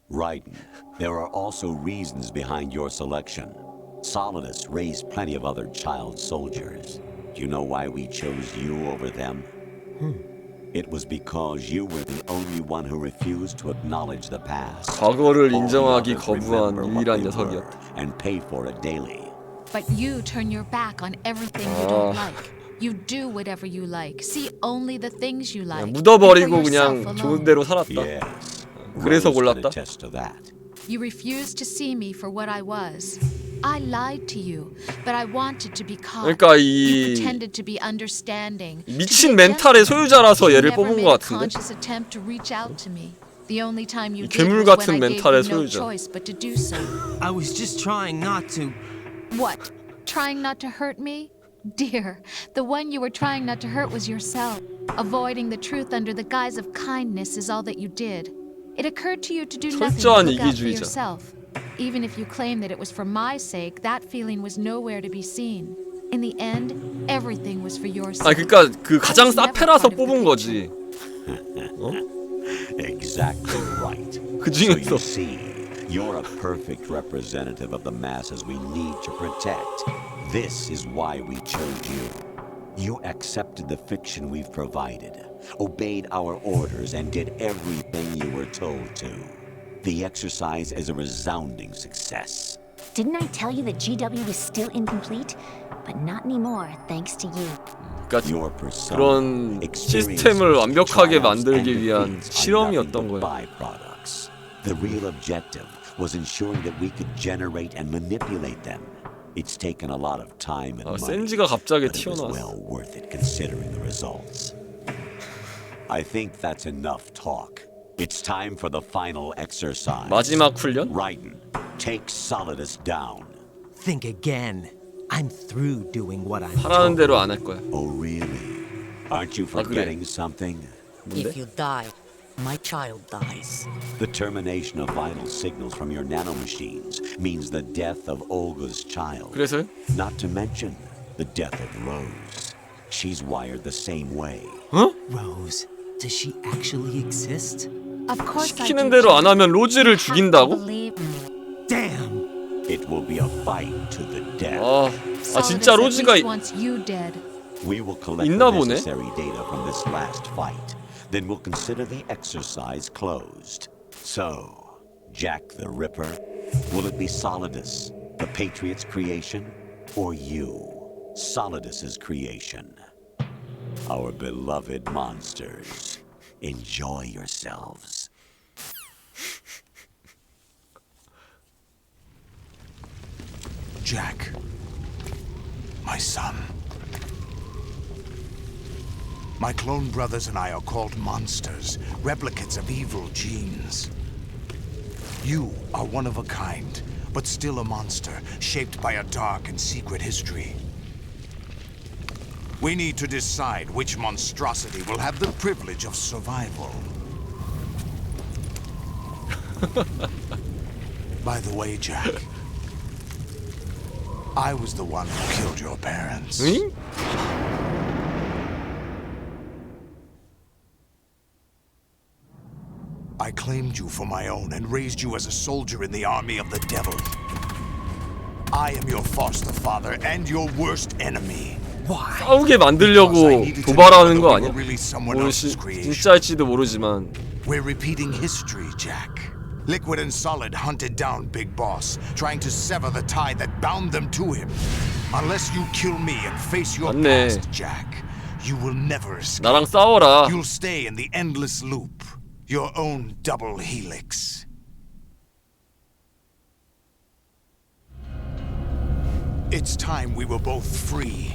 Raiden, there are also reasons behind your selection. Solidus raised plenty of other child soldiers. Do you know why we chose you over them? It was because you were the only one who refused to acknowledge the past. 과거를 인정하기 거부한 유일한 녀석이었다. And pay for it daily. But you turn your back on everything you don't like. You do whatever you like. See only the things you like. 묻어버리고 그냥 좋은 대로 살았다. 그래서 골랐다. You refused to see me for what I was. I lied to you, but I wanted to be calm. 그러니까 You pretended to be understanding. 미친 멘탈의 소유자라서 얘를 뽑은 것 같은데. The only time you did 괴물 was when 같은 I gave 멘탈의 you no 소유자. choice but to do so. I was just trying not to. What? Trying not to hurt me? Dear, the one you were trying not to hurt was yourself. Avoiding the truth under the guise of kindness is all that you did. It occurred to you to do nothing to 철저한 look out for 이기주의자. yourself. Even if you claim that it was for my sake, that feeling was nowhere to be seen. In the end, everything was for your sake. 아 그러니까 그 가장 싸패라서 뽑은 거지. Exactly right. 그 So 중에서 you see, you're a perfect representative of the masses we need to protect. This is why we chose you. You accepted the fiction we've provided, obeyed our orders, and did everything you were told to. The exercise is a resounding success. Didn't I tell you that GW was still incomplete? But not anymore, thanks to you. 그러니까 그런 시스템을 완벽하게 만들기 위한 실험이었던 거야. Byproducts. The real objective was ensuring that we could generate and manipulate them. It's taken a lot of time and money, 센지가 갑자기 but it was 튀어나왔어. well worth it considering the results. I think that's enough talk. It's time for the final exercise. 마지막 훈련? Raiden, take Solidus down. Think again. I'm through doing what I'm 하라는 told. 대로 안 할 거야. Oh really? Aren't you forgetting something? If you die, my child dies. The termination of vital signals from your nanomachines means the death of Olga's child. 그래서요? Not to mention the death of Rose. She's wired the same way. 어? Rose, does she actually exist? Of course I 시키는 do. 대로 안 하면 로즈를 죽인다고? Damn! It will be a fight to the death. 아 진짜 로즈가 Once you dead. We will collect 있나 the 보네? necessary data from this last fight. Then we'll consider the exercise closed. So, Jack the Ripper, will it be Solidus, the Patriot's creation, or you, Solidus's creation? Our beloved monsters, enjoy yourselves. Jack, my son. My clone brothers and I are called monsters, replicates of evil genes. You are one of a kind, but still a monster, shaped by a dark and secret history. We need to decide which monstrosity will have the privilege of survival. By the way, Jack, I was the one who killed your parents. 응? I claimed you for my own and raised you as a soldier in the army of the devil. I am your foster father and your worst enemy. 싸우게 만들려고 도발하는 거 아니야? 뭐 진짜일지도 모르지만. We're repeating history, Jack. Liquid and Solid hunted down Big Boss, trying to sever the tie that bound them to him. Unless you kill me and face your 맞네. past, Jack, you will never escape. 나랑 싸워라. You'll stay in the endless loop, your own double helix. It's time we were both free.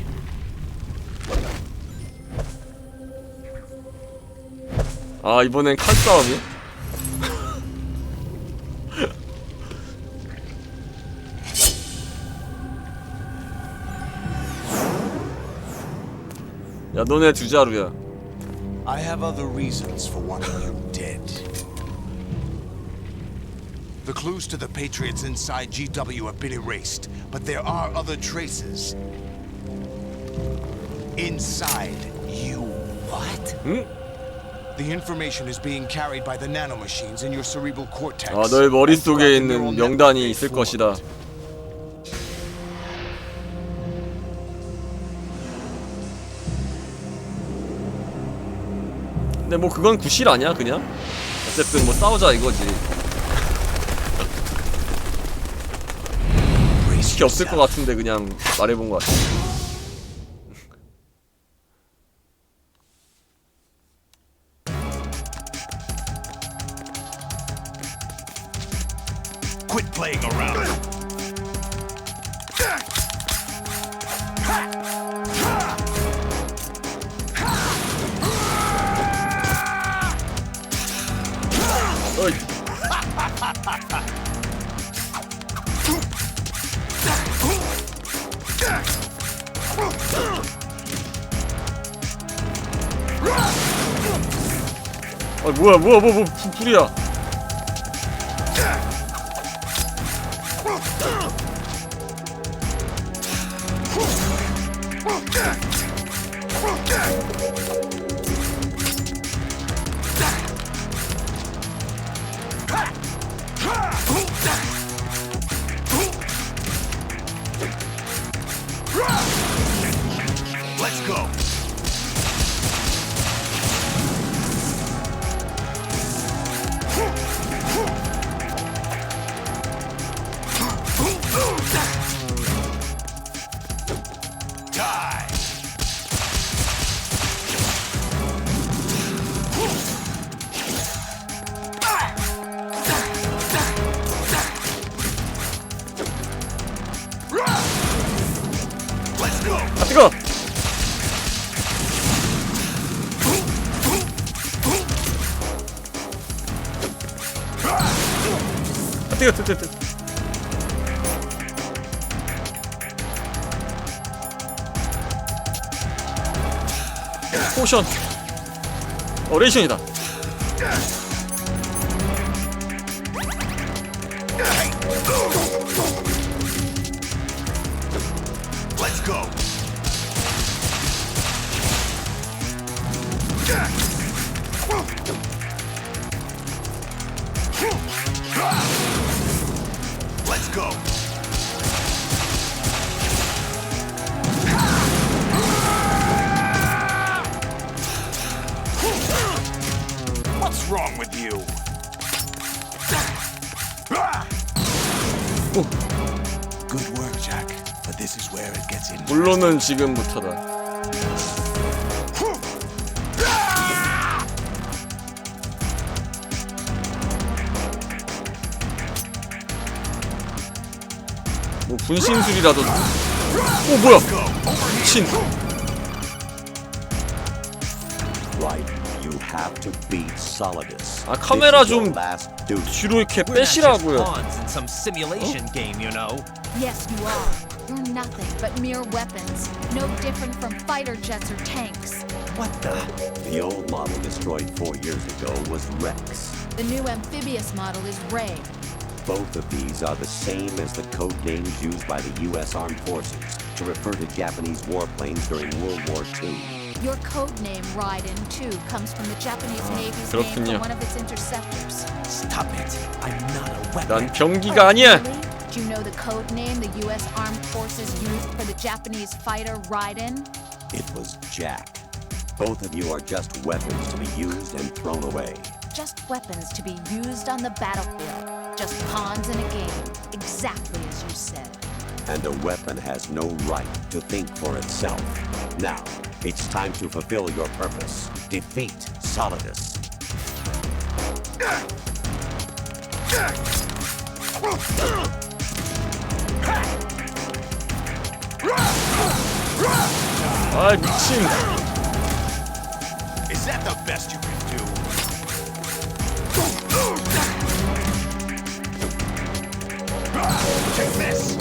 아 이번엔 칼싸움이야? 야 너네 두 자루야. I have other reasons for wanting you dead. The clues to the Patriots inside GW have been erased, but there are other traces. Inside you. What? The information is being carried by the nanomachines in your cerebral cortex. 아, 너의 머릿속에 있는 명단이 있을 것이다. 근데 뭐 그건 구실 아니야 그냥? 어쨌든 뭐 싸우자 이거지. 솔직히 없을 것 같은데 그냥 말해본 것 같아. Quit playing around. 어이. 뭐야 불이야. Let's go. 아 뜨거. 아 뜨거. 포션. 레이션이다. Let's go. Let's go. What's wrong with you? Good work, Jack. But this is where it gets in. 물론은 지금부터다. 뭐 분신술이라도. 오 뭐야? 미친. 아 카메라 좀 뒤로 이렇게 빼시라고요. Some simulation game, you know. Yes, you are. You're nothing but mere weapons. No different from fighter jets or tanks. What the? The old model destroyed 4 years ago was Rex. The new amphibious model is Ray. Both of these are the same as the code names used by the U.S. Armed Forces to refer to Japanese warplanes during World War II. Your code name, Raiden, too, comes from the Japanese Navy's name for one of its interceptors. Stop it. I'm not a weapon. 난 병기가 아니야. Do you know the code name the U.S. Armed Forces used for the Japanese fighter Raiden? It was Jack. Both of you are just weapons to be used and thrown away. Just weapons to be used on the battlefield. Just pawns in a game. Exactly as you said. And a weapon has no right to think for itself. Now, it's time to fulfill your purpose. Defeat Solidus. 아 미친. Is that the best you can do? Take this.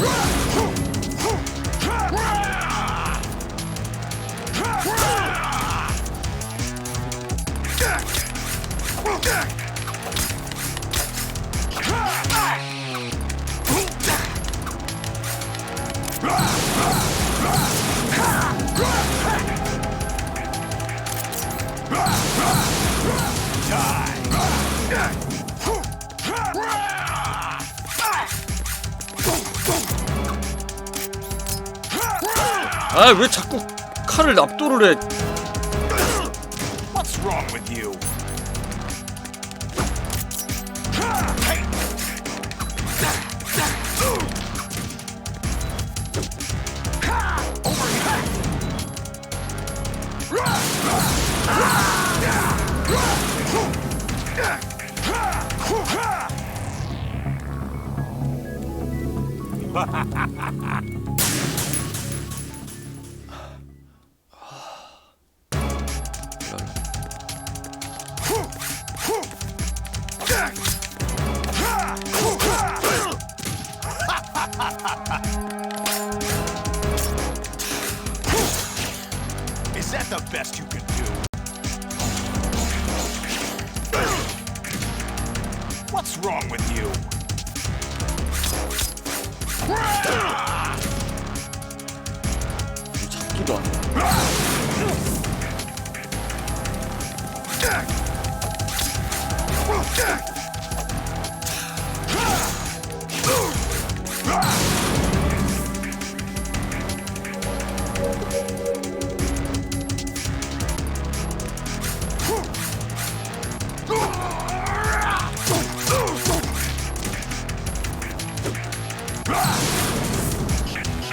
아, 왜 자꾸 칼을 납도를 해? What's wrong with you? Is that the best you can do? What's wrong with you? 잡기도 안 해.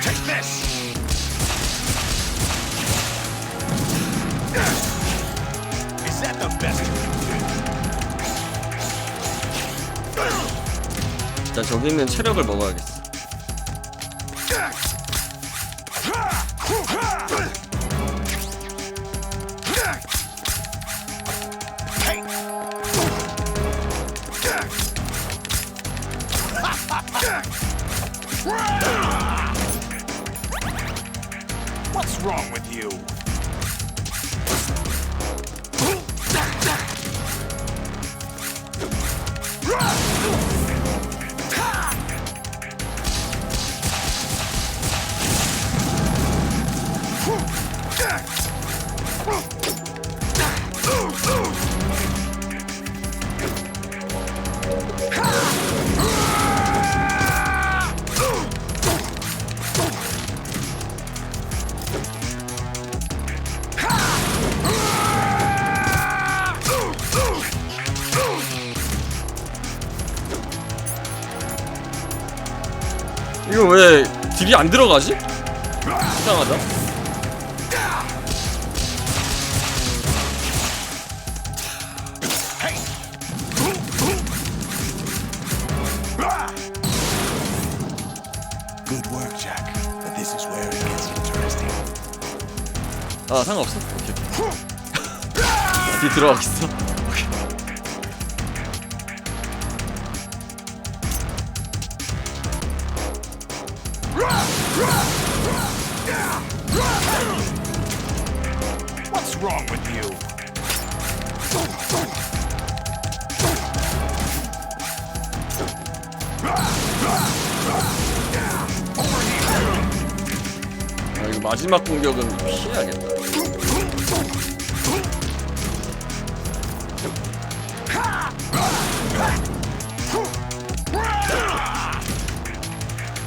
Take this! Is that the best you can do? 자, 저기 있는 체력을 먹어야겠어. What's wrong with you? 이거 왜 딜이 안 들어가지? 이상하다. Good work, Jack. But this is where it gets interesting. 아, 상관없어. 오케이. 딜 들어가겠어. 오케이. What's wrong with you? 아, 이거 마지막 공격은 피해야겠다.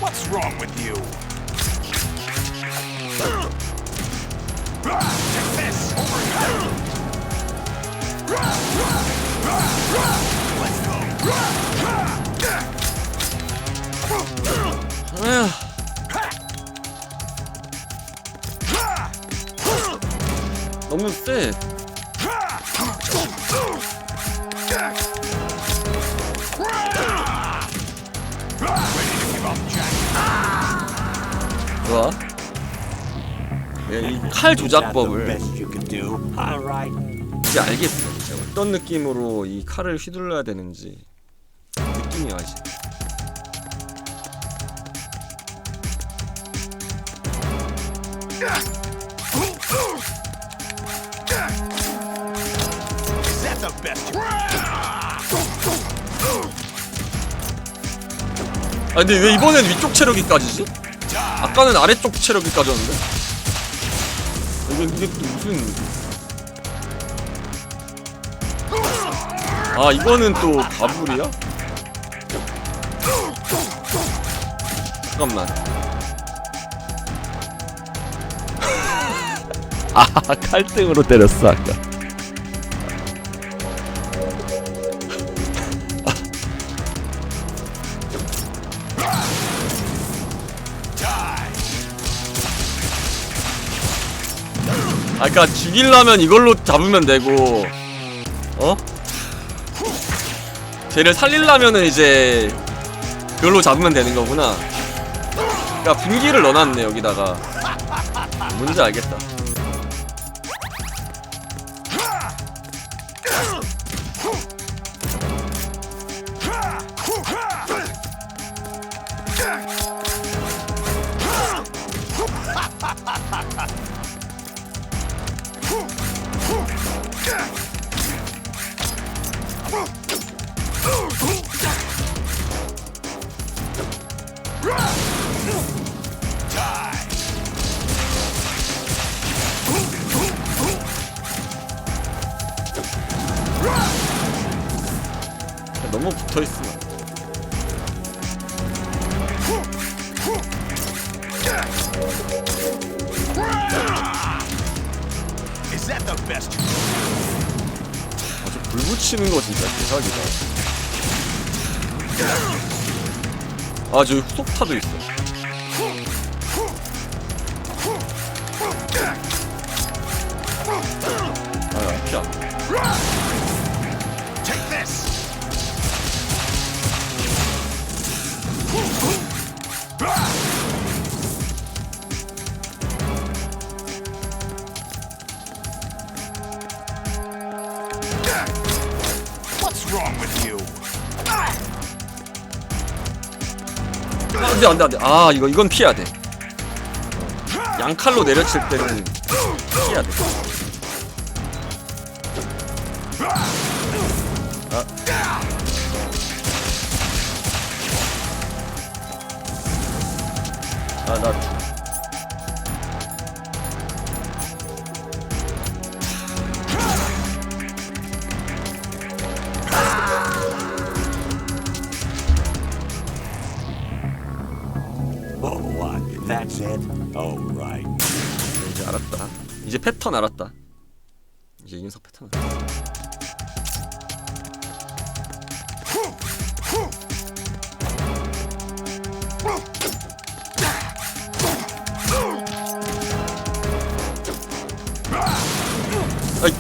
What's wrong with you? Take this! Over here! Let's go! 아휴. 너무 세. 좋아. 이 칼 조작법을 이제 알겠어. 이제 어떤 느낌으로 이 칼을 휘둘러야 되는지 느낌이 와지. Is that the best? 아, 근데 왜 이번엔 위쪽 체력이까지지? 아까는 아래쪽 체력이까지였는데? 이게 또 무슨... 아, 이거는 또 가불이야? 잠깐만. 아, 칼등으로 때렸어 아까. 아까 죽이려면 이걸로 잡으면 되고, 어? 쟤를 살리려면은 이제 그걸로 잡으면 되는 거구나. 그러니까 분기를 넣어놨네 여기다가. 뭔지 알겠다. 너무 붙어있으면 아주 불 붙이는 거 진짜 대박이다. 아 저기 후속타도 있어. 아 피야. 안돼. 아 이건 피해야 돼. 양칼로 내려칠 때는 피해야 돼. 나 That's it? Oh, right. 이제 알았다. 이제 패턴 알았다. 이제 이 녀석 패턴 알았다. 아이.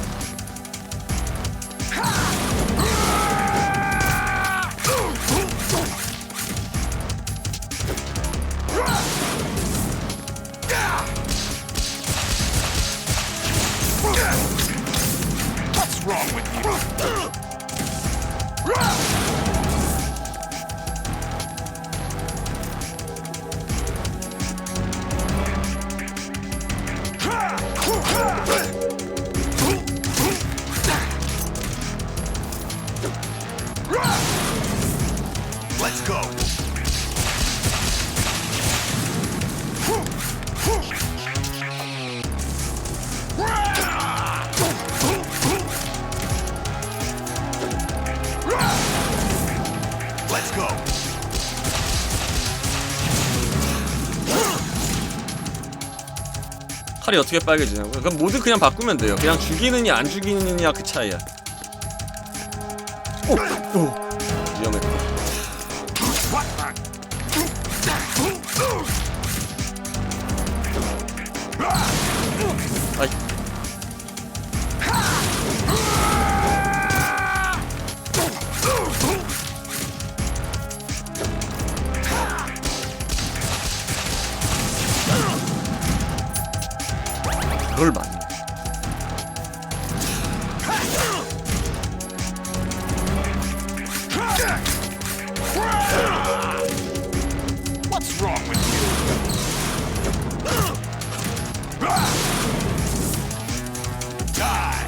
What's wrong with you? Let's go. Let's go. 칼이 어떻게 빨개지냐고요? 그럼 모두 그냥 바꾸면 돼요. 그냥 죽이느냐 안 죽이느냐 그 차이야. 오! 위험했다. 아이. 그걸 맞네. What's wrong with you? Die.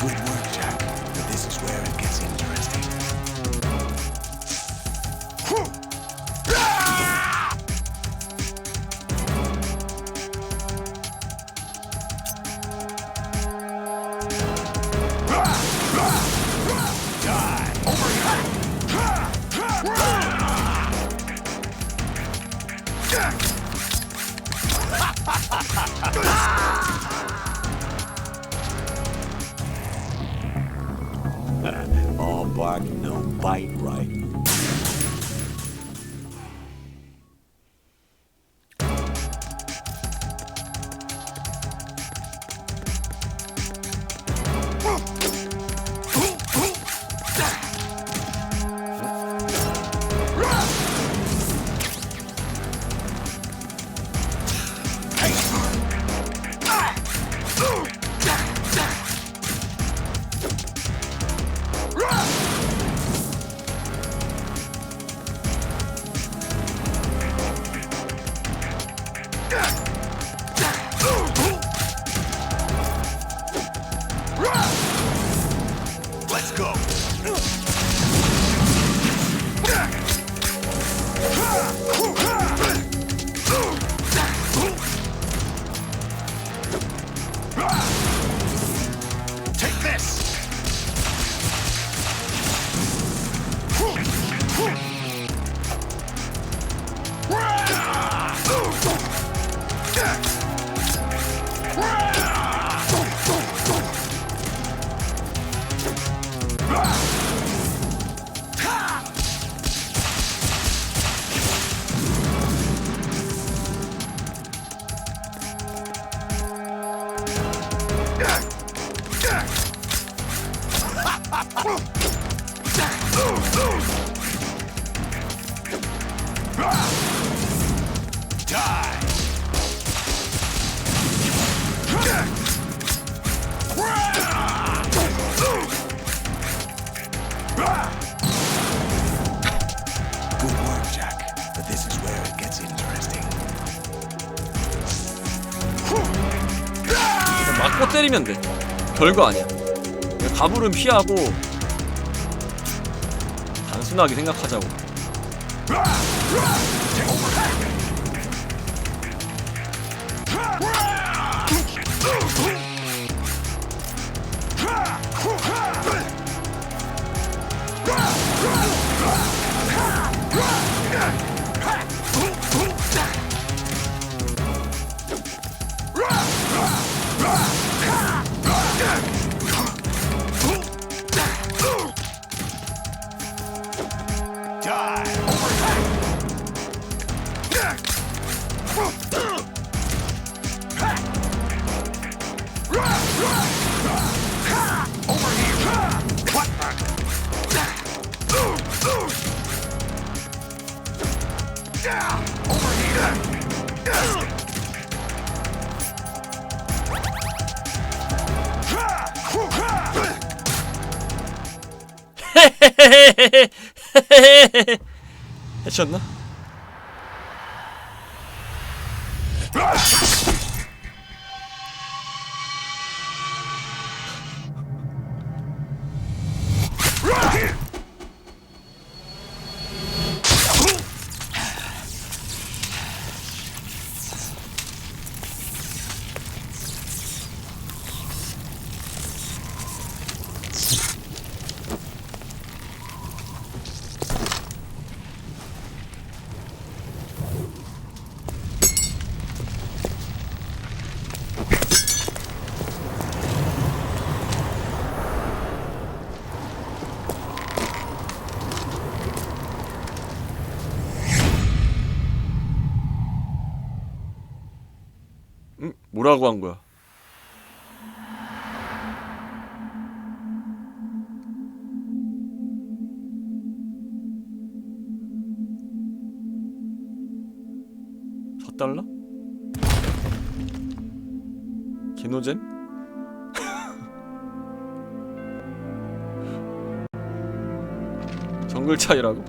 Good work, Jack. But this is where it gets interesting. All bark, no bite, right? Let's go. Take this. Good work, Jack. But this is where it gets interesting. 맞고 때리면 돼. 별거 아니야. 가불은 피하고 단순하게 생각하자고. 해쳤나? 뭐라고 한 거야? $4? 개노잼? 정글 차이라고?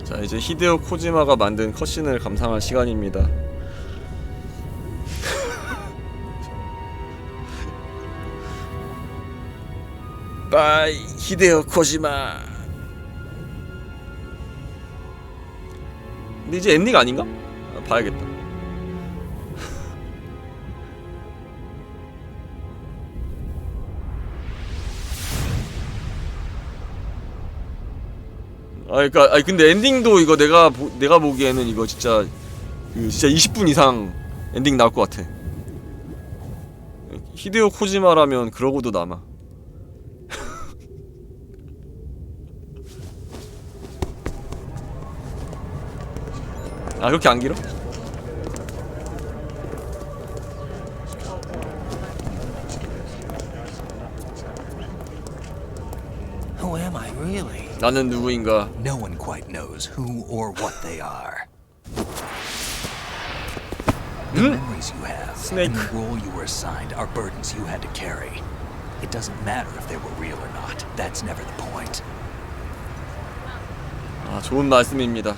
자, 이제 히데오 코지마가 만든 컷신을 감상할 시간입니다. 바이 히데오 코지마. 근데 이제 엔딩 아닌가? 아, 봐야겠다. 그러니까 근데 엔딩도 이거 내가 보기에는 이거 진짜 20분 이상 엔딩 나올 것 같아. 히데오 코지마라면 그러고도 남아. 아, 그렇게 안 길어? Who am I really? 나는 누구인가? No one quite knows who or what they are. The memories you have and the role you were assigned are burdens you had to carry. It doesn't matter if they were real or not. That's never the point. 아, 좋은 말씀입니다.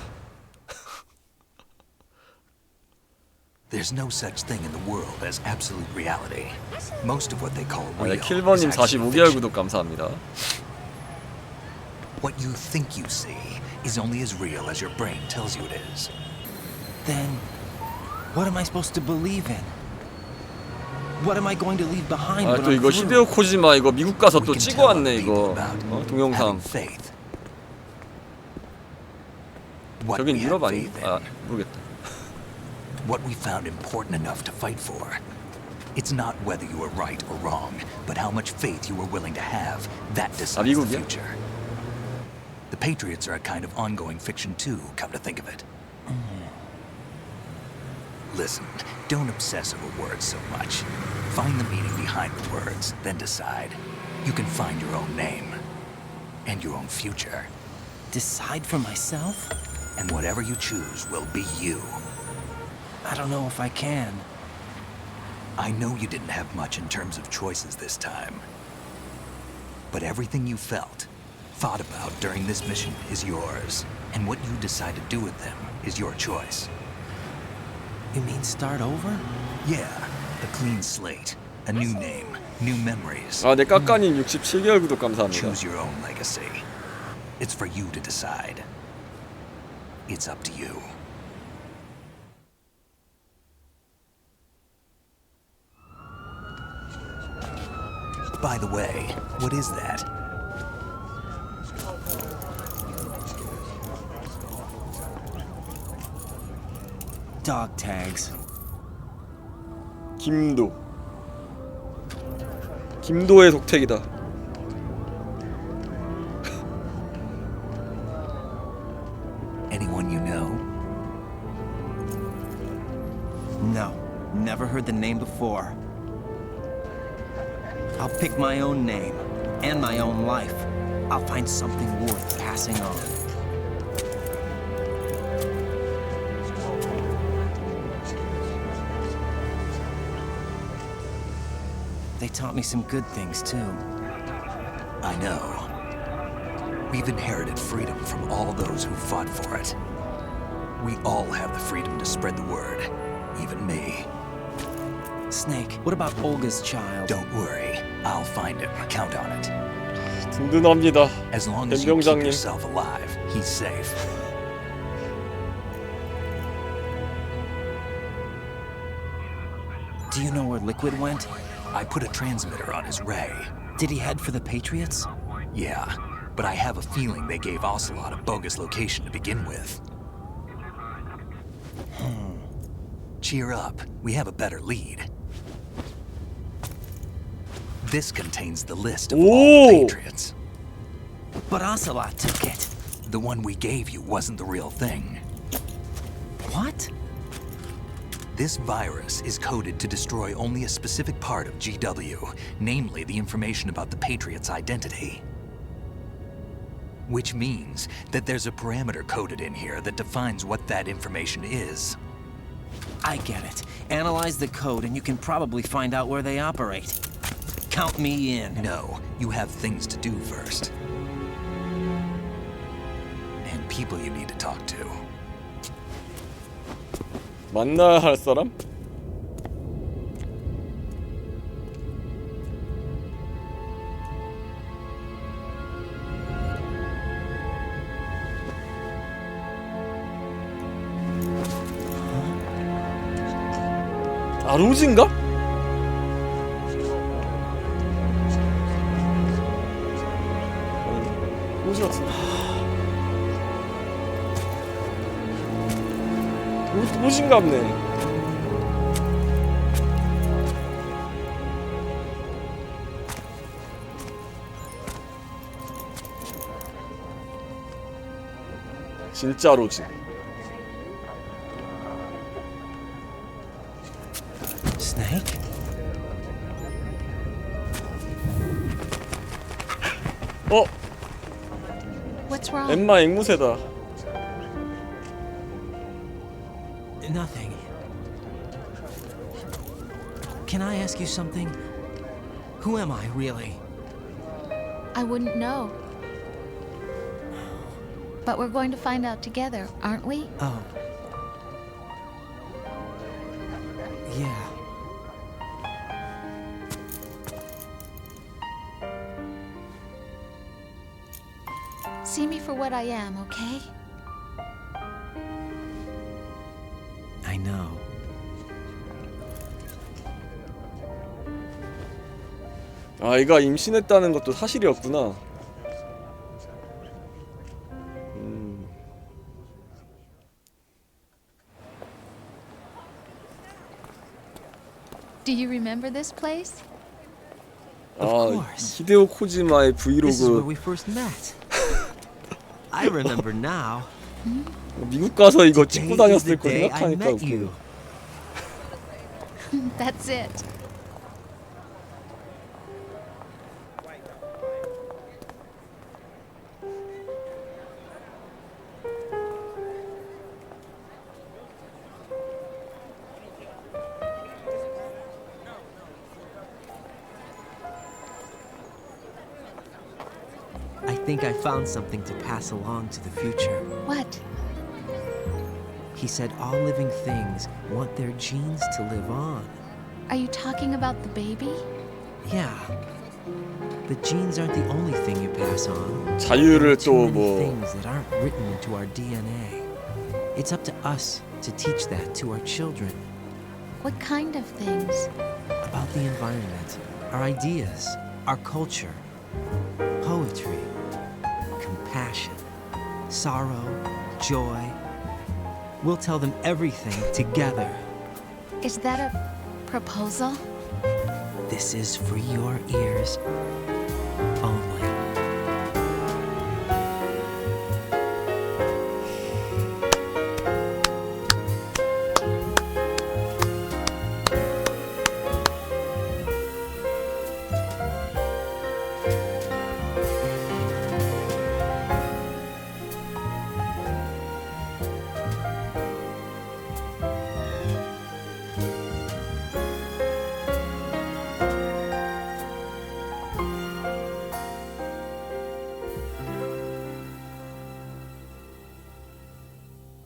There's no such thing in the world as absolute reality. Most of what they call real is 킬버님 actually 45개월 fiction. 구독 감사합니다. What you think you see is only as real as your brain tells you it is. Then, what am I supposed to believe in? What am I going to leave behind 아, when 또 I'm 이거 through? 히데오 코지마 이거 미국 가서 또 We can 찍어 tell 왔네 people 이거. about 동영상. having faith. What 저긴 we 유럽 had 아니? faith in. 아, 모르겠다. What we found important enough to fight for. It's not whether you were right or wrong, but how much faith you were willing to have. That decides the 미국이야? future. The Patriots are a kind of ongoing fiction too, come to think of it. Listen, don't obsess over words so much. Find the meaning behind the words, then decide. You can find your own name and your own future. Decide for myself? And whatever you choose will be you. I don't know if I can. I know you didn't have much in terms of choices this time. But everything you felt, thought about during this mission is yours. And what you decide to do with them is your choice. You mean start over? Yeah, a clean slate, a new name, new memories. 아, 네, 까까님 67개월 구독 감사합니다. Choose your own legacy. It's for you to decide. It's up to you. By the way, what is that? Dog tags. 김도의 독택이다. Anyone you know? No, never heard the name before. I'll pick my own name and my own life. I'll find something worth passing on. They taught me some good things too. I know. We've inherited freedom from all those who fought for it. We all have the freedom to spread the word, even me. Snake, what about Olga's child? Don't worry, I'll find him. Count on it. 든든합니다. As long as you keep 뱀병장님. yourself alive, he's safe. Do you know where Liquid went? I put a transmitter on his ray. Did he head for the Patriots? Yeah, but I have a feeling they gave Ocelot a bogus location to begin with. Cheer up, we have a better lead. This contains the list of all the Patriots. But Ocelot took it. The one we gave you wasn't the real thing. What? This virus is coded to destroy only a specific part of GW, namely the information about the Patriots' identity. Which means that there's a parameter coded in here that defines what that information is. I get it. Analyze the code and you can probably find out where they operate. Count me in. No, you have things to do first. And people you need to talk to. 만나야 할 사람? 아, 로즈인가? 로즈 같은데. 로즈인가 보네. 진짜 로즈. Snake? What's wrong? 엠마 앵무새다. Nothing. Can I ask you something? Who am I, really? I wouldn't know. But we're going to find out together, aren't we? Oh. Yeah. See me for what I am, okay? I know. 아, 얘가 임신했다는 것도 사실이었구나. Do you remember this place? 아, 히데오 코지마의 This is where 브이로그. we first met. I remember now. 미국 가서 이거 찍고 Today is the 다녔을 거 day I 생각하니까 met 웃겨. you. That's it. I think I found something to pass along to the future. What? He said all living things want their genes to live on. Are you talking about the baby? Yeah. But genes aren't the only thing you pass on. 자유를 Too 또 many 뭐 things that aren't written into our DNA. It's up to us to teach that to our children. What kind of things? About the environment, our ideas, our culture, poetry, compassion, sorrow, joy. We'll tell them everything together. Is that a proposal? This is for your ears only.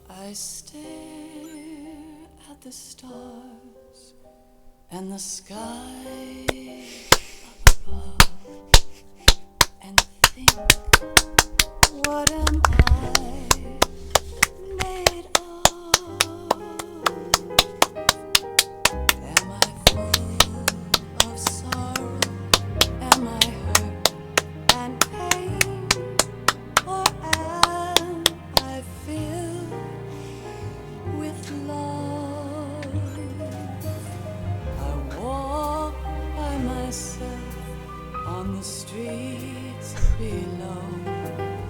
I stare at the stars and the sky up above and think, what am I made of? Am I full of sorrow? Am I hurt and pain? Or am I filled with love? I walk by myself on the streets below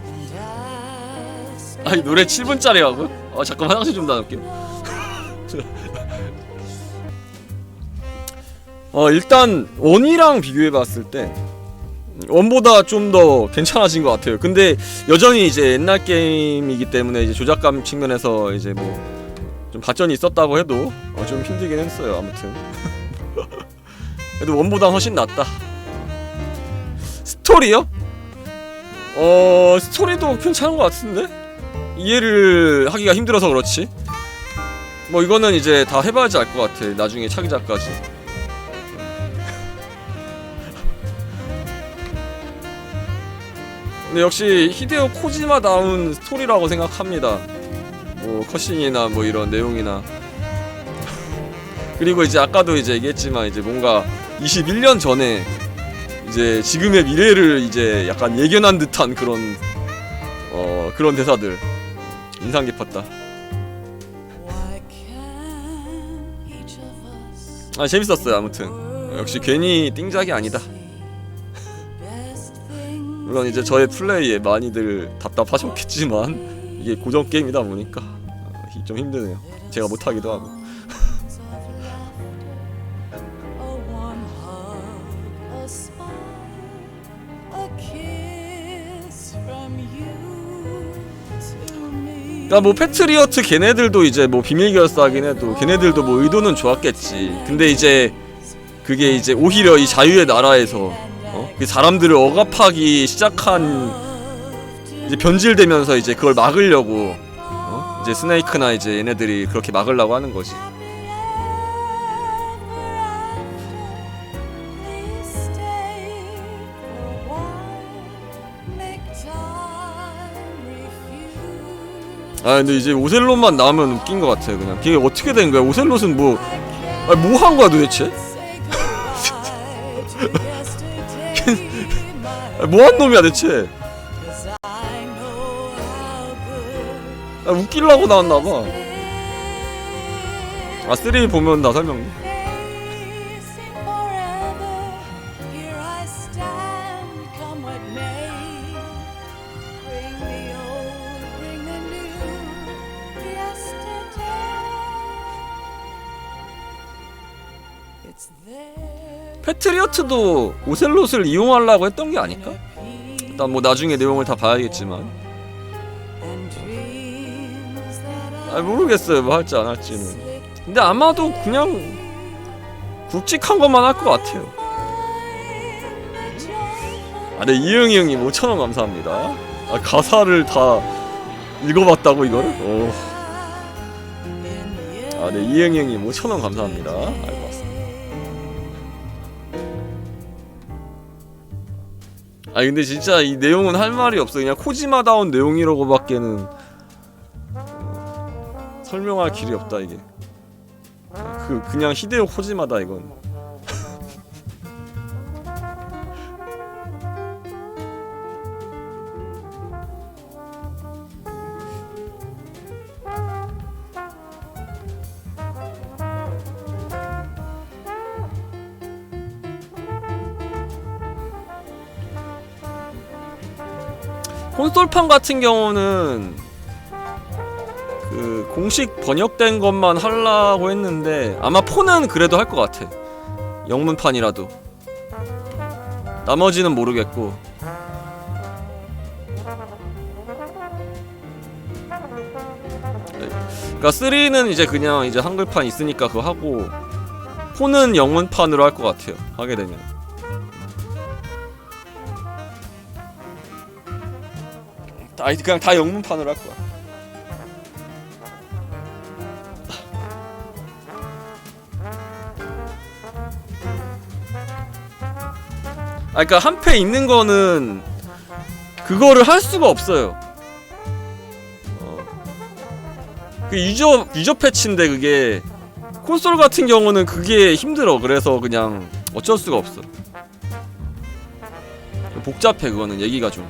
and ask. 아, 이 노래 7분짜리라고? 잠깐 화장실 좀 다녀올게요. 일단 원이랑 비교해봤을 때 원보다 좀 더 괜찮아진 것 같아요. 근데 여전히 이제 옛날 게임이기 때문에 이제 조작감 측면에서 이제 뭐 좀 발전이 있었다고 해도 좀 힘들긴 했어요. 아무튼 그래도 원보다 훨씬 낫다. 스토리요? 스토리도 괜찮은 것 같은데? 이해를 하기가 힘들어서 그렇지. 뭐 이거는 이제 다 해봐야지 알 것 같아. 나중에 차기작까지. 근데 역시 히데오 코지마다운 스토리라고 생각합니다. 뭐 컷신이나 뭐 이런 내용이나. 그리고 이제 아까도 이제 얘기했지만 이제 뭔가 21년 전에 이제 지금의 미래를 이제 약간 예견한 듯한 그런 그런 대사들 인상 깊었다. 아 재밌었어요. 아무튼 역시 괜히 띵작이 아니다. 물론 이제 저의 플레이에 많이들 답답하셨겠지만 이게 고전 게임이다 보니까 좀 힘드네요. 제가 못하기도 하고. 그러니까 뭐 패트리어트 걔네들도 이제 뭐 비밀결사하긴 해도 걔네들도 뭐 의도는 좋았겠지. 근데 이제 그게 이제 오히려 이 자유의 나라에서 그 사람들을 억압하기 시작한 이제 변질되면서 이제 그걸 막으려고 이제 스네이크나 이제 얘네들이 그렇게 막으려고 하는 거지. 아 근데 이제 오셀롯만 나오면 웃긴 것 같아요. 그냥 이게 어떻게 된 거야? 오셀롯은 뭐 한 거야 도대체? 뭐한 놈이야 대체? 웃기려고 나왔나봐. 3 보면 다 설명. 패트리어트도 오셀롯을 이용하려고 했던 게 아닐까? 일단 뭐 나중에 내용을 다 봐야겠지만 모르겠어요 뭐 할지 안 할지는. 근데 아마도 그냥 굵직한 것만 할 것 같아요. 네 이응이 형님 5,000원 감사합니다. 가사를 다 읽어봤다고 이거를? 네 이응이 형님 5,000원 감사합니다. 알고 왔습니다. 근데 진짜 이 내용은 할 말이 없어. 그냥 코지마다운 내용이라고밖에는 설명할 길이 없다 이게. 그냥 히데오 코지마다 이건. 콘솔판 같은 경우는 그 공식 번역된 것만 하려고 했는데 아마 폰은 그래도 할 것 같아. 영문판이라도. 나머지는 모르겠고. 그러니까 3는 이제 그냥 이제 한글판 있으니까 그거 하고 폰은 영문판으로 할 것 같아요. 하게 되면. 그냥 다 영문판으로 할 거야. 그러니까 한패 있는 거는 그거를 할 수가 없어요. 그 유저 패치인데 그게 콘솔 같은 경우는 그게 힘들어. 그래서 그냥 어쩔 수가 없어. 복잡해 그거는 얘기가 좀.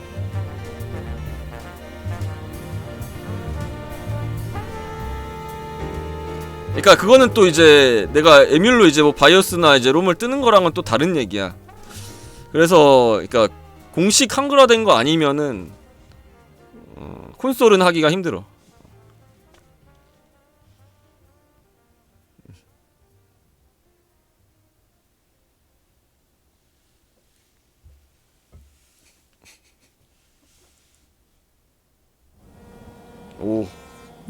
그러니까 그거는 또 이제 내가 에뮬로 이제 뭐 바이오스나 이제 롬을 뜨는 거랑은 또 다른 얘기야. 그래서 그러니까 공식 한글화된 거 아니면은 콘솔은 하기가 힘들어. 오.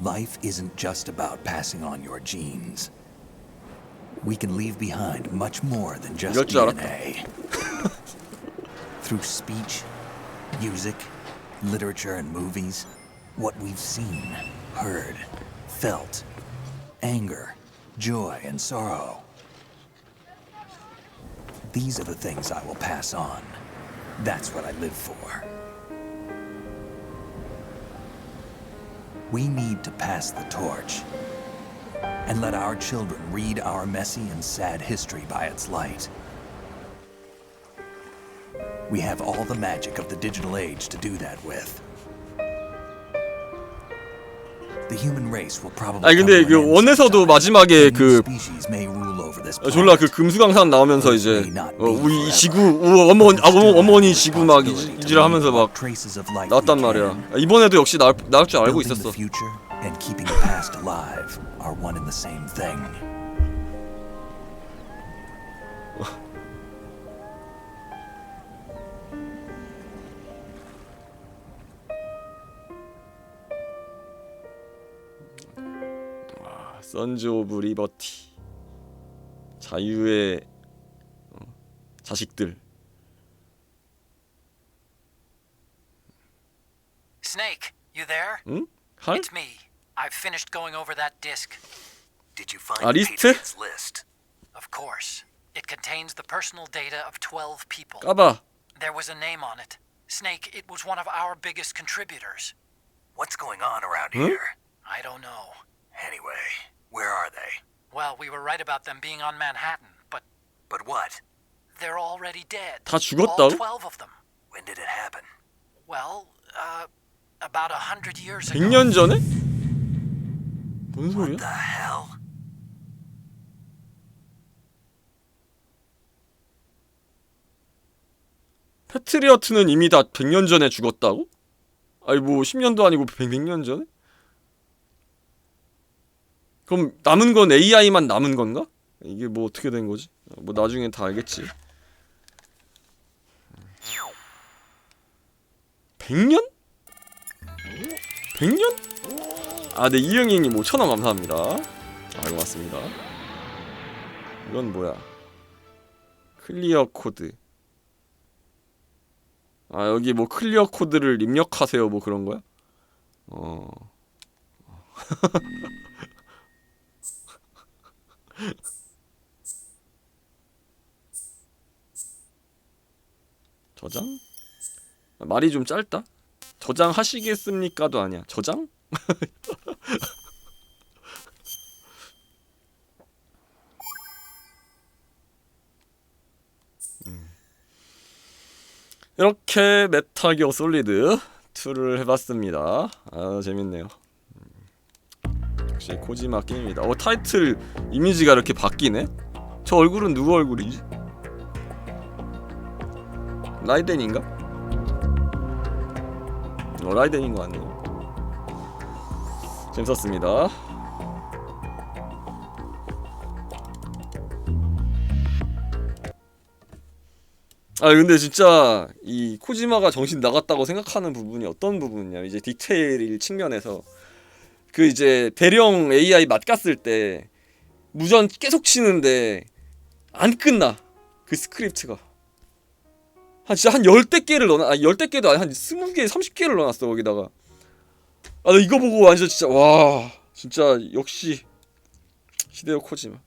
Life isn't just about passing on your genes. We can leave behind much more than just DNA. Through speech, music, literature, and movies, What we've seen, heard, felt, anger, joy, and sorrow. These are the things I will pass on. That's what I live for. We need to pass the torch and let our children read our messy and sad history by its light. We have all the magic of the digital age to do that with. The human race will probably. 아니 근데 그 원에서도 마지막에 그 졸라 그 금수강산 나오면서 이제 우리 지구 어머니 지구 막 이질하면서 막 나왔단 말이야. 이번에도 역시 나올 줄 알고 있었어. And keeping the past alive are one and the same thing. 선즈 오브 리버티 자유의 자식들. Snake, you there? 응? 할? It's me. I've finished going over that disc. Did you find 아, the 리스트? Patriots list? Of course. It contains the personal data of 12 people. 까봐. There was a name on it. Snake, it was one of our biggest contributors. What's going on around Huh? here? I don't know. Anyway, where are they? Well, we were right about them being on Manhattan, but But what? they're already dead. 다 All 죽었다고? 12 of them. When did it happen? Well, about 100 years ago. 100년 전에? 뭔 소리야? What the hell? 패트리어트는 이미 다 100년 전에 죽었다고? 아니 뭐 10년도 아니고 100년 전에? 그럼 남은 건 AI만 남은 건가? 이게 뭐 어떻게 된 거지? 뭐 나중엔 다 알겠지. 100년? 100년? 아, 네, 이영희님 5,000원 감사합니다. 아, 고맙습니다. 이건 뭐야? 클리어 코드. 아, 여기 뭐 클리어 코드를 입력하세요 뭐 그런 거야? 저장? 아, 말이 좀 짧다? 저장하시겠습니까도 아니야. 저장? 이렇게 메탈기어 솔리드 2를 해봤습니다. 아, 재밌네요. 역시 코지마 게임이다. 타이틀 이미지가 이렇게 바뀌네? 저 얼굴은 누구 얼굴이지? 라이덴인가? 라이덴인 것 같네요. 재밌었습니다. 아 근데 진짜 이 코지마가 정신 나갔다고 생각하는 부분이 어떤 부분이냐, 이제 디테일 측면에서 그 이제 대령 AI 맞갔을 때 무전 계속 치는데 안 끝나. 그 스크립트가 진짜 한 10대 개를 넣어놨. 아니 10대 개도 아니 한 20개 30개를 넣어놨어 거기다가. 아 나 이거 보고 완전 진짜 와 진짜 역시 히데오 코지마.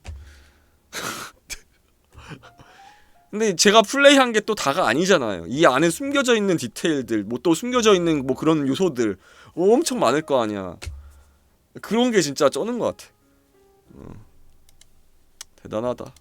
근데 제가 플레이한 게 또 다가 아니잖아요. 이 안에 숨겨져 있는 디테일들, 뭐 또 숨겨져 있는 뭐 그런 요소들 엄청 많을 거 아니야. 그런 게 진짜 쩌는 것 같아. 대단하다.